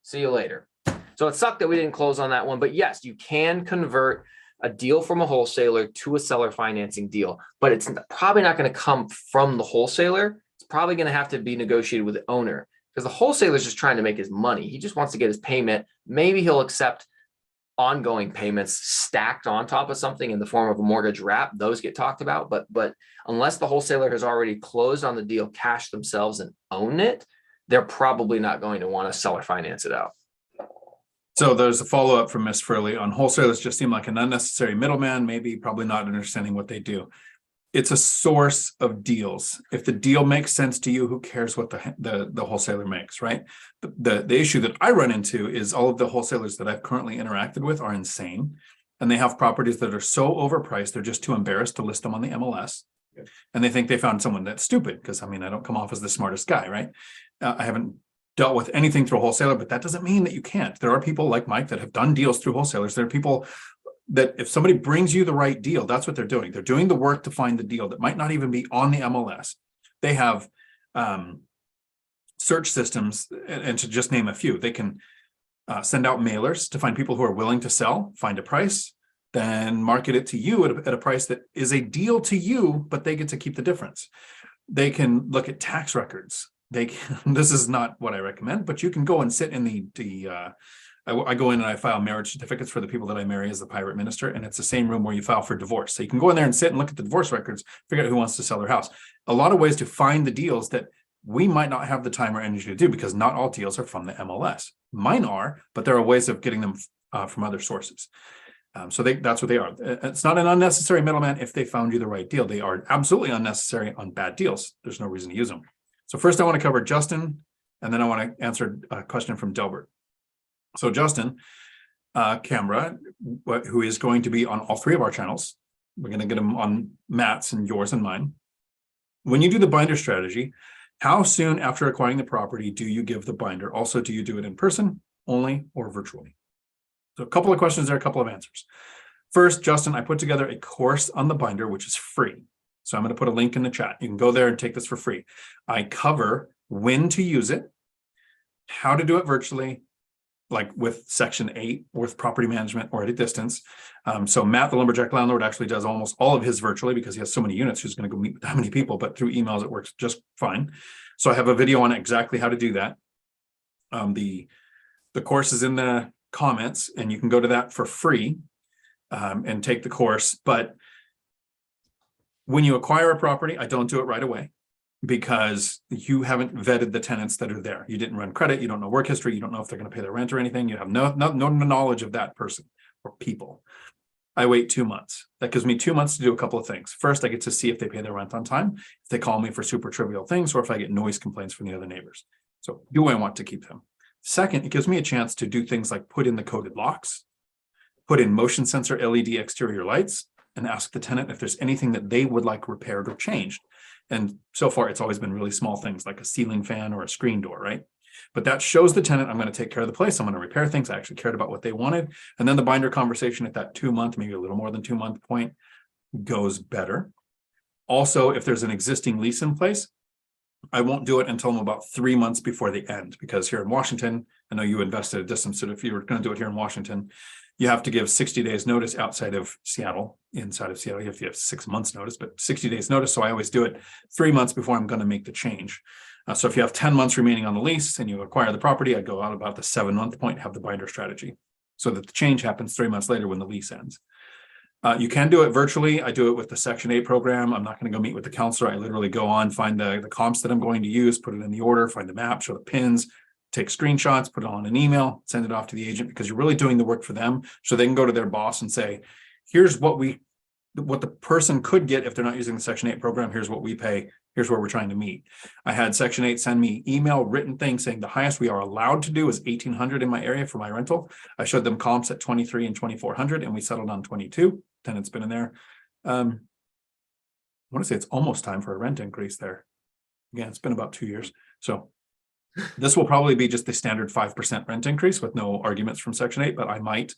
See you later. So it sucked that we didn't close on that one. But yes, you can convert a deal from a wholesaler to a seller financing deal, but it's probably not going to come from the wholesaler. It's probably going to have to be negotiated with the owner, because the wholesaler is just trying to make his money. He just wants to get his payment. Maybe he'll accept ongoing payments stacked on top of something in the form of a mortgage wrap. Those get talked about, but unless the wholesaler has already closed on the deal, cashed themselves, and own it, they're probably not going to want to seller finance it out. So there's a follow-up from Ms. Furley on wholesalers just seem like an unnecessary middleman, maybe probably not understanding what they do. It's a source of deals. If the deal makes sense to you, who cares what the wholesaler makes, right? The issue that I run into is all of the wholesalers that I've currently interacted with are insane. And they have properties that are so overpriced, they're just too embarrassed to list them on the MLS. And they think they found someone that's stupid, because I mean, I don't come off as the smartest guy, right? I haven't dealt with anything through a wholesaler, but that doesn't mean that you can't. There are people like Mike that have done deals through wholesalers. There are people that if somebody brings you the right deal, that's what they're doing. They're doing the work to find the deal that might not even be on the MLS. They have search systems, and to just name a few, they can send out mailers to find people who are willing to sell, find a price, then market it to you at a price that is a deal to you, but they get to keep the difference. They can look at tax records. This is not what I recommend, but you can go and sit in I go in and I file marriage certificates for the people that I marry as the pirate minister, and it's the same room where you file for divorce. So you can go in there and sit and look at the divorce records, figure out who wants to sell their house. A lot of ways to find the deals that we might not have the time or energy to do, because not all deals are from the MLS. Mine are, but there are ways of getting them from other sources. So that's what they are. It's not an unnecessary middleman if they found you the right deal. They are absolutely unnecessary on bad deals. There's no reason to use them. So first I want to cover Justin, and then I want to answer a question from Delbert. So Justin Camera, who is going to be on all three of our channels. We're going to get him on Matt's and yours and mine. When you do the binder strategy, how soon after acquiring the property do you give the binder? Also, do you do it in person only or virtually? So a couple of questions there, a couple of answers. First, Justin, I put together a course on the binder, which is free. So I'm going to put a link in the chat. You can go there and take this for free. I cover when to use it, how to do it virtually, like with Section 8, with property management or at a distance. So Matt, the lumberjack landlord, actually does almost all of his virtually because he has so many units. Who's going to go meet with that many people? But through emails, it works just fine. So I have a video on exactly how to do that. The course is in the comments, and you can go to that for free and take the course. But when you acquire a property, I don't do it right away, because you haven't vetted the tenants that are there. You didn't run credit. You don't know work history. You don't know if they're going to pay their rent or anything. You have no knowledge of that person or people. I wait 2 months. That gives me 2 months to do a couple of things. First, I get to see if they pay their rent on time, if they call me for super trivial things, or if I get noise complaints from the other neighbors. So do I want to keep them? Second, it gives me a chance to do things like put in the coded locks, put in motion sensor LED exterior lights, and ask the tenant if there's anything that they would like repaired or changed. And so far, it's always been really small things like a ceiling fan or a screen door, right? But that shows the tenant I'm going to take care of the place. I'm going to repair things. I actually cared about what they wanted. And then the binder conversation at that 2 month, maybe a little more than 2 month point goes better. Also, if there's an existing lease in place, I won't do it until I'm about 3 months before the end, because here in Washington, I know you invested a distance. So if you were going to do it here in Washington, you have to give 60 days notice outside of Seattle. Inside of Seattle, you have to give 6 months notice, but 60 days notice. So I always do it 3 months before I'm going to make the change. So if you have 10 months remaining on the lease and you acquire the property, I go out about the 7 month point, have the binder strategy, so that the change happens 3 months later when the lease ends. You can do it virtually. I do it with the Section 8 program. I'm not going to go meet with the counselor. I literally go on, find the comps that I'm going to use, put it in the order, find the map, show the pins, take screenshots, put it on an email, send it off to the agent, because you're really doing the work for them. So they can go to their boss and say, here's what the person could get if they're not using the Section 8 program. Here's what we pay. Here's where we're trying to meet. I had Section 8 send me email written thing saying the highest we are allowed to do is 1,800 in my area for my rental. I showed them comps at 23 and 2,400, and we settled on 22. Tenant's been in there. I want to say it's almost time for a rent increase there. Again, it's been about 2 years. So this will probably be just the standard 5% rent increase with no arguments from Section 8, but I might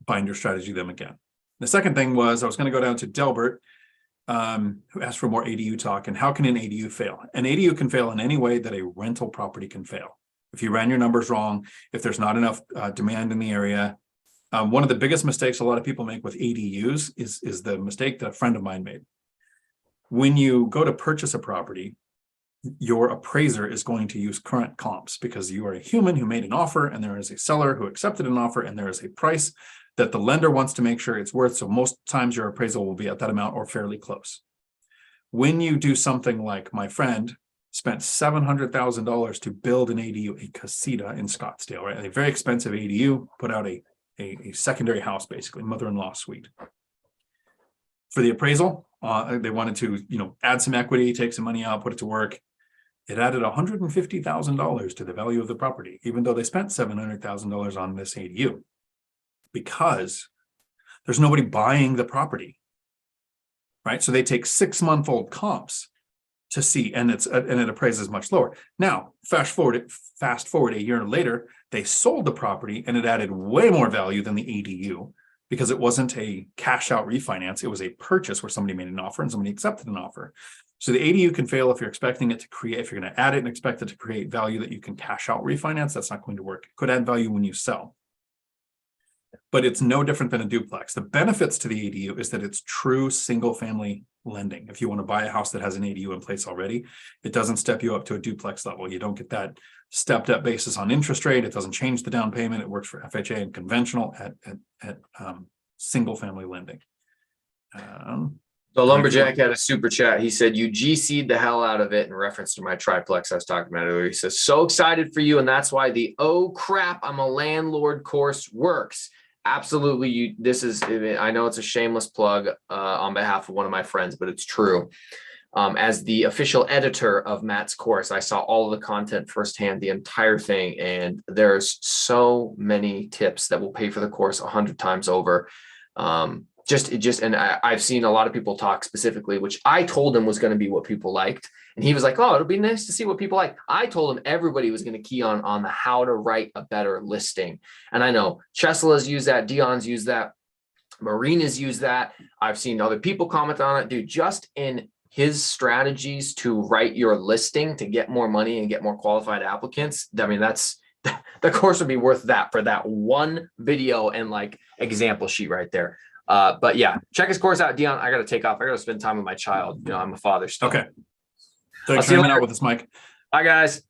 binder strategy them again. The second thing was I was going to go down to Delbert, who asked for more ADU talk, and how can an ADU fail? An ADU can fail in any way that a rental property can fail. If you ran your numbers wrong, if there's not enough demand in the area. One of the biggest mistakes a lot of people make with ADUs is the mistake that a friend of mine made. When you go to purchase a property, your appraiser is going to use current comps, because you are a human who made an offer, and there is a seller who accepted an offer, and there is a price that the lender wants to make sure it's worth. So most times your appraisal will be at that amount or fairly close. When you do something like my friend spent $700,000 to build an ADU, a casita in Scottsdale, right? A very expensive ADU, put out a secondary house, basically mother-in-law suite. For the appraisal, they wanted to, add some equity, take some money out, put it to work. It added $150,000 to the value of the property, even though they spent $700,000 on this ADU, because there's nobody buying the property, right? So they take 6-month-old comps to see, and it appraises much lower. Now, fast forward a year later, they sold the property, and it added way more value than the ADU, because it wasn't a cash out refinance. It was a purchase where somebody made an offer and somebody accepted an offer. So the ADU can fail if you're expecting it to create, if you're going to add it and expect it to create value that you can cash out refinance. That's not going to work. It could add value when you sell, but it's no different than a duplex. The benefits to the ADU is that it's true single family lending. If you want to buy a house that has an ADU in place already, it doesn't step you up to a duplex level. You don't get that stepped up basis on interest rate. It doesn't change the down payment. It works for FHA and conventional at single family lending. So Lumberjack had a super chat. He said, you GC'd the hell out of it in reference to my triplex I was talking about earlier. He says, so excited for you. And that's why the oh crap, I'm a landlord course works. Absolutely. I know it's a shameless plug on behalf of one of my friends, but it's true. As the official editor of Matt's course, I saw all of the content firsthand, the entire thing. And there's so many tips that will pay for the course 100 times over. And I've seen a lot of people talk specifically, which I told him was going to be what people liked. And he was like, oh, it'll be nice to see what people like. I told him everybody was going to key on the how to write a better listing. And I know Chesla's used that. Dion's used that. Marina's used that. I've seen other people comment on it. Dude, just in his strategies to write your listing to get more money and get more qualified applicants. I mean, the course would be worth that for that one video and like example sheet right there. But yeah, check his course out. Dion, I got to take off. I got to spend time with my child. I'm a father still. Okay. Thanks for hanging out with us, Mike. Bye, guys.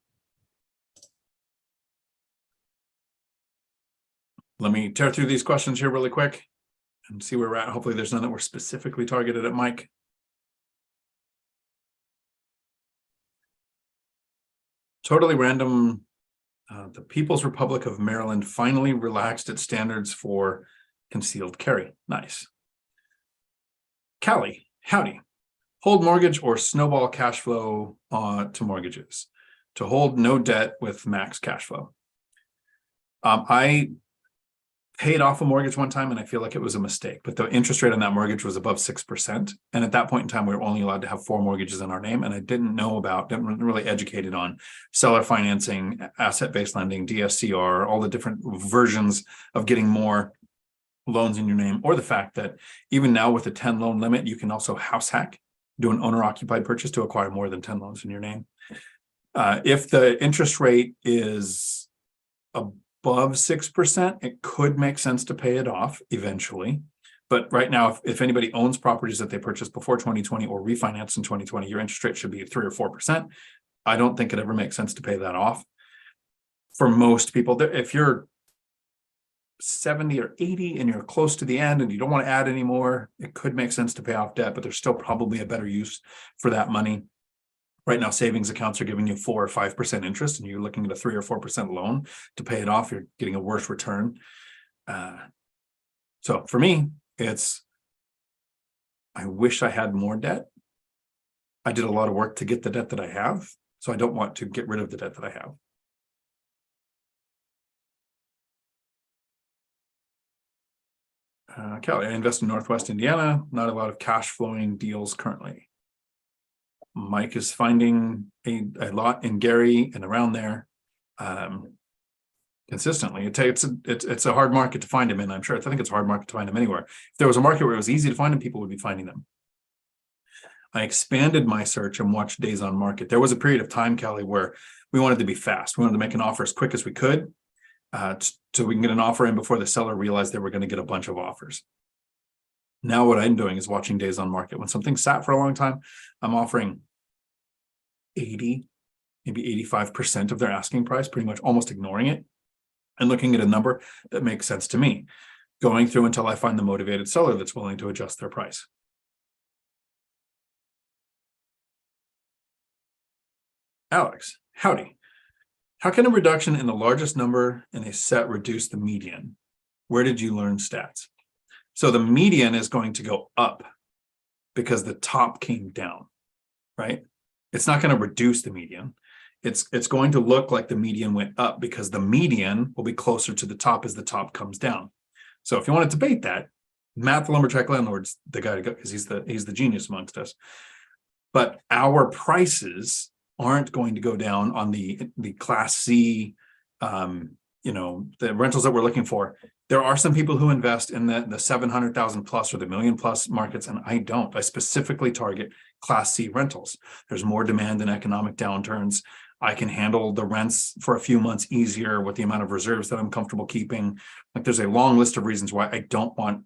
Let me tear through these questions here really quick and see where we're at. Hopefully there's none that were specifically targeted at Mike. Totally random. The People's Republic of Maryland finally relaxed its standards for concealed carry. Nice. Callie, howdy. Hold mortgage or snowball cash flow to mortgages. To hold no debt with max cash flow. I paid off a mortgage one time and I feel like it was a mistake, but the interest rate on that mortgage was above 6%. And at that point in time, we were only allowed to have 4 mortgages in our name. And I didn't really educated on seller financing, asset-based lending, DSCR, all the different versions of getting more loans in your name, or the fact that even now with a 10 loan limit, you can also house hack, do an owner occupied purchase to acquire more than 10 loans in your name. If the interest rate is above 6%, it could make sense to pay it off eventually. But right now, if anybody owns properties that they purchased before 2020 or refinance in 2020, your interest rate should be 3 or 4%. I don't think it ever makes sense to pay that off. For most people, if you're 70 or 80 and you're close to the end and you don't want to add anymore, it could make sense to pay off debt, but there's still probably a better use for that money. Right now, savings accounts are giving you 4 or 5% interest, and you're looking at a 3 or 4% loan to pay it off. You're getting a worse return. So for me, I wish I had more debt. I did a lot of work to get the debt that I have, so I don't want to get rid of the debt that I have. Kelly, I invest in Northwest Indiana, not a lot of cash flowing deals currently. Mike is finding a lot in Gary and around there consistently. It's a hard market to find him in, I'm sure. I think it's a hard market to find him anywhere. If there was a market where it was easy to find him, people would be finding them. I expanded my search and watched days on market. There was a period of time, Kelly, where we wanted to be fast. We wanted to make an offer as quick as we could so we can get an offer in before the seller realized they were going to get a bunch of offers. Now what I'm doing is watching days on market. When something sat for a long time, I'm offering 80, maybe 85% of their asking price, pretty much almost ignoring it, and looking at a number that makes sense to me, going through until I find the motivated seller that's willing to adjust their price. Alex, howdy. How can a reduction in the largest number in a set reduce the median? Where did you learn stats? So the median is going to go up because the top came down, right? It's not going to reduce the median. It's going to look like the median went up because the median will be closer to the top as the top comes down. So if you want to debate that, Matt the Lumberjack Landlord's the guy to go because he's the genius amongst us. But our prices aren't going to go down on the Class C, the rentals that we're looking for. There are some people who invest in the 700,000 plus or the million plus markets, and I don't. I specifically target Class C rentals. There's more demand in economic downturns. I can handle the rents for a few months easier with the amount of reserves that I'm comfortable keeping. Like there's a long list of reasons why I don't want,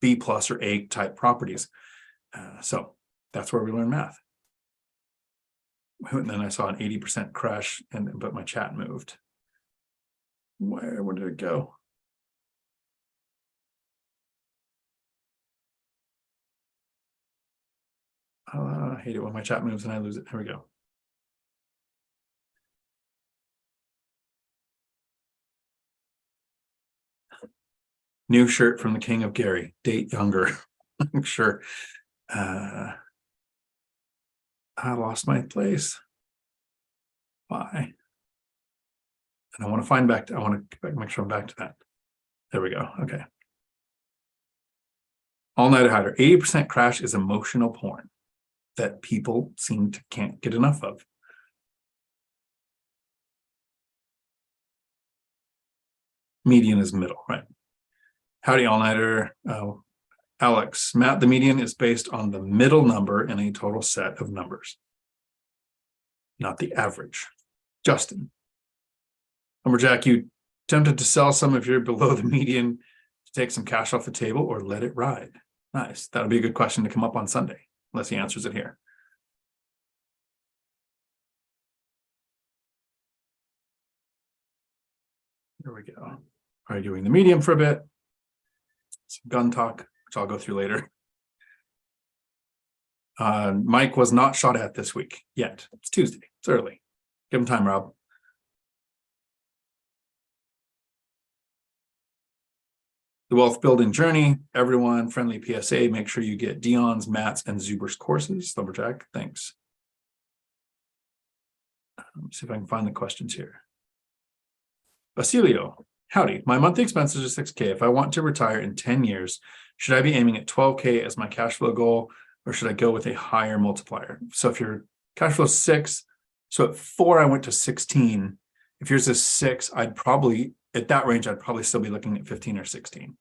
B plus or A type properties. So that's where we learn math. And then I saw an 80% crash, but my chat moved. Where did it go? I hate it when my chat moves and I lose it. Here we go. New shirt from the King of Gary. Date younger. I'm sure. I lost my place. Why? And I want to find back. I want to make sure I'm back to that. There we go. Okay. All-nighter hider. 80% crash is emotional porn that people can't get enough of. Median is middle, right? Howdy, all-nighter. Alex, Matt, the median is based on the middle number in a total set of numbers, not the average. Justin. Lumberjack, you tempted to sell some if you're below the median to take some cash off the table or let it ride? Nice. That'll be a good question to come up on Sunday, unless he answers it here. Here we go. Arguing the medium for a bit. Some gun talk, which I'll go through later. Mike was not shot at this week yet. It's Tuesday. It's early. Give him time, Rob. The wealth building journey. Everyone, friendly PSA. Make sure you get Dion's, Matt's, and Zuber's courses. Lumberjack, thanks. Let me see if I can find the questions here. Basilio, howdy. My monthly expenses are $6K. If I want to retire in 10 years, should I be aiming at 12K as my cash flow goal, or should I go with a higher multiplier? So if your cash flow is 6, so at 4, I went to 16. If yours is 6, I'd probably, at that range, I'd probably still be looking at 15 or 16.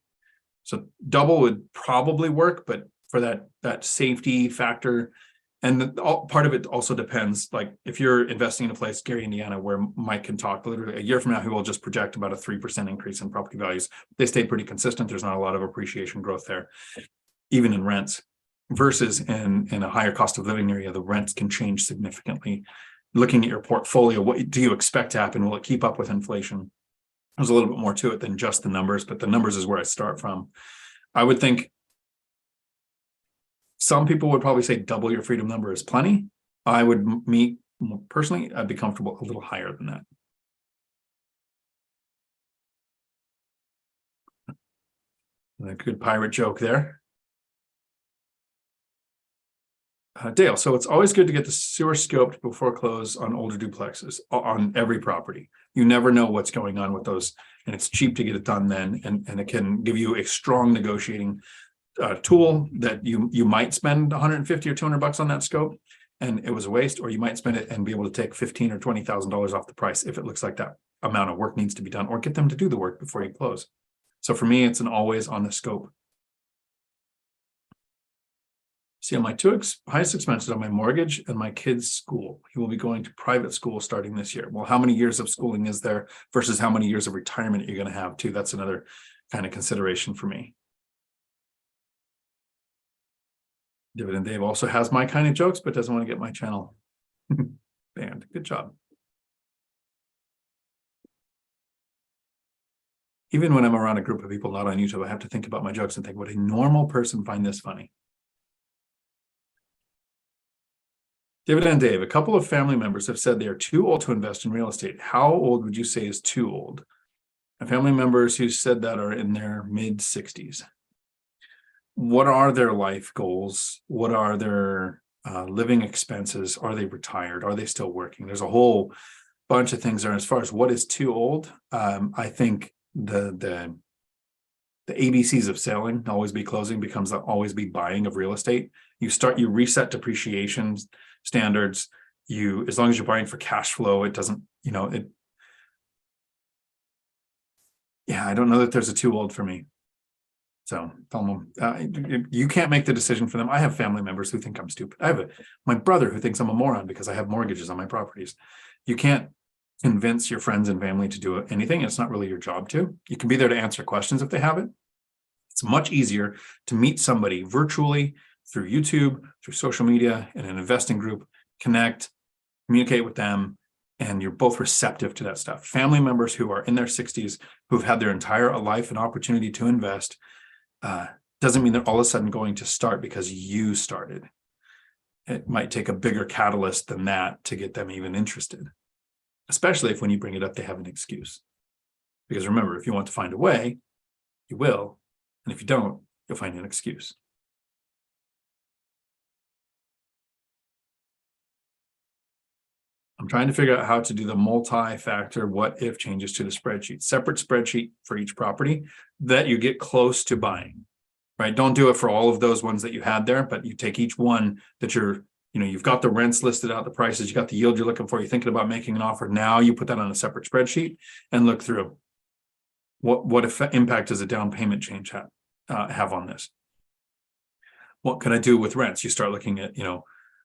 So double would probably work, but for that safety factor, and part of it also depends, like if you're investing in a place, Gary, Indiana, where Mike can talk literally a year from now, he will just project about a 3% increase in property values. They stay pretty consistent. There's not a lot of appreciation growth there, even in rents, versus in a higher cost of living area, the rents can change significantly. Looking at your portfolio, what do you expect to happen? Will it keep up with inflation? There's a little bit more to it than just the numbers, but the numbers is where I start from. I would think some people would probably say double your freedom number is plenty. I would, personally, I'd be comfortable a little higher than that. A good pirate joke there. Dale, so it's always good to get the sewer scoped before close on older duplexes on every property. You never know what's going on with those, and it's cheap to get it done then, and it can give you a strong negotiating tool that you might spend 150 or 200 bucks on that scope, and it was a waste, or you might spend it and be able to take $15,000 or $20,000 off the price if it looks like that amount of work needs to be done, or get them to do the work before you close. So for me, it's an always on the scope. See, on my two highest expenses are my mortgage and my kid's school. He will be going to private school starting this year. Well, how many years of schooling is there versus how many years of retirement you're going to have too? That's another kind of consideration for me. Dividend Dave also has my kind of jokes, but doesn't want to get my channel banned. Good job. Even when I'm around a group of people not on YouTube, I have to think about my jokes and think, would a normal person find this funny? Dividend Dave, a couple of family members have said they are too old to invest in real estate. How old would you say is too old? My family members who said that are in their mid-60s. What are their life goals? What are their living expenses? Are they retired? Are they still working? There's a whole bunch of things there. As far as what is too old, I think the ABCs of selling, always be closing, becomes the always be buying of real estate. You reset depreciation standards. As long as you're buying for cash flow, it doesn't, yeah, I don't know that there's a too old for me. So tell them, you can't make the decision for them. I have family members who think I'm stupid. I have my brother who thinks I'm a moron because I have mortgages on my properties. You can't convince your friends and family to do anything. It's not really your job to. You can be there to answer questions if they have it. It's much easier to meet somebody virtually through YouTube, through social media, in an investing group, connect, communicate with them, and you're both receptive to that stuff. Family members who are in their 60s, who've had their entire life and opportunity to invest, doesn't mean they're all of a sudden going to start because you started. It might take a bigger catalyst than that to get them even interested, especially if when you bring it up, they have an excuse. Because remember, if you want to find a way, you will. And if you don't, you'll find an excuse. I'm trying to figure out how to do the multi-factor what if changes to the spreadsheet. Separate spreadsheet for each property that you get close to buying, right? Don't do it for all of those ones that you had there, but you take each one that you've got the rents listed out, the prices, you got the yield you're looking for, you're thinking about making an offer. Now you put that on a separate spreadsheet and look through what impact does a down payment change have on this? What can I do with rents? You start looking at,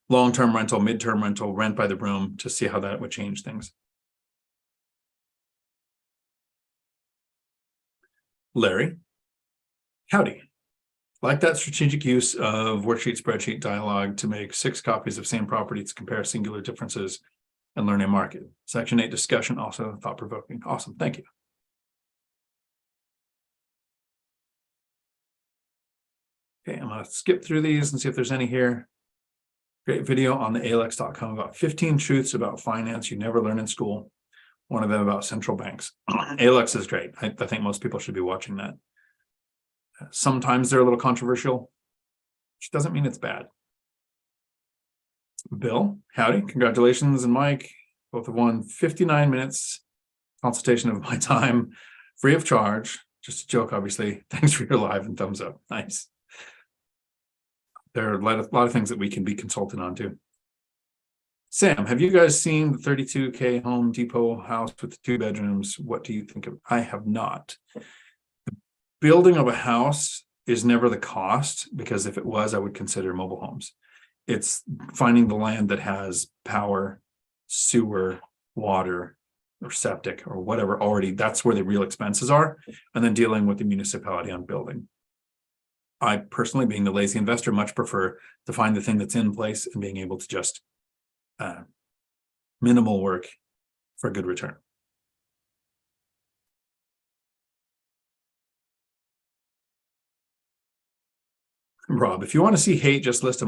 long-term rental, mid-term rental, rent by the room to see how that would change things. Larry, howdy. Like that strategic use of worksheet, spreadsheet, dialogue to make 6 copies of same property to compare singular differences and learn a market. Section 8 discussion, also thought-provoking. Awesome, thank you. Okay, I'm gonna skip through these and see if there's any here. Great video on the alex.com about 15 truths about finance you never learn in school. One of them about central banks. Alex is great. I think most people should be watching that. Sometimes they're a little controversial, which doesn't mean it's bad. Bill, howdy. Congratulations. And Mike, both have won 59 minutes consultation of my time, free of charge. Just a joke, obviously. Thanks for your live and thumbs up. Nice. There are a lot of things that we can be consulted on too. Sam, have you guys seen the 32K Home Depot house with the 2 bedrooms? What do you think of? I have not. The building of a house is never the cost, because if it was, I would consider mobile homes. It's finding the land that has power, sewer, water, or septic, or whatever already. That's where the real expenses are, and then dealing with the municipality on building. I personally, being the lazy investor, much prefer to find the thing that's in place and being able to just minimal work for a good return. Rob, if you want to see hate, just list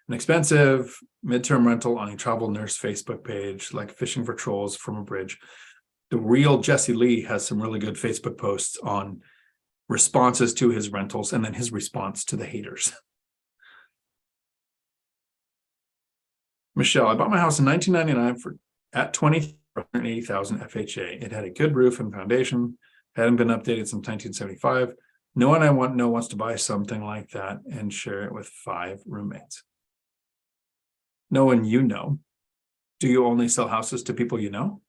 An expensive midterm rental on a travel nurse Facebook page, like fishing for trolls from a bridge. The real Jesse Lee has some really good Facebook posts on responses to his rentals and then his response to the haters. Michelle, I bought my house in 1999 at 180,000 FHA. It had a good roof and foundation, hadn't been updated since 1975. No one I know wants to buy something like that and share it with 5 roommates. No one you know. Do you only sell houses to people you know?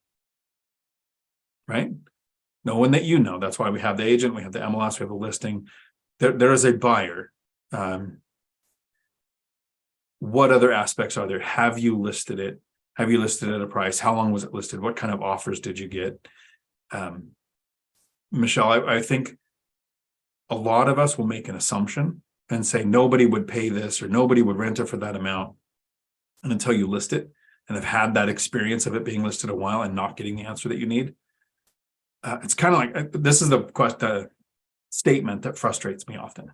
Right? No one that you know. That's why we have the agent, we have the MLS, we have a listing. There is a buyer. What other aspects are there? Have you listed it? Have you listed at a price? How long was it listed? What kind of offers did you get? Michelle, I think a lot of us will make an assumption and say nobody would pay this or nobody would rent it for that amount. And until you list it and have had that experience of it being listed a while and not getting the answer that you need, it's kind of like, this is the statement that frustrates me often.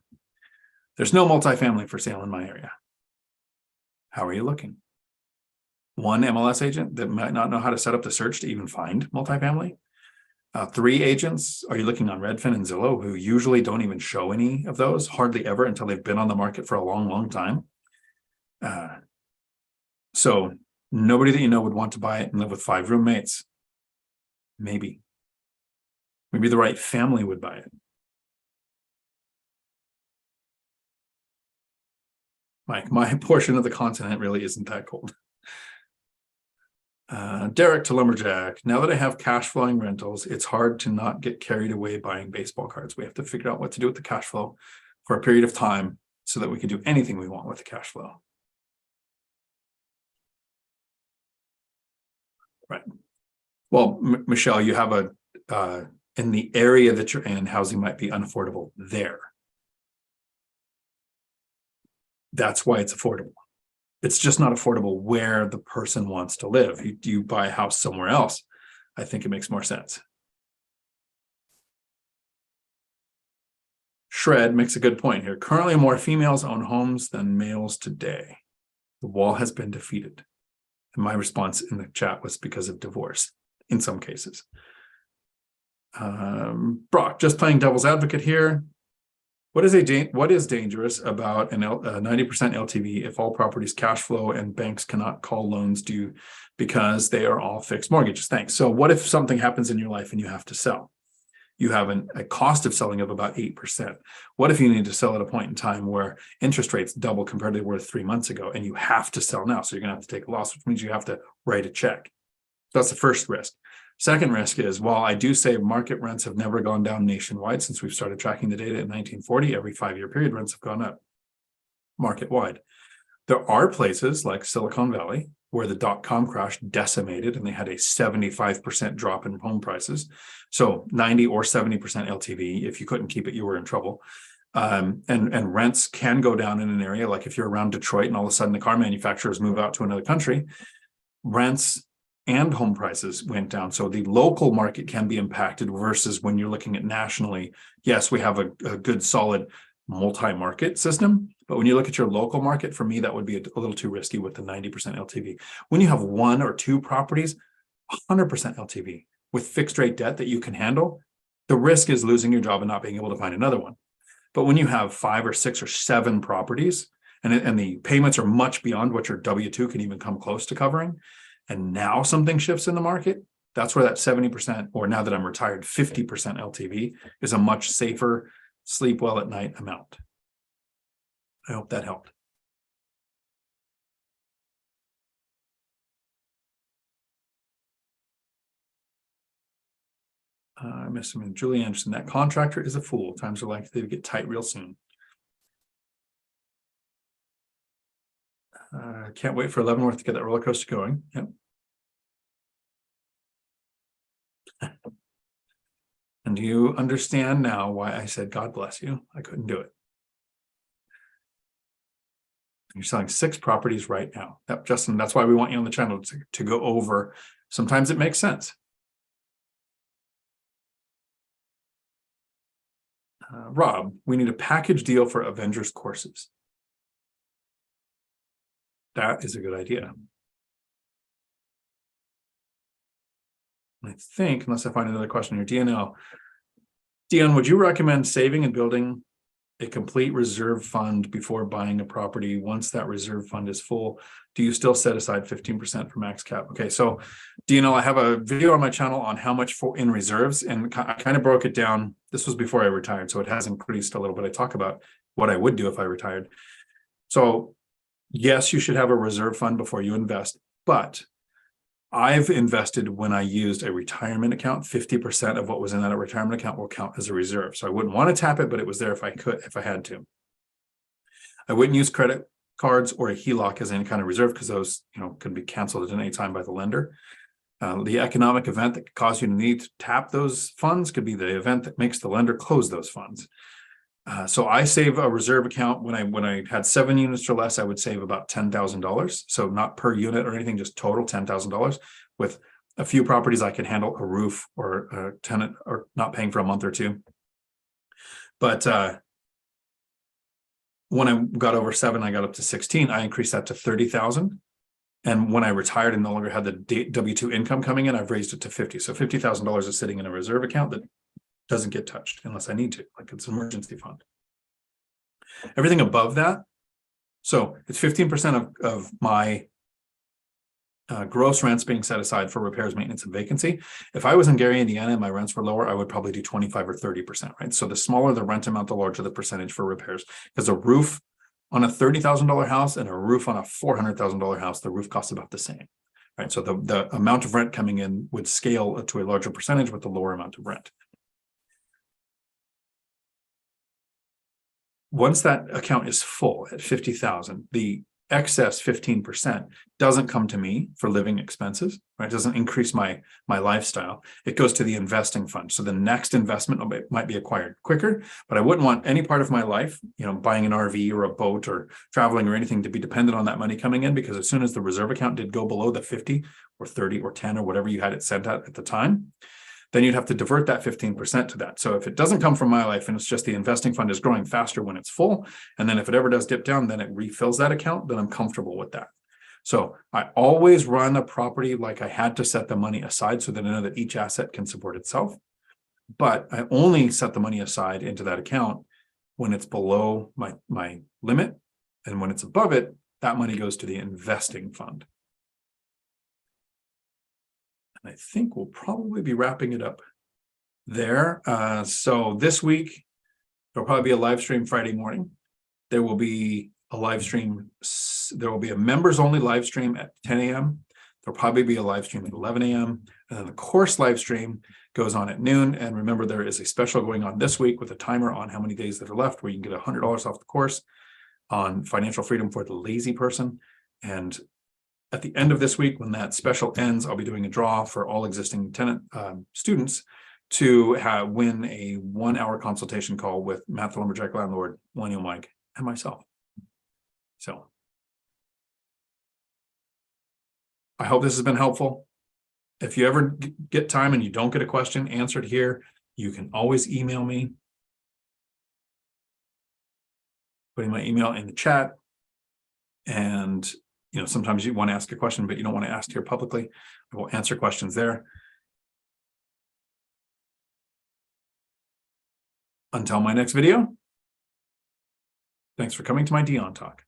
There's no multifamily for sale in my area. How are you looking? One MLS agent that might not know how to set up the search to even find multifamily. 3 agents. Are you looking on Redfin and Zillow, who usually don't even show any of those, hardly ever, until they've been on the market for a long, long time? So nobody that you know would want to buy it and live with 5 roommates. Maybe the right family would buy it. My portion of the continent really isn't that cold. Derek to Lumberjack. Now that I have cash flowing rentals, it's hard to not get carried away buying baseball cards. We have to figure out what to do with the cash flow for a period of time so that we can do anything we want with the cash flow. Right. Well, Michelle, you have in the area that you're in, housing might be unaffordable there. That's why it's affordable. It's just not affordable where the person wants to live. You buy a house somewhere else, I think it makes more sense. Shred makes a good point here. Currently, more females own homes than males today. The wall has been defeated. And my response in the chat was because of divorce in some cases. Brock, just playing devil's advocate here. What is dangerous about a 90% LTV if all properties cash flow and banks cannot call loans due because they are all fixed mortgages? Thanks. So what if something happens in your life and you have to sell? You have a cost of selling of about 8%. What if you need to sell at a point in time where interest rates double compared to they were 3 months ago and you have to sell now? So you're going to have to take a loss, which means you have to write a check. That's the first risk. Second risk is, while I do say market rents have never gone down nationwide since we've started tracking the data in 1940, every 5-year period, rents have gone up market-wide. There are places like Silicon Valley where the dot-com crash decimated and they had a 75% drop in home prices. So 90 or 70% LTV, if you couldn't keep it, you were in trouble. And rents can go down in an area, like if you're around Detroit and all of a sudden the car manufacturers move out to another country, rents and home prices went down. So the local market can be impacted versus when you're looking at nationally. Yes, we have a good solid multi-market system, but when you look at your local market, for me, that would be a little too risky with the 90% LTV. When you have 1 or 2 properties, 100% LTV with fixed rate debt that you can handle, the risk is losing your job and not being able to find another one. But when you have 5 or 6 or 7 properties and the payments are much beyond what your W-2 can even come close to covering, and now something shifts in the market, that's where that 70%, or now that I'm retired, 50% LTV is a much safer sleep well at night amount. I hope that helped. I missed him. Julie Anderson, that contractor is a fool. Times are likely to get tight real soon. Can't wait for Leavenworth to get that roller coaster going. Yep. And do you understand now why I said, God bless you? I couldn't do it. You're selling 6 properties right now. Yep, Justin, that's why we want you on the channel to go over. Sometimes it makes sense. Rob, we need a package deal for Avengers courses. That is a good idea. I think, unless I find another question here, DNL. Dion, would you recommend saving and building a complete reserve fund before buying a property? Once that reserve fund is full, do you still set aside 15% for max cap? Okay, so DNL, I have a video on my channel on how much for in reserves, and I kind of broke it down. This was before I retired, so it has increased a little bit. I talk about what I would do if I retired. So yes, you should have a reserve fund before you invest, but I've invested when I used a retirement account. 50% of what was in that retirement account will count as a reserve. So I wouldn't want to tap it, but it was there if I could, if I had to. I wouldn't use credit cards or a HELOC as any kind of reserve because those, could be canceled at any time by the lender. The economic event that could cause you to need to tap those funds could be the event that makes the lender close those funds. So I save a reserve account when I had 7 units or less, I would save about $10,000. So not per unit or anything, just total $10,000. With a few properties, I could handle a roof or a tenant or not paying for a month or two. But when I got over 7, I got up to 16. I increased that to 30,000. And when I retired and no longer had the W-2 income coming in, I've raised it to 50. So $50,000 is sitting in a reserve account that doesn't get touched unless I need to, like it's an emergency fund. Everything above that, so it's 15% of my gross rents being set aside for repairs, maintenance, and vacancy. If I was in Gary, Indiana, and my rents were lower, I would probably do 25 or 30%, right? So the smaller the rent amount, the larger the percentage for repairs. Because a roof on a $30,000 house and a roof on a $400,000 house, the roof costs about the same, right? So the amount of rent coming in would scale to a larger percentage with the lower amount of rent. Once that account is full at 50,000, the excess 15% doesn't come to me for living expenses, right? It doesn't increase my lifestyle. It goes to the investing fund. So the next investment might be acquired quicker, but I wouldn't want any part of my life, buying an RV or a boat or traveling or anything to be dependent on that money coming in, because as soon as the reserve account did go below the 50 or 30 or 10 or whatever you had it set at the time, then you'd have to divert that 15% to that. So if it doesn't come from my life and it's just the investing fund is growing faster when it's full, and then if it ever does dip down, then it refills that account, then I'm comfortable with that. So I always run a property like I had to set the money aside so that I know that each asset can support itself. But I only set the money aside into that account when it's below my limit. And when it's above it, that money goes to the investing fund. I think we'll probably be wrapping it up there. So this week, there'll probably be a live stream Friday morning. There will be a live stream. There will be a members only live stream at 10 a.m. There'll probably be a live stream at 11 a.m. And then the course live stream goes on at noon. And remember, there is a special going on this week with a timer on how many days that are left, where you can get $100 off the course on financial freedom for the lazy person. And at the end of this week, when that special ends, I'll be doing a draw for all existing tenant students to win a 1-hour consultation call with Matt the Lumberjack Landlord, Millennial Mike, and myself. So I hope this has been helpful. If you ever get time and you don't get a question answered here, you can always email me. Putting my email in the chat. And sometimes you want to ask a question, but you don't want to ask here publicly. I will answer questions there. Until my next video, thanks for coming to my Dion Talk.